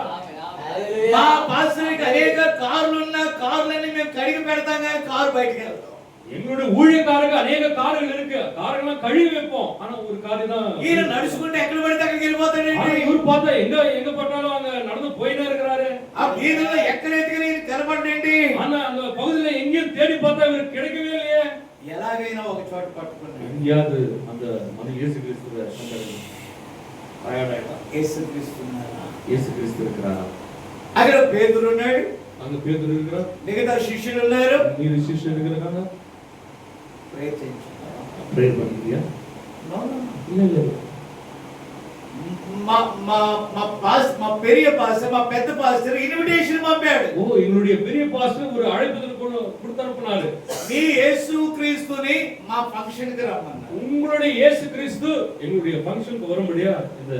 మా పాస్టర్కి అనేక కార్లు ఉన్నా కార్లన్నీ మేము కడిగి పెడతాం కానీ కారు బయటికి వెళ్తాం. எங்களுடைய ஊழியக்காரருக்கு அநேக கார்கள் இருக்கு. காரெல்லாம் கழுவி வைப்போம். ஆனா ஒரு காரை தான் ఈయన నడుచుకుంటే ఎక్కడ పడితే అక్కడికి వెళ్ళిపోతాడండి. இவர் பார்த்தா எங்க பட்டாலும் அங்க நடந்து போயிட்டே இருக்கிறாரு. ఆ వీధిలో ఎక్కడ ఎత్తుకుని కనపడండి. ஆனா அந்த பகுதியில எங்கேயும் தேடி பார்த்தா இவர் கிடைக்கவே இல்லையே. ఎలాగైనా ఒక చోట పట్టుకున్నాడు. எங்கேயாவது அந்த மன இயேசு கிறிஸ்துவை டயர்டாயிட்டா. యేసు క్రీస్తు ఉన్నాడా? இயேசு கிறிஸ்து இருக்கிறாரா? అక్కడ పేతురు ఉన్నాడు. அங்க பேதுரு இருக்கிறார். మిగతా శిష్యులు ఉన్నారు. நீர் சிஷ்யர் இருக்கிறாங்க. ప్రేయర్ చేయించు. பிரேயர் பண்ணிட்டியா? இல்ல మా పెరియ పాస్టర్ మా పెద్ద పాస్టర్ ఇన్విటేషన్ పంపాడు. ஓ எங்களுடைய பெரிய பாஸ்டர் ஒரு அழைப்புதல் கொடுத்தனுப்புனாரு. మీ యేసు క్రీస్తుని మా ఫంక్షన్ కి రమ్మన్నారు. உங்களுடைய இயேசு கிறிஸ்து எங்களுடைய ஃபங்க்ஷனுக்கு வரும்படியா இந்த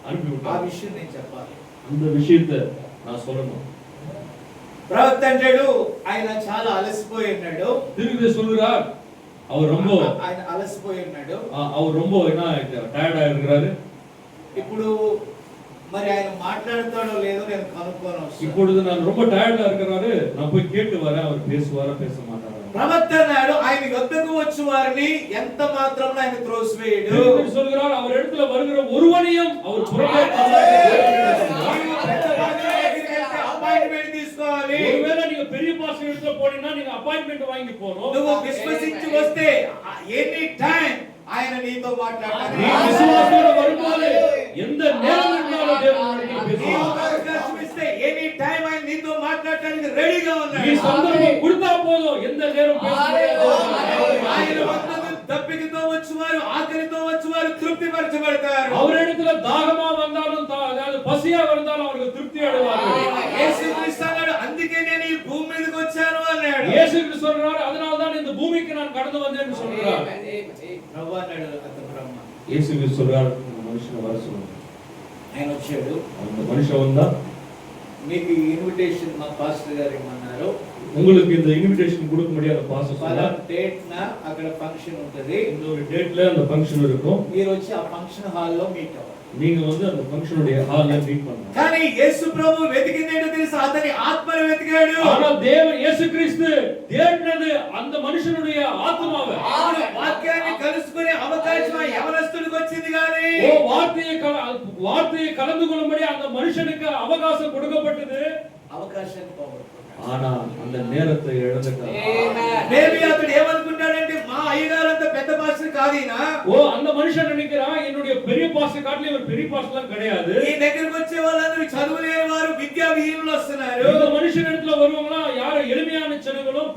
அனுப்பி ఆ விட்டார். విషయం నేను చెప్పాలి. அந்த விஷயத்தை நான் சொல்லணும். ప్రవక్త అంటాడు ఆయన చాలా అలసిపోయి ఉన్నాడు. திருப்பி சொல்றார் அவர் ரொம்ப ఆయన అలసిపోయి ఉన్నాడు. அவர் ரொம்ப என்ன டயர்டா இருக்கிறாரு. ఇప్పుడు మరి ఆయన మాట్లాడతాడో లేదో నేను కనుక్కొని వస్తాను. இப்பொழுது நான் ரொம்ப டயர்டா இருக்கிறாரு, நான் போய் கேட்டு வரேன், அவர் பேசுவாரா பேச மாட்டாரா. ప్రవక్త అన్నాడు ఆయన వద్దకు వచ్చి వారిని ఎంత మాత్రం ఆయన త్రోసివేయడు. தேவன் சொல்கிறார், அவர் இடத்துல வருகிற ஒருவனையும் அவர் புறம்பே అపాయింట్మెంట్ తీసుకోవాలి. ஒருவேளை நீங்க பெரிய பாஸ்டர் இடத்துல போனீங்கன்னா நீங்க அப்பாயின்ட்மென்ட் வாங்கி போறோம். నువ్వు విశ్వసించి వస్తే ఎనీ టైం ఆయన నీతో మాట్లాడతాడు. நீ விசுவாசத்தோட வரும்போது எந்த நேரம் இருந்தாலும் தேவன் உன்னிடத்தில் பேசுவார். ఎనీ టైం ఆయన నీతో మాట్లాడడానికి రెడీగా ఉన్నాడు. நீ சந்தர்ப்பம் கொடுத்தா போதும், எந்த நேரம் பேசுவார். ఆయన వద్దకు దప్పికతో వచ్చువారు, ఆకలితో వచ్చువారు తృప్తిపరచబడతారు. அவரிடத்துல தாகமா வந்தாலும் அதாவது பசியா வந்தாலும் அவர்கள் திருப்தி அடைவார்கள். యేసుక్రీస్తు అన్నాడు అందుకే నేను ఈ భూమి మీదకి వచ్చాను అన్నాడు. இயேசு கிறிஸ்து சொல்றார், அதனால தான் இந்த பூமிக்கு நான் கடந்து வந்தேன்னு சொல்றார். ప్రభు అన్నాడు అతను బ్రహ్మ. இயேசு கிறிஸ்து சொல்றார், இந்த மனுஷனை வர சொல்லுங்க. ఆయన వచ్చాడు. அந்த மனுஷன் வந்தா, మీకు ఇన్విటేషన్ మా పాస్టర్ గారు ఇమ్మన్నారు. உங்களுக்கு இந்த இன்விடேஷன் கொடுக்க முடியாத பாஸ்டர் சொன்னார், డేట్ నా అక్కడ ఫంక్షన్ ఉంటది. இந்த ஒரு டேட்ல அந்த ஃபங்க்ஷன் இருக்கும், మీరు వచ్చి ఆ ఫంక్షన్ హాల్లో మీట్ అవ్వాలి. நீங்க வந்து அந்த ஃபங்க்ஷனுடைய ஹால்ல மீட் பண்ணணும். కానీ యేసు ప్రభు వెతికిందేంటో తెలుసా? అతని ఆత్మను వెతికాడు. ஆனா தேவன் இயேசு கிறிஸ்து தேடினது அந்த மனுஷனுடைய ஆத்மாவை. అవును, వాక్యాన్ని కలుసుకునే అవకాశం ఆ యవనస్తుడికి వచ్చింది కానీ ஓ வார்த்தையை கலந்து கொள்ளும்படி அந்த மனுஷனுக்கு அவகாசம் கொடுக்கப்பட்டது. అవకాశాన్ని పోగొట్టుకున్నాడు. ஆனா அந்த நேரத்தை இழந்துட்டான். మేబీ అతడు ఏమనుకుంటాడంటే మా అయ్యగారంత పెద్ద పాస్టర్ కాదీనా, ஓ அந்த மனுஷன் நினைக்கிறான், என்னுடைய பெரிய பாஸ்டர் காட்டிலும் இவர் பெரிய பாஸ்டர்லாம் கிடையாது. ఈ దగ్గరికి వచ్చే వాళ్ళందరూ చదువులేని వారు, విద్యా విహీనులు వస్తున్నారు. இந்த மனுஷன் இடத்துல வருவாங்களா யாரும் எளிமையான ஜனங்களும்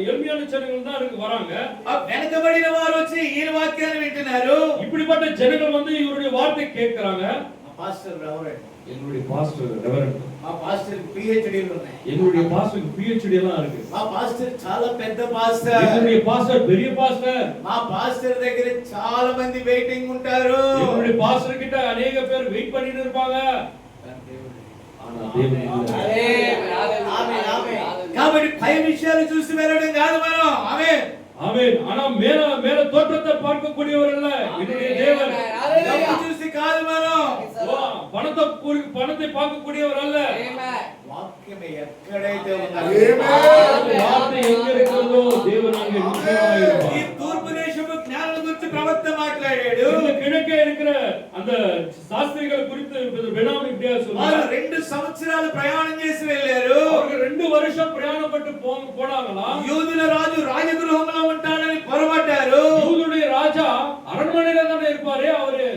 எளிமையான ஜனங்களும் தான் இருக்கு வராங்க. ఆ వెనకబడిన వారు వచ్చి ఈయన వాక్యాన్ని వింటున్నారు. இப்படிப்பட்ட ஜனங்கள் வந்து இவருடைய வார்த்தை கேட்கறாங்க. మా పాస్టర్ రెవరెండ్, எங்களுடைய பாஸ்டர் ரெவரண்ட், మా పాస్టర్ పిహెచ్డీలు ఉన్నాయి, எங்களுடைய பாஸ்டருக்கு PhD எல்லாம் இருக்கு, మా పాస్టర్ చాలా పెద్ద పాస్టర్, எங்களுடைய பாஸ்டர் பெரிய பாஸ்டர், మా పాస్టర్ దగ్గర చాలా మంది వెయిటింగ్ ఉంటారు. எங்களுடைய பாஸ்டர் கிட்ட अनेक பேர் வெயிட் பண்ணிட்டு இருப்பாங்க. ஆனா தேவன் కాబట్టి పై విషయాలు చూసి వెళ్ళడం కాదు మనం. ఆమేన్ ஆமென். ஆனா மேல தோற்றத்தை பார்க்கக்கூடியவர் அல்ல என்னுடைய தேவன். డబ్బు చూసి కాదు మనం. பணத்தை பார்க்கக்கூடியவர் அல்ல. వాక్యం ఎక్కడైతే ఉందో வார்த்தை எங்க இருக்கிறதோ தேவன் அங்கே நிச்சயமாக ఈ இருப்பார். తూర్పు దేశపు జ్ఞానుల గురించి ప్రవక్త మాట్లాడాడు. இந்த கிழக்கே இருக்கிற அந்த சாஸ்திரிகள் குறித்து பெனாம் இப்படியா వారు சொல்றார். 2 సంవత్సరాలు ప్రయాణం చేసి వెళ్ళారు. அவங்க 2 வருஷம் பிரயாணப்பட்டு போனாங்களாம். యూదుల రాజు రాజగృహంలో ఉంటాడని పొరపడ్డారు. யூதுடைய ராஜா அரண்மனையில தானே இருப்பாரு, அவரு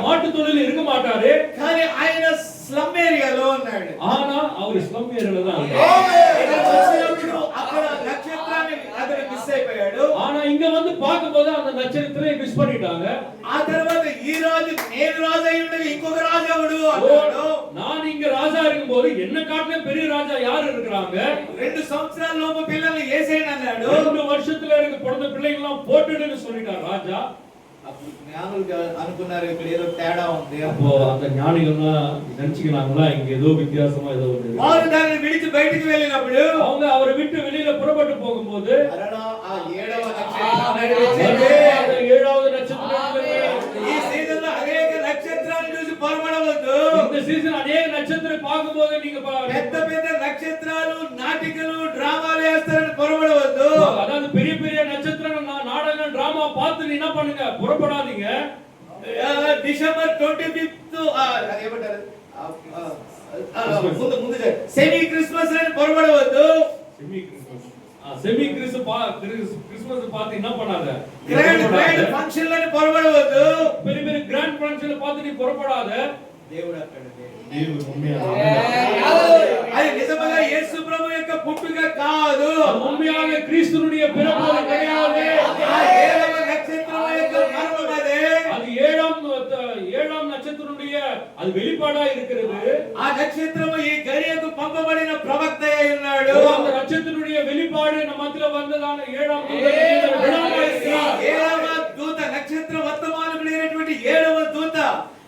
மாட்டு தொழில் இருக்க மாட்டாரு. కానీ ఆయన స్లమ్ ఏరియాలో ఉన్నాడు. ஆனா அவர் ஸ்லம் ஏரியால தான் இருக்காரு. వచ్చినప్పుడు అక్కడ నక్షత్రాన్ని అతను మిస్ అయిపోయాడు. ஆனா இங்க வந்து பார்க்கும்போது அந்த நட்சத்திரத்தை மிஸ் பண்ணிட்டாங்க. ఆ తర్వాత ఈ రాజు నేను రాజు అయి ఉండగా ఇంకొక రాజు ఎవడు అన్నాడు. நான் இங்க ராஜா இருக்கும்போது என்ன காட்டிலும் பெரிய ராஜா யார் இருக்கிறாங்க? 2 సంవత్సరాల లోపు పిల్లల్ని ఏసేయండి అన్నాడు. 2 வருஷத்துல இருக்க பிறந்த பிள்ளைங்க எல்லாம் போட்டுடுன்னு சொல்லிட்டார் ராஜா. అప్పుడు జ్ఞానులు అనుకున్నారు ఇక్కడ ఏదో తేడా ఉంది. அப்போ அந்த ஞானிகள்லாம் நினைச்சுக்கிறாங்களா இங்க ஏதோ வித்தியாசமா ஏதோ ஒண்ணு இருக்கு. వారు దాన్ని విడిచి బయటికి వెళ్ళినప్పుడు அவங்க அவரை விட்டு வெளியில புறப்பட்டு போகும்போது అరడా ఆ 7వ నక్షత్రం నడిచింది. அந்த 7வது நட்சத்திரத்துல ఈ సీజన్ లో అనేక నక్షత్రాలను చూసి పొరపడవద్దు. இந்த சீசன் அநேக நட்சத்திரம் பார்க்கும்போது நீங்க పెద్ద పెద్ద నక్షత్రాలు నాటికలు డ్రామాలు వేస్తారని పొరపడవద్దు. அதாவது பெரிய பெரிய நட்சத்திரங்கள் நாடகம் டிராமா பார்த்து என்ன பண்ணுங்க, புறப்படாதீங்க. డిసెంబర్ 25th అదేమంటారు ముందు సెమీ క్రిస్మస్ అని పొరపడవద్దు. செமி கிறிஸ்மஸ் பார்த்து என்ன பண்ணாத, గ్రాండ్ ఫంక్షన్లని పొరపడవద్దు. பெரிய பெரிய கிராண்ட் ஃபங்க்ஷன்ல பார்த்து நீ புறப்படாத. దేవుడు అక్కడ దేవుడు உண்மையான అది నిజంగా యేసు ప్రభు యొక్క పుట్టుక కాదు. உண்மையாக கிறிஸ்துவுடைய பிறப்பு கிடையாது. ఆ 7వ నక్షత్రం యొక్క మర్మం అదే. அது ஏழாம் நட்சத்திரனுடைய அது வெளிப்பாடா இருக்கிறது. ఆ నక్షత్రము ఈ గడియకు పంపబడిన ప్రవక్త అయి ఉన్నాడు. அந்த நட்சத்திரனுடைய வெளிப்பாடு நம்ம மத்தியில வந்ததான 7వ దూత నక్షత్ర వర్తమానమైనటువంటి 7వ దూత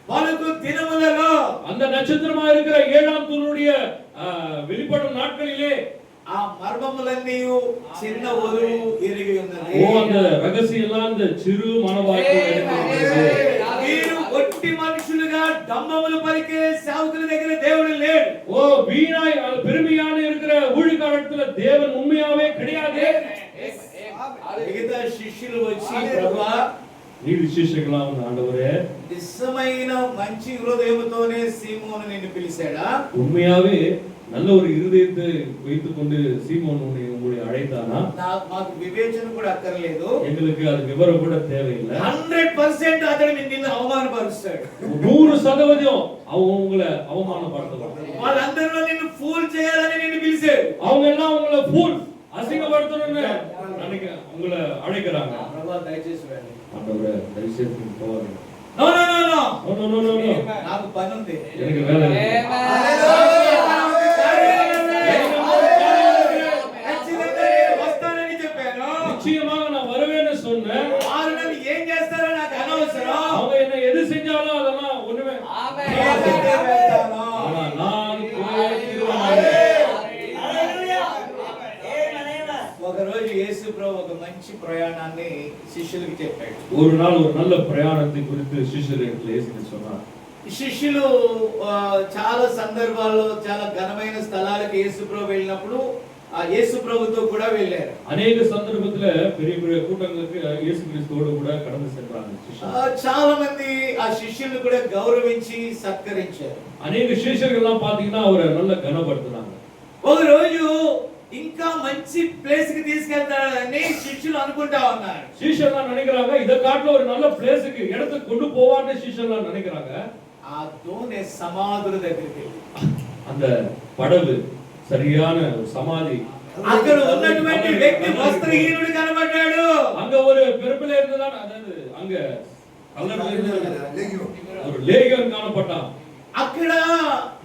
పలుకు దినములలో அந்த நட்சத்திரமா இருக்கிற 7ஆம் தூதனுடைய வெளிப்படும் நாட்களிலே ఆ మర్మములన్నీ చిన్న ఒలువు ఎరిగి ఉన్నది. ஓ அந்த ரகசியம் எல்லாம் அந்த சிறு மனவாழ்க்கை మీరు ఒట్టి మనుషులుగా డంబములు పలికే సేవకుల దగ్గర దేవుడు లేడు. ஓ வீணாய் பெருமையான இருக்கிற ஊழியக்காரத்துல தேவன் உண்மையாவே கிடையாது. మిగతా శిష్యులు వచ్చి ప్రభువా நீதி சிஷ்யர்களா வந்து ஆண்டவரே నిజమైన మంచి హృదయముతోనే సీమోను నిన్ను పిలిచాడా? உண்மையாவே நல்ல ஒரு இருதயத்தை வைத்துக் கொண்டு சீமோன் உங்களை அழைத்தானா? మాకు వివేచన కూడా అక్కర్లేదు. எங்களுக்கு அது விவரம் கூட தேவையில்லை. 100% అతడు నిన్ను అవమానపరుస్తాడు. 100% அவன் உங்களை அவமானப்படுத்துவான். వాళ్ళందరిలో నిన్ను ఫూల్ చేయాలని నిన్ను పిలిచాడు. அவங்க எல்லாம் உங்களை ஃபூல் அசிங்கப்படுத்தணும்னு நினைக்க உங்களை அழைக்கிறாங்க. ప్రభువా దయచేసి వెళ్ళండి. ஆண்டவரே தயவுசெய்து நீங்க போகாதீங்க. No no no no no no no no నాకు పని ఉంది. எனக்கு வேலை இருக்கு. ఖచ్చితంగా నేను వస్తానని చెప్పాను. நிச்சயமாக நான் வருவேன்னு சொன்னேன். వారు నన్ను ఏం చేస్తారో నాకు అనవసరం. அவங்க என்ன ఎது செஞ்சாலும் அதெல்லாம் ஒண்ணுமே. నేనైతే వెళ్తాను. ஆனா நான் போய் தீருவேன். ఒకరోజు యేసు ప్రభు ఒక మంచి ప్రయాణాన్ని శిష్యులకు చెప్పాడు. ஒரு நாள் ஒரு நல்ல பிரயாணத்தை குறித்து சிஷ்யர்கள் இயேசு சொன்னார். శిష్యులు చాలా సందర్భాల్లో చాలా ఘనమైన స్థలాలకు యేసు ప్రభు వెళ్ళినప్పుడు ఆ యేసు ప్రభుతో కూడా వెళ్ళారు. అనేక సందర్భத்துல பெரிய பெரிய கூட்டங்களுக்கு இயேசு கிறிஸ்துவோடு கூட கடந்து சென்றாங்க சிஷ்யர்கள். చాలా మంది ఆ శిష్యులను కూడా గౌరవించి సత్కరించారు. అనేక சிஷ்யர்கள்லாம் பாத்தீங்கன்னா அவரை நல்ல கனப்படுத்துனாங்க. ఒక రోజు ఇంకా మంచి ప్లేస్ కి తీసుకెళ్తాడని శిష్యులు అనుకుంటా ఉన్నారు. சிஷ்யர்கள் நினைக்கிறாங்க இத காட்டுல ஒரு நல்ல பிளேஸ்க்கு இடத்துக்கு கொண்டு போவார்னு சிஷ்யர்கள் நினைக்கிறாங்க. ఆ దోణి సమాధుల దగ్గరికి அந்த పడవ சரியான సమాధి అక్కడ ఉన్నటువంటి వ్యక్తి వస్త్రహీనుడు కనబడ్డాడు. அங்க ஒரு பெருப்பில இருந்ததான் அதாவது அங்க கல்லறையில இருந்த ஒரு லேகியன் காணப்பட்டான். అక్కడ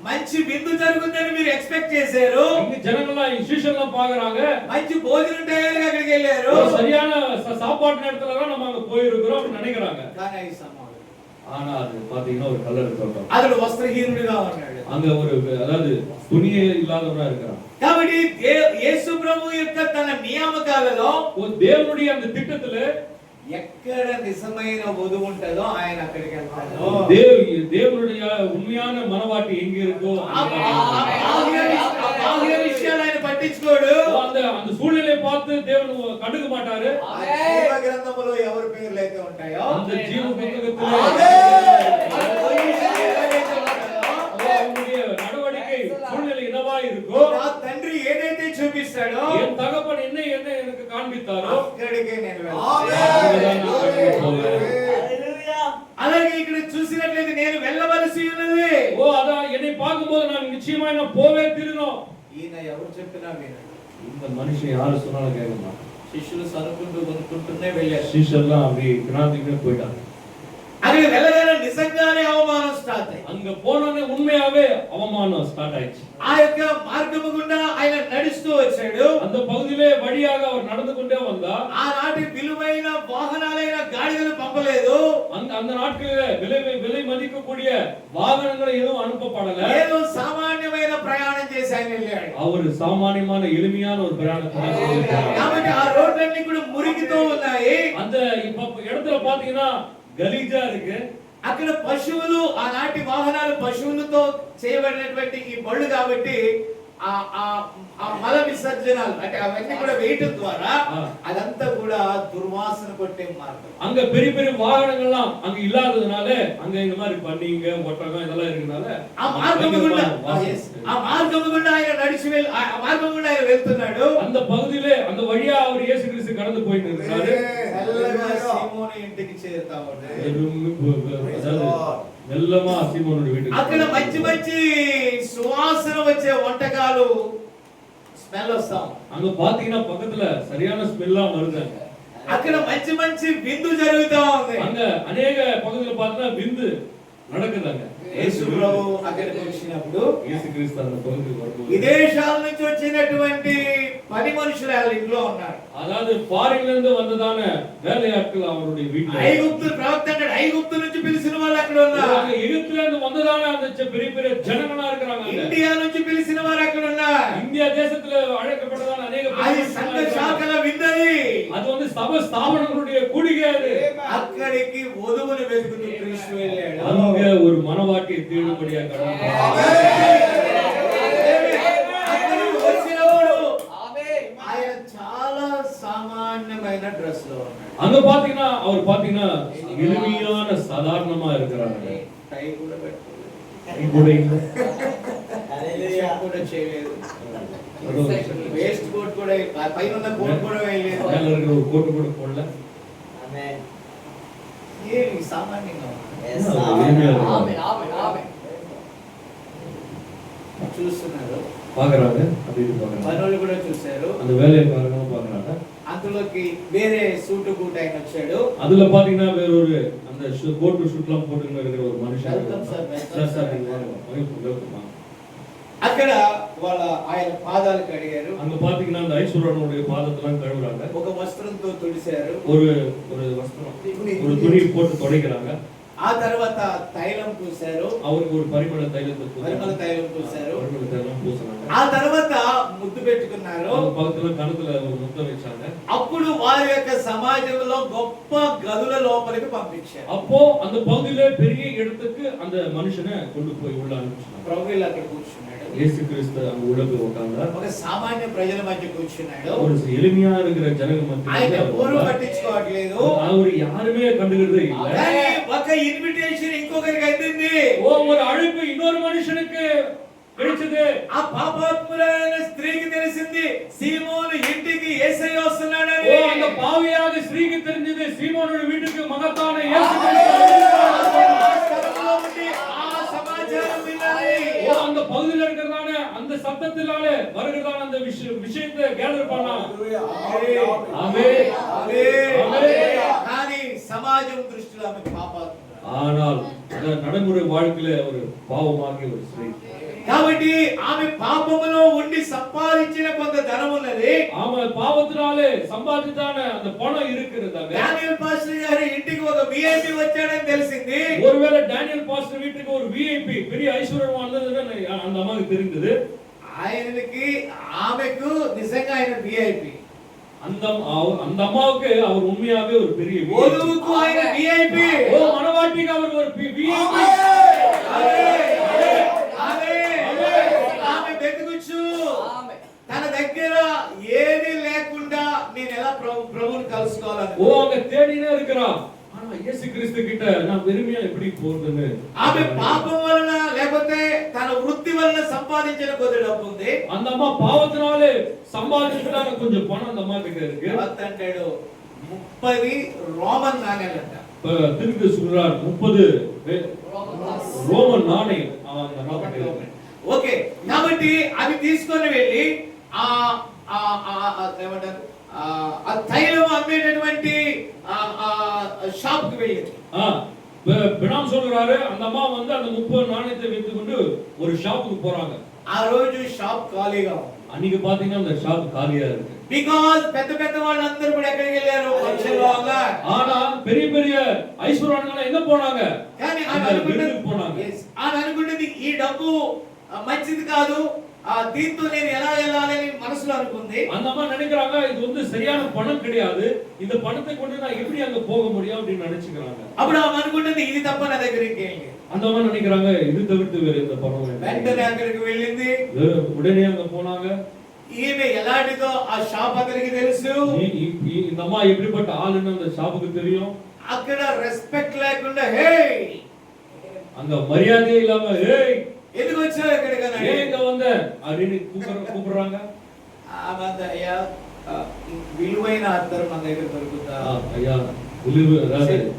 మంచి విందు జరుగుతుందని మీరు ఎక్స్పెక్ట్ చేశారు. இங்க ஜனங்கள்லாம் சிஷ்யர்கள்லாம் பாக்குறாங்க మంచి భోజనం టైంకి అక్కడికి వెళ్ళారు. சரியான சாப்பாட்டு நேரத்துல தான் நம்ம அங்க போயிருக்கிறோம் அப்படின்னு நினைக்கிறாங்க. కానీ ఈ సమాధి ஆனா அது பாத்தீங்கன்னா ஒரு கல்லறை தோட்டம். అతడు వస్త్రహీనుడిగా ఉన్నాడు. அங்க ஒரு அதாவது துணியே இல்லாதவனா இருக்கிறான். కాబట్టి యేసు ప్రభు యొక్క తన నియామకాలలో ஒரு தேவனுடைய அந்த திட்டத்துல ఎక్కడ నిజమైన వధువు ఉంటుందో ఆయన అక్కడికి వెళ్తాడు. தேவனுடைய உண்மையான மனவாட்டி எங்க இருக்கோ బాహ్య విషయాలు ఆయన పట్టించుకోడు. அந்த அந்த சூழ்நிலையை பார்த்து தேவன் கண்டுக்க மாட்டாரு. జీవ గ్రంథములో ఎవరి పేర్లు అయితే ఉంటాయో அந்த ஜீவ புத்தகத்திலே அவருடைய நடவடிக்கை சூழ்நிலை என்னவா இருக்கோ నా తండ్రి ఏదైతే చూపిస్తాడో என் தகப்பன் என்ன என்ன எனக்கு காண்பித்தாரோ అక్కడికే నేను அங்கதான் நான் கடந்து போவேன். అలాగే ఇక్కడ చూసినట్లయితే నేను వెళ్ళవలసి ఉన్నది. ஓ அதான் என்னை பார்க்கும்போது நான் நிச்சயமா நான் போவே தீரணும். ఈయన ఎవరు చెప్పినా వినడు. இந்த மனுஷன் யாரு சொன்னாலும் கேட்க மாட்டான். శిష్యులు సరుకుంటూ కొనుక్కుంటూనే వెళ్ళారు. சிஷ்யர்லாம் அப்படி கிராந்திக்கு போயிட்டாங்க. అక్కడికి వెళ్ళగానే నిజంగానే అవమానం స్టార్ట్ అయింది. அங்க போனோடனே உண்மையாவே அவமானம் ஸ்டார்ட் ஆயிடுச்சு. ఆ యొక్క మార్గము గుండా ఆయన నడుస్తూ వచ్చాడు. அந்த பகுதியிலே வழியாக அவர் நடந்து கொண்டே வந்தார். ఆనాటి విలువైన వాహనాలైన గాడిదలు పంపలేదు. அந்த நாட்களிலே விலை மதிக்கக்கூடிய வாகனங்களை எதுவும் அனுப்பப்படல. ఏదో సామాన్యమైన ప్రయాణం చేసి ఆయన వెళ్ళాడు. அவர் சாமானியமான எளிமையான ஒரு பிரயாணத்தை தான் செய்தார். కాబట్టి ఆ రోడ్లన్నీ కూడా మురికితో ఉన్నాయి. அந்த இப்ப இடத்துல பாத்தீங்கன்னா గలీజా இருக்கு. అక్కడ పశువులు ఆనాటి వాహనాలు పశువులతో చేయబడినటువంటి ఈ బళ్ళు కాబట్టి ఆ మల విసర్జనాలు అంటే అవన్నీ కూడా వేయటం ద్వారా అదంతా కూడా దుర్వాసన కొట్టే మార్గం. அங்க பெரிய பெரிய வாகனங்கள்லாம் அங்க இல்லாததுனால அங்க இந்த மாதிரி பன்னிங்க ஒட்டகம் இதெல்லாம் இருக்கனால ఆ మార్గము గుండా ఆయన నడిచి ఆ మార్గం గుండా ఆయన వెళ్తున్నాడు. அந்த పகுதியிலே அந்த వழியா அவர் இயேசு கிறிஸ்து கடந்து போயிட்டு இருக்காரு. మెల్లగా సీమోను ఇంటికి చేరుతా ఉన్నాడు. మెల్లమా సీమోనుడి వీటికి అక్కడ మంచి మంచి సువాసన వచ్చే వంటకాలు స్మెల్ వస్తాం. அங்க பாத்தீங்கன்னா பக்கத்துல சரியான ஸ்மெல்லா வருது. అక్కడ మంచి మంచి విందు జరుగుతా ఉంది. அங்க అనేక பகுதியில பார்த்தா விந்து நடக்குதாங்க. యేసు ప్రభు అక్కడికి వచ్చినప్పుడు இயேசு கிறிஸ்து அந்த பகுதிக்கு வரும்போது విదేశాల నుంచి వచ్చినటువంటి పని మనుషులు వాళ్ళ ఇంట్లో ఉన్నారు. அதாவது ஃபாரின்ல இருந்து வந்ததான வேலையாட்கள் அவருடைய வீட்டுல ఐగుప్తు ప్రవక్త అంటాడు ఐగుప్తు నుంచి పిలిచిన వాళ్ళు అక్కడ ఉన్నారు. எகிப்துல இருந்து வந்ததான அந்த பெரிய பெரிய ஜனங்களா இருக்காங்க. ఇండియా నుంచి పిలిచిన వారు అక్కడ ఉన్నారు. இந்தியா தேசத்துல அழைக்கப்பட்டதான అనేక అది సంఘ శాఖల విందది. அது வந்து சபை ஸ்தாபனங்களுடைய கூடிகை. அது అక్కడికి వధువుని వెతుకుతూ క్రీస్తు వెళ్ళాడు. அங்க ஒரு மனவாட்டியை தேடும்படியா கடந்து అక్కడికి వచ్చినప్పుడు ஆமென். ఆయన చాలా సామాన్యమైన డ్రెస్ లో ఉన్నాడు. அங்க பாத்தீங்கன்னா அவர் பாத்தீங்கன்னா எளிமையான சாதாரணமா இருக்கிறாங்க. టై కూడా పెట్టుకోలేదు, இது கூட இல்ல. షర్ట్ కూడా చేయలేదు, వేస్ట్ కోట్ కూడా పైన ఉన్న కోట్ కూడా వేయలేదు, மேல இருக்கிற ஒரு கோட்டு கூட போடல. ఏమి సామాన్యంగా ఉన్నాడు. எளிமையா இருக்காங்க. ஆமென், ஆமென், ஆமென். చూస్తున్నారు, பாக்குறாங்க, அப்படி பாக்குறாங்க. పనులు కూడా చూశారు. அந்த வேலையை பாக்குறவங்க பாக்குறாங்க. అందులోకి వేరే సూటు బూట్ ఆయన వచ్చాడు. அதுல பாத்தீங்கன்னா வேற ஒரு அந்த கோட்டு ஷூட்லாம் போட்டுக்கிட்டு இருக்கிற ஒரு மனுஷன். Welcome sir, welcome sir sir sir. நீங்க வாங்க. வெல்கம். అక్కడ వాళ్ళ ఆయన పాదాలు కడిగారు, அங்க பாத்தீங்கன்னா அந்த ஐஸ்வர்யனுடைய பாதத்தெல்லாம் கழுவுறாங்க. ఒక వస్త్రంతో తుడిశారు, ஒரு ஒரு வஸ்திரம் ஒரு துணி போட்டு துடைக்கிறாங்க. ఆ తర్వాత తైలం పూశారు, அவருக்கு ஒரு பரிமள தைலத்தை పరిమళ తైలం పూశారు, பரிமள தைலம் பூசினாங்க. ఆ తర్వాత ముద్దు పెట్టుకున్నారు. அவங்க பக்கத்துல கணத்துல ஒரு முத்தம் வச்சாங்க. అప్పుడు వారి యొక్క సమాజంలో గొప్ప గదుల లోపలికి పంపించారు. அப்போ அந்த பகுதியில பெரிய இடத்துக்கு அந்த மனுஷனை கொண்டு போய் உள்ள அனுப்பிச்சாங்க. ప్రభువులు అక్కడ కూర్చున్నాడు, இயேசு கிறிஸ்து அங்க உள்ள போய் உட்கார்ந்தார். ఒక సామాన్య ప్రజల మధ్య కూర్చున్నాడు. ஒரு எளிமையா இருக்கிற ஜனங்க ఆయన ఎవరు மத்தியில పట్టించుకోవట్లేదు. அவர் யாருமே கண்டுக்கிறதே இல்ல. కానీ ఒక ఇన్విటేషన్ ఇంకొకరికి అయింది. ஓ ஒரு அழைப்பு இன்னொரு மனுஷனுக்கு கிடைச்சது. ఆ పాపాత్ములైన స్త్రీకి తెలిసింది సీమోను ఇంటికి యేసయ్య ஓ వస్తున్నాడని. அந்த பாவியாக ஸ்திரீக்கு தெரிஞ்சது சீமோனுடைய வீட்டுக்கு மகத்தான இயேசு கிறிஸ்து ఆ స్థలంలో ఉండి ఆ సమాచారం వినాలి. ஓ அந்த பகுதியில இருக்கிறதான அந்த சத்தத்தினாலே வருகிறதான அந்த விஷயத்தை கேதர் பண்ணலாம். ஆமென். కానీ సమాజం దృష్టిలో ఆమె పాపాత్మురాలు. ஆனால் அந்த நடைமுறை வாழ்க்கையில ஒரு பாவமாகிய ஒரு ஸ்திரீ. కాబట్టి ఆమె పాపములో ఉండి సంపాదించిన కొంత ధనం ఉన్నది. ஆமா பாவத்தினாலே சம்பாதித்தான அந்த பணம் இருக்கிறதாங்க. డానియల్ పాస్టర్ గారి ఇంటికి ఒక విఐపి వచ్చాడని తెలిసింది. ஒருவேளை டேனியல் பாஸ்டர் வீட்டுக்கு ஒரு விஐபி பெரிய ஐஸ்வர்யம் வந்ததுன்னு அந்த அம்மாவுக்கு தெரிந்தது. ఆయనకి ఆమెకు నిజంగా ఆయన విఐపి. அந்த அம்மாவுக்கு அவர் உண்மையாவே ஒரு பெரிய VIP. వధువుకు ఆయన విఐపి. ஓ மனவாட்டிக்கு அவர் ஒரு VIP. ఆమె వెతుకుచు ஆமென். తన దగ్గర ఏది లేకుండా నేను ఎలా ప్రభువుని కలుసుకోవాలని. ஓ அங்க தேடினே இருக்கிறான். ஆனா இயேசு கிறிஸ்து கிட்ட நான் வெறுமையா எப்படி போறதுன்னு. ఆమె పాపం వలన లేకపోతే తన వృత్తి వలన సంపాదించిన కొద్ది డబ్బు ఉంది. அந்த அம்மா பாவத்தினாலே சம்பாதிச்சுட்டாங்க கொஞ்சம் பணம் அந்த அம்மா கிட்ட இருக்கு. అంటాడు 30 రోమన్ నాణేలంట. திருப்பி சொல்றார் 30 ரோமன் நாணயம் அந்த அம்மா கிட்ட இருக்கு. ఓకే, కాబట్టి అవి తీసుకొని వెళ్ళి ఆ ఏమంటారు ఆ తైలం అమ్మేటటువంటి షాప్ కి వెళ్ళింది. பினாம் சொல்றாரு அந்த அம்மா வந்து அந்த 30 நாணயத்தை வைத்துக்கொண்டு ஒரு ஷாப்புக்கு போறாங்க. ఆ రోజు షాప్ ఖాళీగా ఉంది. அன்னைக்கு பாத்தீங்கன்னா அந்த ஷாப் காலியா இருக்கு. బికాజ్ పెద్ద పెద్ద వాళ్ళందరూ కూడా ఎక్కడికి వెళ్ళారు? ఫంక్షన్లోగా. ஆனா பெரிய பெரிய ఐశ్వర్యవంతులు ఎங்க పోనాங்க? కానీ அந்த வீட்டுக்கு போனாங்க. ఆయన అనుకుంటుంది ఈ డబ్బు మంచిది కాదు, దీంతో నేను ఎలా వెళ్ళాలని మనసులో అనుకుంది. அந்த அம்மா நினைக்கிறாங்க இது வந்து சரியான பணம் கிடையாது, இந்த பணத்தை கொண்டு நான் எப்படி அங்க போக முடியும் அப்படின்னு நினைச்சுக்கிறாங்க. అప్పుడు ఆమె అనుకుంటుంది ఇది తప్ప నా దగ్గర ఇంకేం లేదు. அந்த அம்மா நினைக்கிறாங்க இது தவிர்த்து வேற எந்த பணம் இல்லை. వెంటనే అక్కడికి వెళ్ళింది. உடனே அங்க போனாங்க. ఈమె ఎలాంటిదో ఆ షాప్ అతనికి తెలుసు. இந்த அம்மா எப்படிப்பட்ட ஆளுன்னு அந்த ஷாப்புக்கு தெரியும். అక్కడ రెస్పెక్ట్ లేకుండా హే, அங்க மரியாதையே இல்லாம ஏய் ఎందుకు వచ్చావు ఇక్కడికి అని ஏன் இங்க வந்த அப்படின்னு கூப்பிடுறாங்க. అయ్యా విలువైన అత్తరు మన దగ్గర దొరుకుతా? ஐயா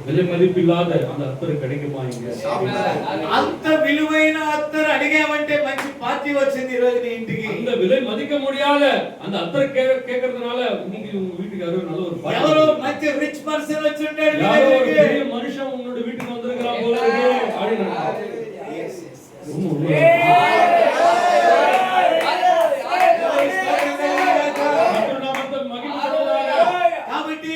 விலை மதிப்பில்லாத அந்த அத்தர் கிடைக்குமா இங்க? అంత విలువైన అత్తరు అడిగామంటే మంచి పార్టీ వచ్చింది ఈ రోజు నీ ఇంటికి. அந்த விலை மதிக்க முடியாத அந்த அத்தர் கேக்குறதுனால இன்னைக்கு உங்க வீட்டுக்கு யாரோ நல்ல ஒரு ఎవరో మంచి రిచ్ పర్సన్ వచ్చి ఉంటాడు నీ யாரோ ஒரு దగ్గరికి. பெரிய மனுஷன் உன்னோட வீட்டுக்கு வந்திருக்கான் போல இருக்கு அப்படின்னு. కాబట్టి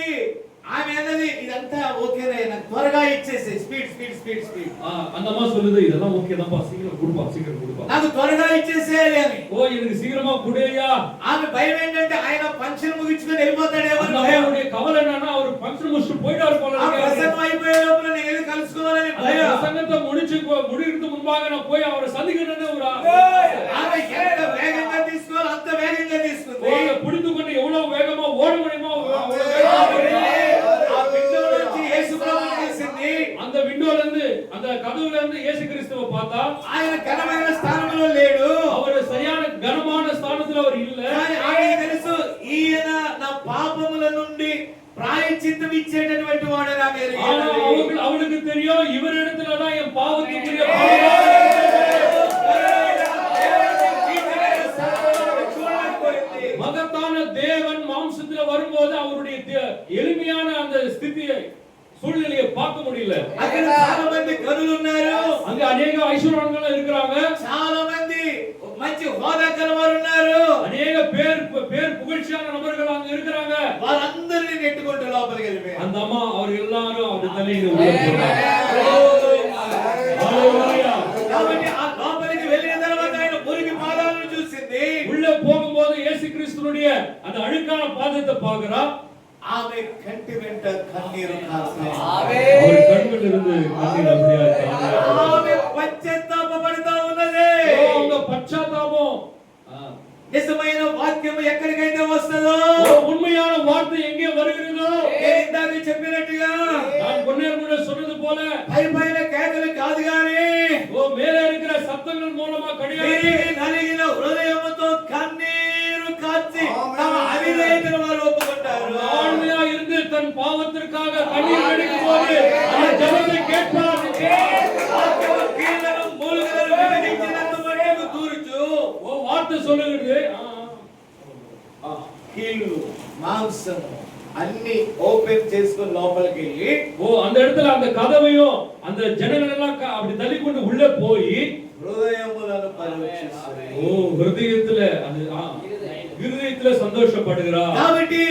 ఆమె అన్నది ఇదంతా ఓకేనా, నాకు త్వరగా ఇచ్చేసి స్పీడ్ స్పీడ్ స్పీడ్ స్పీడ్. அந்த அம்மா சொல்லுது இதெல்லாம் ஓகே தான்ப்பா, சீக்கிரம் கொடுப்பா. నాకు త్వరగా ఇచ్చేసేయాలి అని. ஓ எனக்கு சீக்கிரமா குடுயா. ఆమె భయం ఏంటంటే ఆయన ఫంక్షన్ ముగించుకొని వెళ్ళిపోతాడేమో అని அந்த భయం. அம்மாவுடைய கவலை என்னன்னா அவர் ஃபங்க்ஷன் முடிச்சிட்டு போயிட்டாரு போல ఆ இருக்கு. ప్రసంగం అయిపోయే లోపల నేను వెళ్ళి కలుసుకోవాలని அந்த భయం. பிரசங்கத்தை முடிக்கிறதுக்கு முன்பாக நான் போய் அவரை சந்திக்கணும்னு ஒரு ఆమె ఎంత వేగంగా తీసుకోవాలి అంత వేగంగా తీసుకుంది. ஓட பிடித்துக்கொண்டு எவ்வளவு வேகமா ஓட முடியுமோ அவ்வளவு ఆమె வேகமா వెళ్ళి ఆ విండో నుంచి యేసు ప్రభువుని చూసింది. அந்த விண்டோல இருந்து அந்த கதவுல இருந்து இயேசு கிறிஸ்துவை பார்த்தா ఆయన ఘనమైన స్థానంలో లేడు. அவர் சரியான கனமான ஸ்தானத்துல அவர் இல்ல. కానీ ఆమెకు తెలుసు ఈయన నా పాపముల నుండి ప్రాయశ్చిత్తం ఇచ్చేటటువంటి వాడు నాకు ஆனா ఎరిగి. அவளுக்கு தெரியும் இவரிடத்துல தான் என் பாவத்துக்குரிய மகத்தான தேவன் மாம்சத்துல வரும்போது அவருடைய எளிமையான அந்த ஸ்திதியை சூழ்நிலையை பார்க்க முடியல. అక్కడ చాలా మంది గనులు ఉన్నారు. அங்க அநேக ஐஸ்வர்யவான்கள் இருக்கிறாங்க. చాలా మంది మంచి హోదా కలవారు ఉన్నారు. அநேக பேர் புகழ்ச்சியான நபர்கள் அங்க இருக்கிறாங்க. వారందరిని నెట్టుకుంటూ లోపలికి వెళ్ళిపోయారు. அந்த அம்மா அவர் எல்லாரும் அந்த தலையில உள்ள போறாங்க. కాబట్టి ఆ లోపలికి వెళ్ళిన తర్వాత ఆయన మురికి పాదాలను చూసింది. உள்ள போகும்போது இயேசு கிறிஸ்துவுடைய அந்த அழுக்கான பாதத்தை பார்க்கிறா. ఆమె కంటి వెంట కన్నీరు కారుతుంది. அவர் கண்களில் இருந்து கண்ணீர் அப்படியே தாங்க. ఆమె పశ్చాత్తాపపడుతూ ఉన్నది. அவங்க பச்சாத்தாபம். నిజమైన వాక్యం ఎక్కడికైతే వస్తుందో, உண்மையான வார்த்தை எங்கே வருகிறதோ, నేను ఇందాక చెప్పినట్టుగా நான் கொன்னேற சொன்னது போல పై పైన కేకలు కాదు గాని மேலே இருக்கிற சத்தங்கள் மூலமா கிடையாது. నలిగిన హృదయముతో కన్నీరు కార్చి తమ అవిధేయతను వారు ఒప్పుకుంటారు. ஆழ்மையா இருந்து தன் பாவத்திற்காக கண்ணீர் வடிக்கும் போது அந்த ஜெபத்தை கேட்பார். కీళ్ళను మూలుగలను విభజించినంత మటుకు దూరుచు. வார்த்தை சொல்லுகிறது కీళ్ళు మాంసము అన్ని ఓపెన్ చేసుకొని లోపలికి వెళ్ళి அந்த இடத்துல அந்த கதவையும் அந்த ஜனங்கள் எல்லாம் அப்படி தள்ளி கொண்டு உள்ள போய் హృదయములను పరీక్షిస్తుంది. இருதயத்துல சந்தோஷப்படுகிறா. కాబట్టి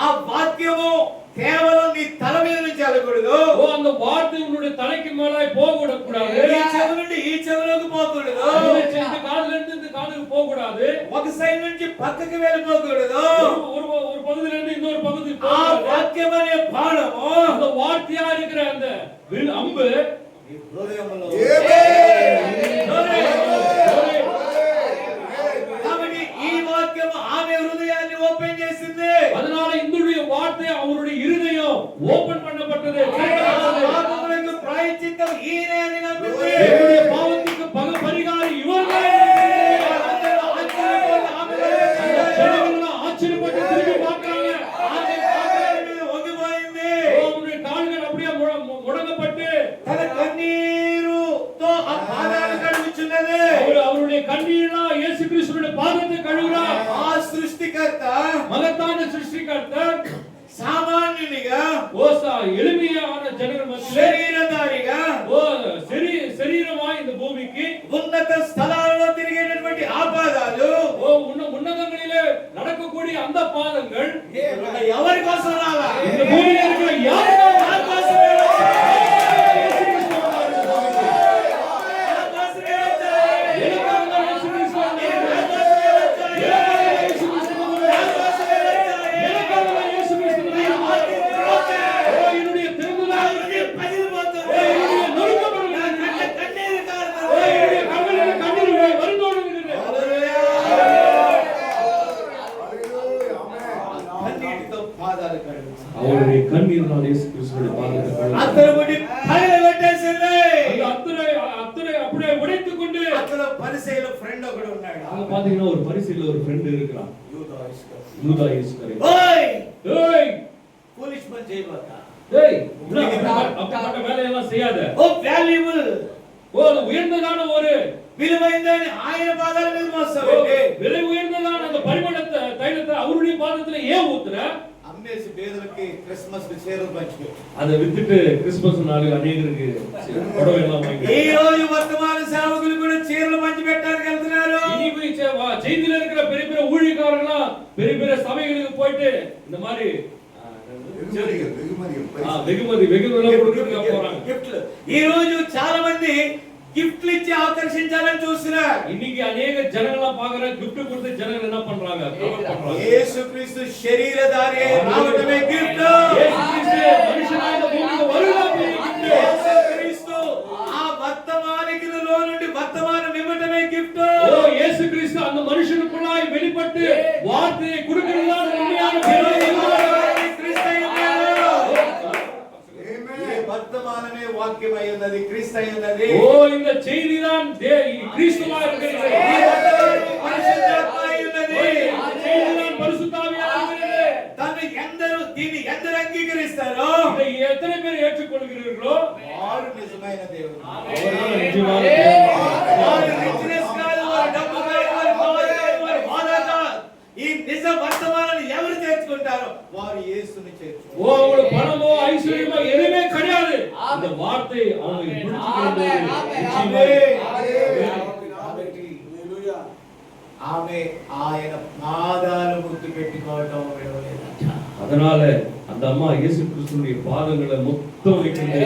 ఆ వాక్యము కేవలం నీ తల మీద నుంచి వెళ్ళకూడదు. அந்த வார்த்தை உன்னுடைய தலைக்கு மேலாய் போக கூடாது. ఈ చెవి నుండి ఈ చెవిలోకి పోకూడదు. இந்த காதுல இருந்து இந்த காதுக்கு போக கூடாது. ఒక సైడ్ నుంచి పక్కకి వెళ్ళిపోకూడదు. ஒரு பகுதியில இருந்து இன்னொரு பகுதிக்கு ఆ போக கூடாது. వాక్యం అనే బాణము அந்த வார்த்தையா இருக்கிற அந்த அம்பு నీ హృదయములో. కాబట్టి ఈ వాక్యం ఆమె హృదయాన్ని ఓపెన్ చేసింది. அதனால இந்துடைய வார்த்தை அவருடைய இருதயம் ஓபன் பண்ணப்பட்டது. పాపములకు ప్రాయశ్చిత్తం ఈయనే అని నమ్మింది. என்னுடைய பாவத்துக்கு பரிகாரம் இவர்தான். ஆச்சரியப்பட்டு திரும்பி பார்க்கறாங்க. ఆమె పాదాల మీద వంగిపోయింది. அவருடைய கால்கள் அப்படியே முடங்கப்பட்டு తన కన్నీరుతో ఆ పాదాలు కడుగుచున్నది. அவருடைய கண்ணீரா இயேசு கிறிஸ்துவின் பாதத்தை கழுவுறார். ఆ సృష్టికర్త மகத்தான சிருஷ்டிகர்த்தர் సామాన్యునిగా எளிமையான ஜனங்கள் மத்தியிலே శరీరధారిగా శరీరமா இந்த பூமிக்கு ఉన్నత స్థలాలలో తిరిగేటటువంటి ఆ పాదాలు உன்னதங்களிலே நடக்கக்கூடிய அந்த பாதங்கள் ఎవరి కోసం రాలా? இந்த பூமியில இருக்கிற யாருக்கோ யார் కోసమే వచ్చాయి? அவருடைய கண்ணீரினால் இயேசு கிறிஸ்துவின் பாதத்தை கழுவினார். అతను పగలగొట్టేసింది. அத்தனை அப்படியே உடைத்துக் கொண்டு అతను పరిసయ్యుల ఫ్రెండ్ ఒకడు ఉన్నాడు. அங்க பாத்தீங்கன்னா ஒரு பரிசையில ஒரு ஃப்ரெண்ட் இருக்கிறான். யூதா இஸ்கரியோத். ఓయ్ ஏய் ఫూలిష్ పని చేయబాక. ஏய் அப்படிப்பட்ட வேலையெல்லாம் செய்யாத. ఓ వాల్యుబుల్ அது உயர்ந்ததான ஒரு విలువైందని ఆయన పాదాల మీద మోస్తావేంటి? விலை உயர்ந்ததான அந்த பரிமளத்தை தைலத்தை அவருடைய பாதத்துல ஏன் ஊத்துற? అమ్మేసి పేదలకి క్రిస్మస్ చీరలు పంచిపెట్టు. அதை வித்துட்டு கிறிஸ்மஸ் நாளுக்கு அநேகருக்கு புடவை எல்லாம் வாங்கி ఈ రోజు వర్తమాన సేవకులు కూడా చీరలు పంచిపెట్టడానికి వెళ్తున్నారు. இனி செய்தியில இருக்கிற பெரிய பெரிய ஊழியக்காரங்களா பெரிய பெரிய சபைகளுக்கு போயிட்டு இந்த மாதிரி వెగుమతి கொடுக்க போறாங்க. గిఫ్ట్లు. ఈ రోజు చాలా మంది గిఫ్ట్లు ఇచ్చి ఆకర్షించాలని చూస్తున్నారు. இன்னைக்கு अनेक ஜனங்கள பாக்குற gift கொடுத்து ஜனங்கள் என்ன பண்றாங்க? கவர் பண்றாங்க. యేసుక్రీస్తు శరీరధారి రావటమే గిఫ్ట్. యేసుక్రీస్తు మనిషిగా భూమికి వరుణమే గిఫ్ట్. యేసుక్రీస్తు ఆ వర్తమానికులో నుండి వర్తమానం ఇవ్వటమే గిఫ్ట్. ఓ యేసుక్రీస్తు அந்த மனுஷனுக்குள்ளாய் வெளிப்பட்டு வார்த்தையை கொடுக்கிறதுதான் உண்மையான వర్తమానమే వాక్యమై ఉన్నది, క్రీస్తై ఉన్నది. ఓ இந்த செய்திதான் கிறிஸ்துவாய் இருக்கிறது. పరిశుద్ధాత్మై ఉన్నది. இந்த செய்திதான் பரிசுத்த ஆவியாய் இருக்கிறது. దీన్ని ఎందరు అంగీకరిస్తారో, இதை எத்தனை பேர் ஏற்றுக்கொள்கிறீர்களோ వారు నిజమైన దేవుడు. அவர்கள் நிஜமான దేవుడు. వారు రిచ్నెస్ కాదు, వారు డబ్బు కాదు, వారు పవర్ కాదు, వారు హోదా కాదు. ఈ నిజ వర్తమానాన్ని ఎవరు చేర్చుకుంటారో వారు యేసుని చేర్చుకుంటారు. ஓ உங்களுக்கு பணமோ ஐஸ்வர்யமோ எதுவுமே கிடையாது. இந்த வார்த்தை அவங்க பிடிச்சுக்கிறது ఆమె ఆయన పాదాలు ముద్దు పెట్టుకోవటం విడవలేదట. அதனால அந்த அம்மா இயேசு கிறிஸ்துவின் பாதங்களை மொத்தம் வைக்கிறது.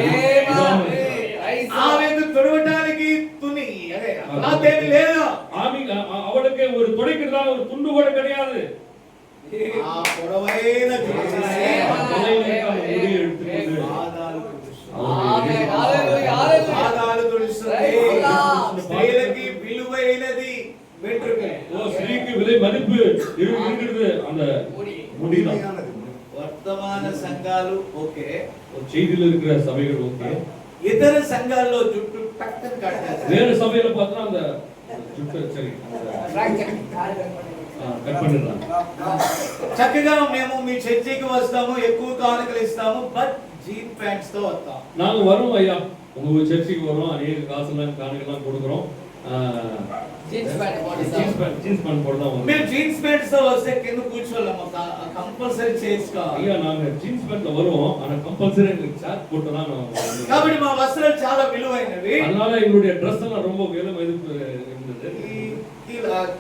ఆమెను తొడవడానికి తుని అదే నాదేమీ లేదు. அவளுக்கு ஒரு துடைக்கிறதால ஒரு துண்டு கூட கிடையாது. ఆ పొడవైన పాదాలు తుడుస్తుంది. స్త్రీలకి విలువైనది వెంట్రుకలు. ఓ స్త్రీకి విலை మதிப்பு இருக்கிறது அந்த முடிதான். వర్తమాన సంఘాలు ఓకే, செய்தியில் இருக்கிற சபைகள் ஓகே, ఇతర సంఘాల్లో జుట్టు టక్కని కట్టారు. வேற సభையில பார்த்தா அந்த జుట్టు సరి కట్ பண்ணிடுறாங்க. చక్కగా మేము మీ చర్చికి వస్తాము, ఎక్కువ కానుకలు ఇస్తాము, బట్ జీన్ ప్యాంట్స్ తో వస్తాం. நாங்க வரோம் ஐயா, உங்க சர்ச்சுக்கு வரோம், அநேக காசுலாம் காணிக்கலாம் கொடுக்குறோம், జీన్స్ ప్యాంట్ போடுறோம். మేము జీన్స్ ప్యాంట్స్ తో వస్తే కింద కూర్చోలేము, కంపల్సరీ చేసుకోవాలి. ஐயா நாங்க ஜீன்ஸ் பேண்ட்ல வரோம், ஆனா கம்பல்சரி எங்களுக்கு சார்ட் போட்டு தான் కాబట్టి మా వస్త్రాలు చాలా విలువైనవి. அதனால எங்களுடைய Dress எல்லாம் ரொம்ப விலை மதிப்பு இருந்தது.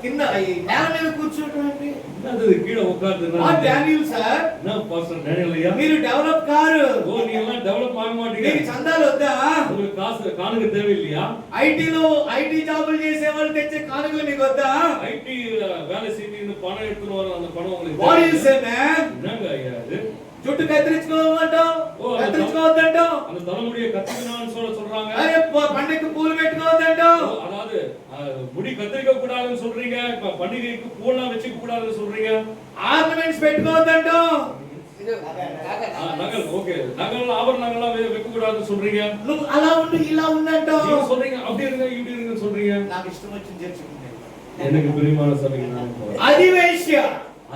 కింద నేల మీద కూర్చోవడం అంటే என்னது கீழ உட்கார்ந்து డానియల్ సార్, என்ன பாஸ்டர் டேனியல் ஐயா, మీరు డెవలప్ కారు. ஓ நீ எல்லாம் டெவலப் ஆக மாட்டீங்க, మీకు చందాలు వద్దా? உங்களுக்கு காசு காணுக்கு தேவையில்லையா? ఐటీ జాబులు చేసే వాళ్ళు తెచ్చే కానుకలు మీకు వద్దా? ஐடி வேலை செஞ்சு பணம் எடுத்துட்டு வர அந்த பணம் உங்களுக்கு What do you say, man? என்னங்க ஐயா இது? జుట్టు కత్తిరించుకోమంటావు, కత్తిరించుకోవద్దంటావు. அந்த தலைமுடியை கத்திக்கணும்னு சொல்றாங்க. అరే పండగకి పూలు పెట్టుకోవద్దంటావు. அதாவது முடி கத்திரிக்க கூடாதுன்னு சொல்றீங்க, பண்டிகைக்கு பூலாம் வச்சுக்க கூடாதுன்னு சொல்றீங்க. ఆర్నమెంట్స్ పెట్టుకోవద్దంటావు. நகல் ஓகே, நகல் ஆபரணங்கள்லாம் வைக்க கூடாதுன்னு சொல்றீங்க. నువ్వు అలా ఉండు ఇలా ఉండంటావు. நீங்க சொல்றீங்க அப்படி இருங்க இப்படி இருங்க சொல்றீங்க. నాకు ఇష్టం వచ్చింది చేర్చుకుంటే எனக்கு பிரியமான சபைக்கு நான் போறேன். అది వేశ్య,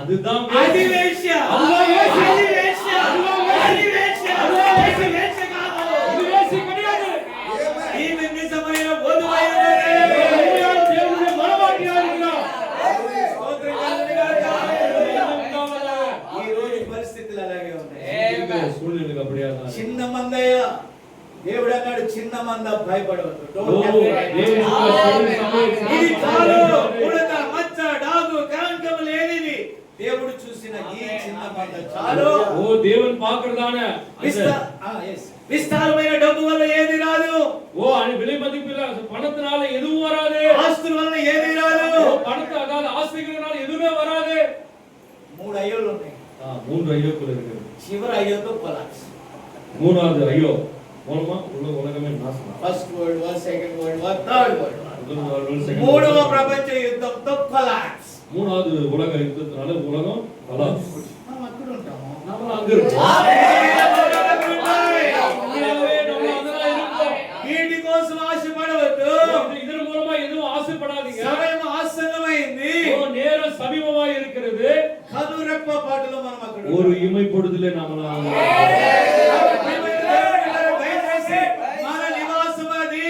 அதுதான் అది వేశ్య, அதுதான் வேஷ்ய. అది వేశ్య, అది వేశ్య, అది వేశ్య కాదు. இது வேசி கிடையாது. ఈమె నిజమైన వధువై ఉన్నది. దేవుని మనవాటిగా இருக்கிறார். స్తోత్రం కలుగుగాక. ఈ రోజు పరిస్థితులు అలాగే ఉన్నాయి. సూర్యునికి அப்படியே தான். చిన్న మందయ్య, దేవుడు అన్నాడు చిన్న మంద భయపడవద్దు. ఇది చాలు, ఉడత మచ్చ డాగు కలంకము లేనిది దేవుడు చూసిన ఈ చిన్న మంద చాలు. ఓ దేవుని பார்க்கிறதான విస్తారమైన డబ్బు వల్ల ఏది రాదు. ఓ అని విலை மதிப்பில்ல பணத்தினால எதுவும் வராது. ఆస్తుల వల్ల ఏది రాదు. பணத்தை அதாவது ஆஸ்திகளால எதுவுமே வராது. 3 అయ్యోలు ఉన్నాయి. 3 ஐயோக்கள் இருக்கு. చివరి అయ్యోతో కొలాప్స్. மூணாவது ஐயோ மூலமா உலகமே நாசம். First world war, second world war, third world war. మూడవ ప్రపంచ యుద్ధంతో కొలాప్స్. மூணாவது உலக யுத்தத்தினால உலகம் கொலாப்ஸ். మనం అక్కడ ఉంటాము, நம்ம அங்க இருக்கோம். వీటి కోసం ఆశపడవద్దు. இதன் மூலமா எதுவும் ஆசைப்படாதீங்க. సమయం ఆసన్నమైంది. நேரம் சமீபமாய் இருக்கிறது. కనురెప్ప పాటులో మనం అక్కడ ஒரு இமை பொழுதிலே நாம మన నివాసం అది.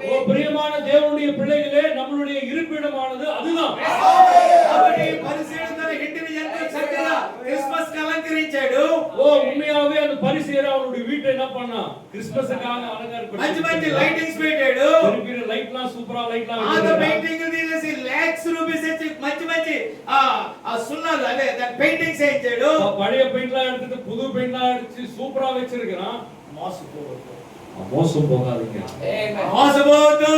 ஓ பிரியமான தேவனுடைய பிள்ளைகளே, நம்மளுடைய இருப்பிடமானது அதுதான். కాబట్టి పరిశీలన తన ఇంటిని ఎంత చక్కగా క్రిస్మస్ కి అలంకరించాడు. ஓ உண்மையாவே அந்த பரிசேயர் அவருடைய வீட்டை என்ன பண்ணா கிறிஸ்மஸ்க்காக அலங்காரம் మంచి మంచి లైటింగ్స్ పెట్టాడు. பெரிய லைட்லாம் சூப்பரா லைட்லாம் ఆ పెయింటింగ్ తీసేసి లేఖ ఎక్స్ రూపీస్ ఇచ్చి మంచి మంచి ఆ సున్నాలు అదే దాని పెయింటింగ్స్ వేయించాడు. பழைய பெயிண்ட்லாம் எடுத்துட்டு புது பெயிண்ட்லாம் அடிச்சு சூப்பரா வச்சிருக்கான். మోసపోవద్దు, மோசம் போகாதீங்க. మోసపోవద్దు,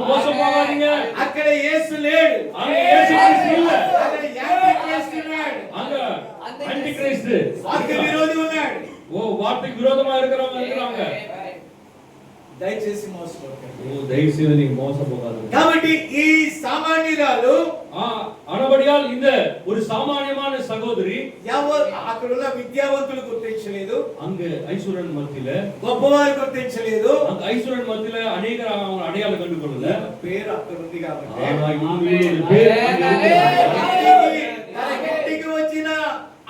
மோசம் போகாதீங்க. అక్కడ యేసు లేడు, அங்க இயேசு கிறிஸ்து இல்ல, అక్కడ యాంటీ క్రైస్ట్ ఉన్నాడు, அங்க ஆன்டி கிறிஸ்து వాక్య విరోధి ఉన్నాడు. வார்த்தைக்கு விரோதமா இருக்கிறவங்க இருக்காங்க. దయచేసి మోసపోకండి. దయచేసి நீங்க மோசம் போகாதீங்க. కాబట్టి ఈ సామాన్యురాలు అనబడియాల్ இந்த ஒரு சாமானியமான சகோதரி ఎవరు అక్కడ ఉన్న విద్యావంతులు గుర్తించలేదు, அங்க ஐஸ்வரன் மத்தியில గొప్పవారు గుర్తించలేదు, அங்க ஐஸ்வரன் மத்தியில அநேக அவங்க அடையாளம் கண்டு கொள்ளல. పేరు అక్కడ ఉంది కాబట్టి ஆனா இவங்களுடைய பேர் తన ఇంటికి వచ్చిన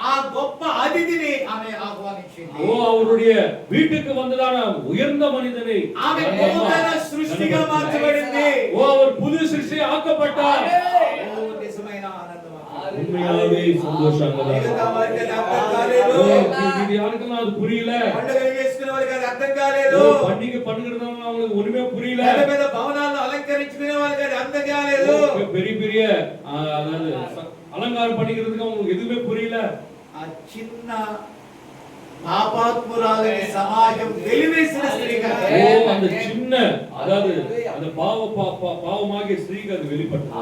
ఆ గొప్ప అతిథిని ఆమె ఆహ్వానించింది. அவருடைய வீட்டுக்கு வந்ததான உயர்ந்த மனிதனை ఆమె నూతన సృష్టిగా మార్చబడింది. அவர் புது சிருஷ்டி ஆக்கப்பட்டார். నిజమైన ఆనందం, உண்மையாவே சந்தோஷம். మిగతా వారికి అది అర్థం కాలేదు, இது யாருக்கும் அது புரியல. పండుగ చేసుకునే వారికి అది అర్థం కాలేదు, பண்டிகை பண்ணுகிறதால அவங்களுக்கு ஒண்ணுமே புரியல. పెద్ద పెద్ద భవనాలను అలంకరించుకునే వారికి అది అర్థం కాలేదు, பெரிய பெரிய அதாவது அலங்காரம் பண்ணிக்கிறதுக்கு அவங்களுக்கு எதுவுமே புரியல. ఆ చిన్న పాపాత్మురాలని సమాజం వెలివేసిన స్త్రీగా அந்த சின்ன அதாவது அந்த பாவமாகிய ஸ்திரீக்கு அது வெளிப்பட்டது.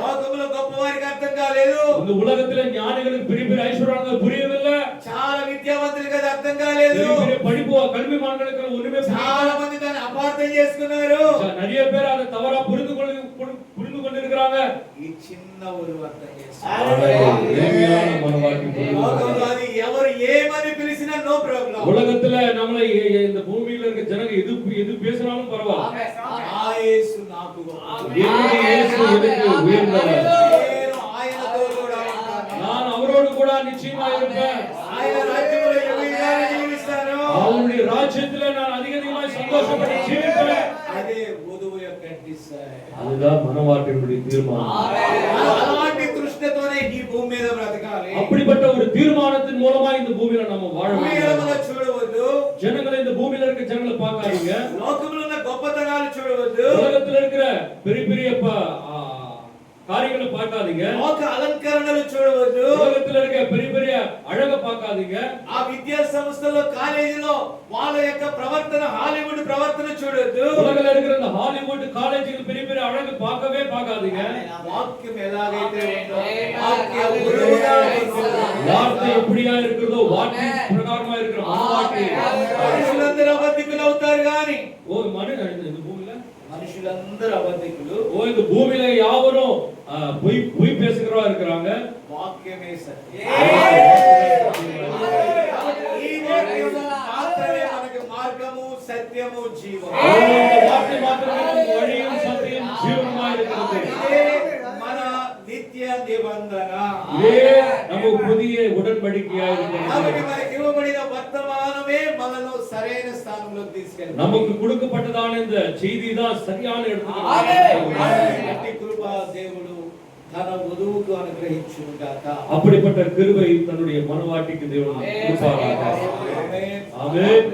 లోకంలో గొప్పవారికి అర్థం కాలేదు, இந்த ఉலகத்துல ஞானிகளுக்கு பெரிய பெரிய ஐஸ்வர்யம் புரியவில்லை. చాలా విద్యావంతులకు అది అర్థం కాలేదు, பெரிய படிப்பு கல்விமான்களுக்கு ஒண்ணுமே చాలా మంది దాన్ని అపార్థం చేసుకున్నారు, நிறைய பேர் அதை தவறா புரிந்து கொண்டிருக்கிறாங்க. ఈ చిన్న ஒரு అర్థం లోకంలో అది ఎవరు ఏమని పిలిచినా నో ప్రాబ్లం. உலகத்துல நம்மள இந்த பூமியில இருக்க ஜனங்க எது பேசினாலும் பரவாயில்லை. ఆ యేసు నాకు என்னுடைய இயேசு எனக்கு உயர்ந்தவர். నేను ఆయనతో కూడా ఉంటాను, நான் அவரோடு கூட நிச்சயமா இருப்பேன். ఆయన రాజ్యంలో యుగయుగాలు జీవిస్తాను, அவருடைய ராஜ்யத்துல நான் அதிகமாய் சந்தோஷப்பட்டு ஜீவிப்பேன். అదే వధువు యొక్క డిసైర్. அதுதான் மனவாட்டினுடைய தீர்மானம். అలాంటి తృష్ణతోనే ఈ భూమి మీద బ్రతకాలి. அப்படிப்பட்ட ஒரு தீர்மானத்தின் மூலமா இந்த பூமியில நம்ம வாழ வேண்டும். చూడవద్దు, ஜனங்களை இந்த பூமியில இருக்க ஜனங்களை பார்க்காதீங்க. లోకంలో ఉన్న గొప్పతనాలు చూడవద్దు, உலகத்துல இருக்கிற பெரிய பெரிய காரியங்களை பார்க்காதீங்க. లోక అలంకరణలు చూడవద్దు, உலகத்துல இருக்க பெரிய பெரிய அழக பார்க்காதீங்க. ఆ విద్యా సంస్థల్లో కాలేజీలో వాళ్ళ యొక్క ప్రవర్తన హాలీవుడ్ ప్రవర్తన చూడొద్దు, உலகத்துல இருக்கிற இந்த ஹாலிவுட் காலேஜ்ல பெரிய பெரிய அழகு பார்க்காதீங்க. వాక్యం ఎలాగైతే ఉందో వాక్య గురువుగా வார்த்தை எப்படியா இருக்கிறதோ வார்த்தை பிரகாரமா இருக்கிற மனவாட்டி. మనుషులందరూ అబద్ధికులు అవుతారు గాని இந்த பூமியில మనుషులందరూ అబద్ధికులు, இந்த பூமியில யாவரும் பொய் பேசுகிறவா இருக்கிறாங்க. వాక్యమే సత్యం. ఈ వాక్యం మాత్రమే మనకు మార్గము, సత్యము, జీవము. வார்த்தை மாத்திரமே நமக்கு வழியும் சத்தியம் ஜீவனுமா இருக்கிறது. ఇదే మన నిత్య నిబంధన, ఇదే நமக்கு புதிய உடன்படிக்கையா இருக்கிறது. కాబట్టి మనకి ఇవ్వబడిన వర్తమానమే మనను సరైన స్థానంలోకి తీసుకెళ్తుంది. நமக்கு கொடுக்கப்பட்டதான இந்த செய்தி தான் சரியான இடத்துக்கு అట్టి కృప దేవుడు తన వధువుకు అనుగ్రహించుగాక. அப்படிப்பட்ட கிருபை தன்னுடைய மனவாட்டிக்கு தேவன் கொடுப்பாராக. ఆమేన్. ஆமென்.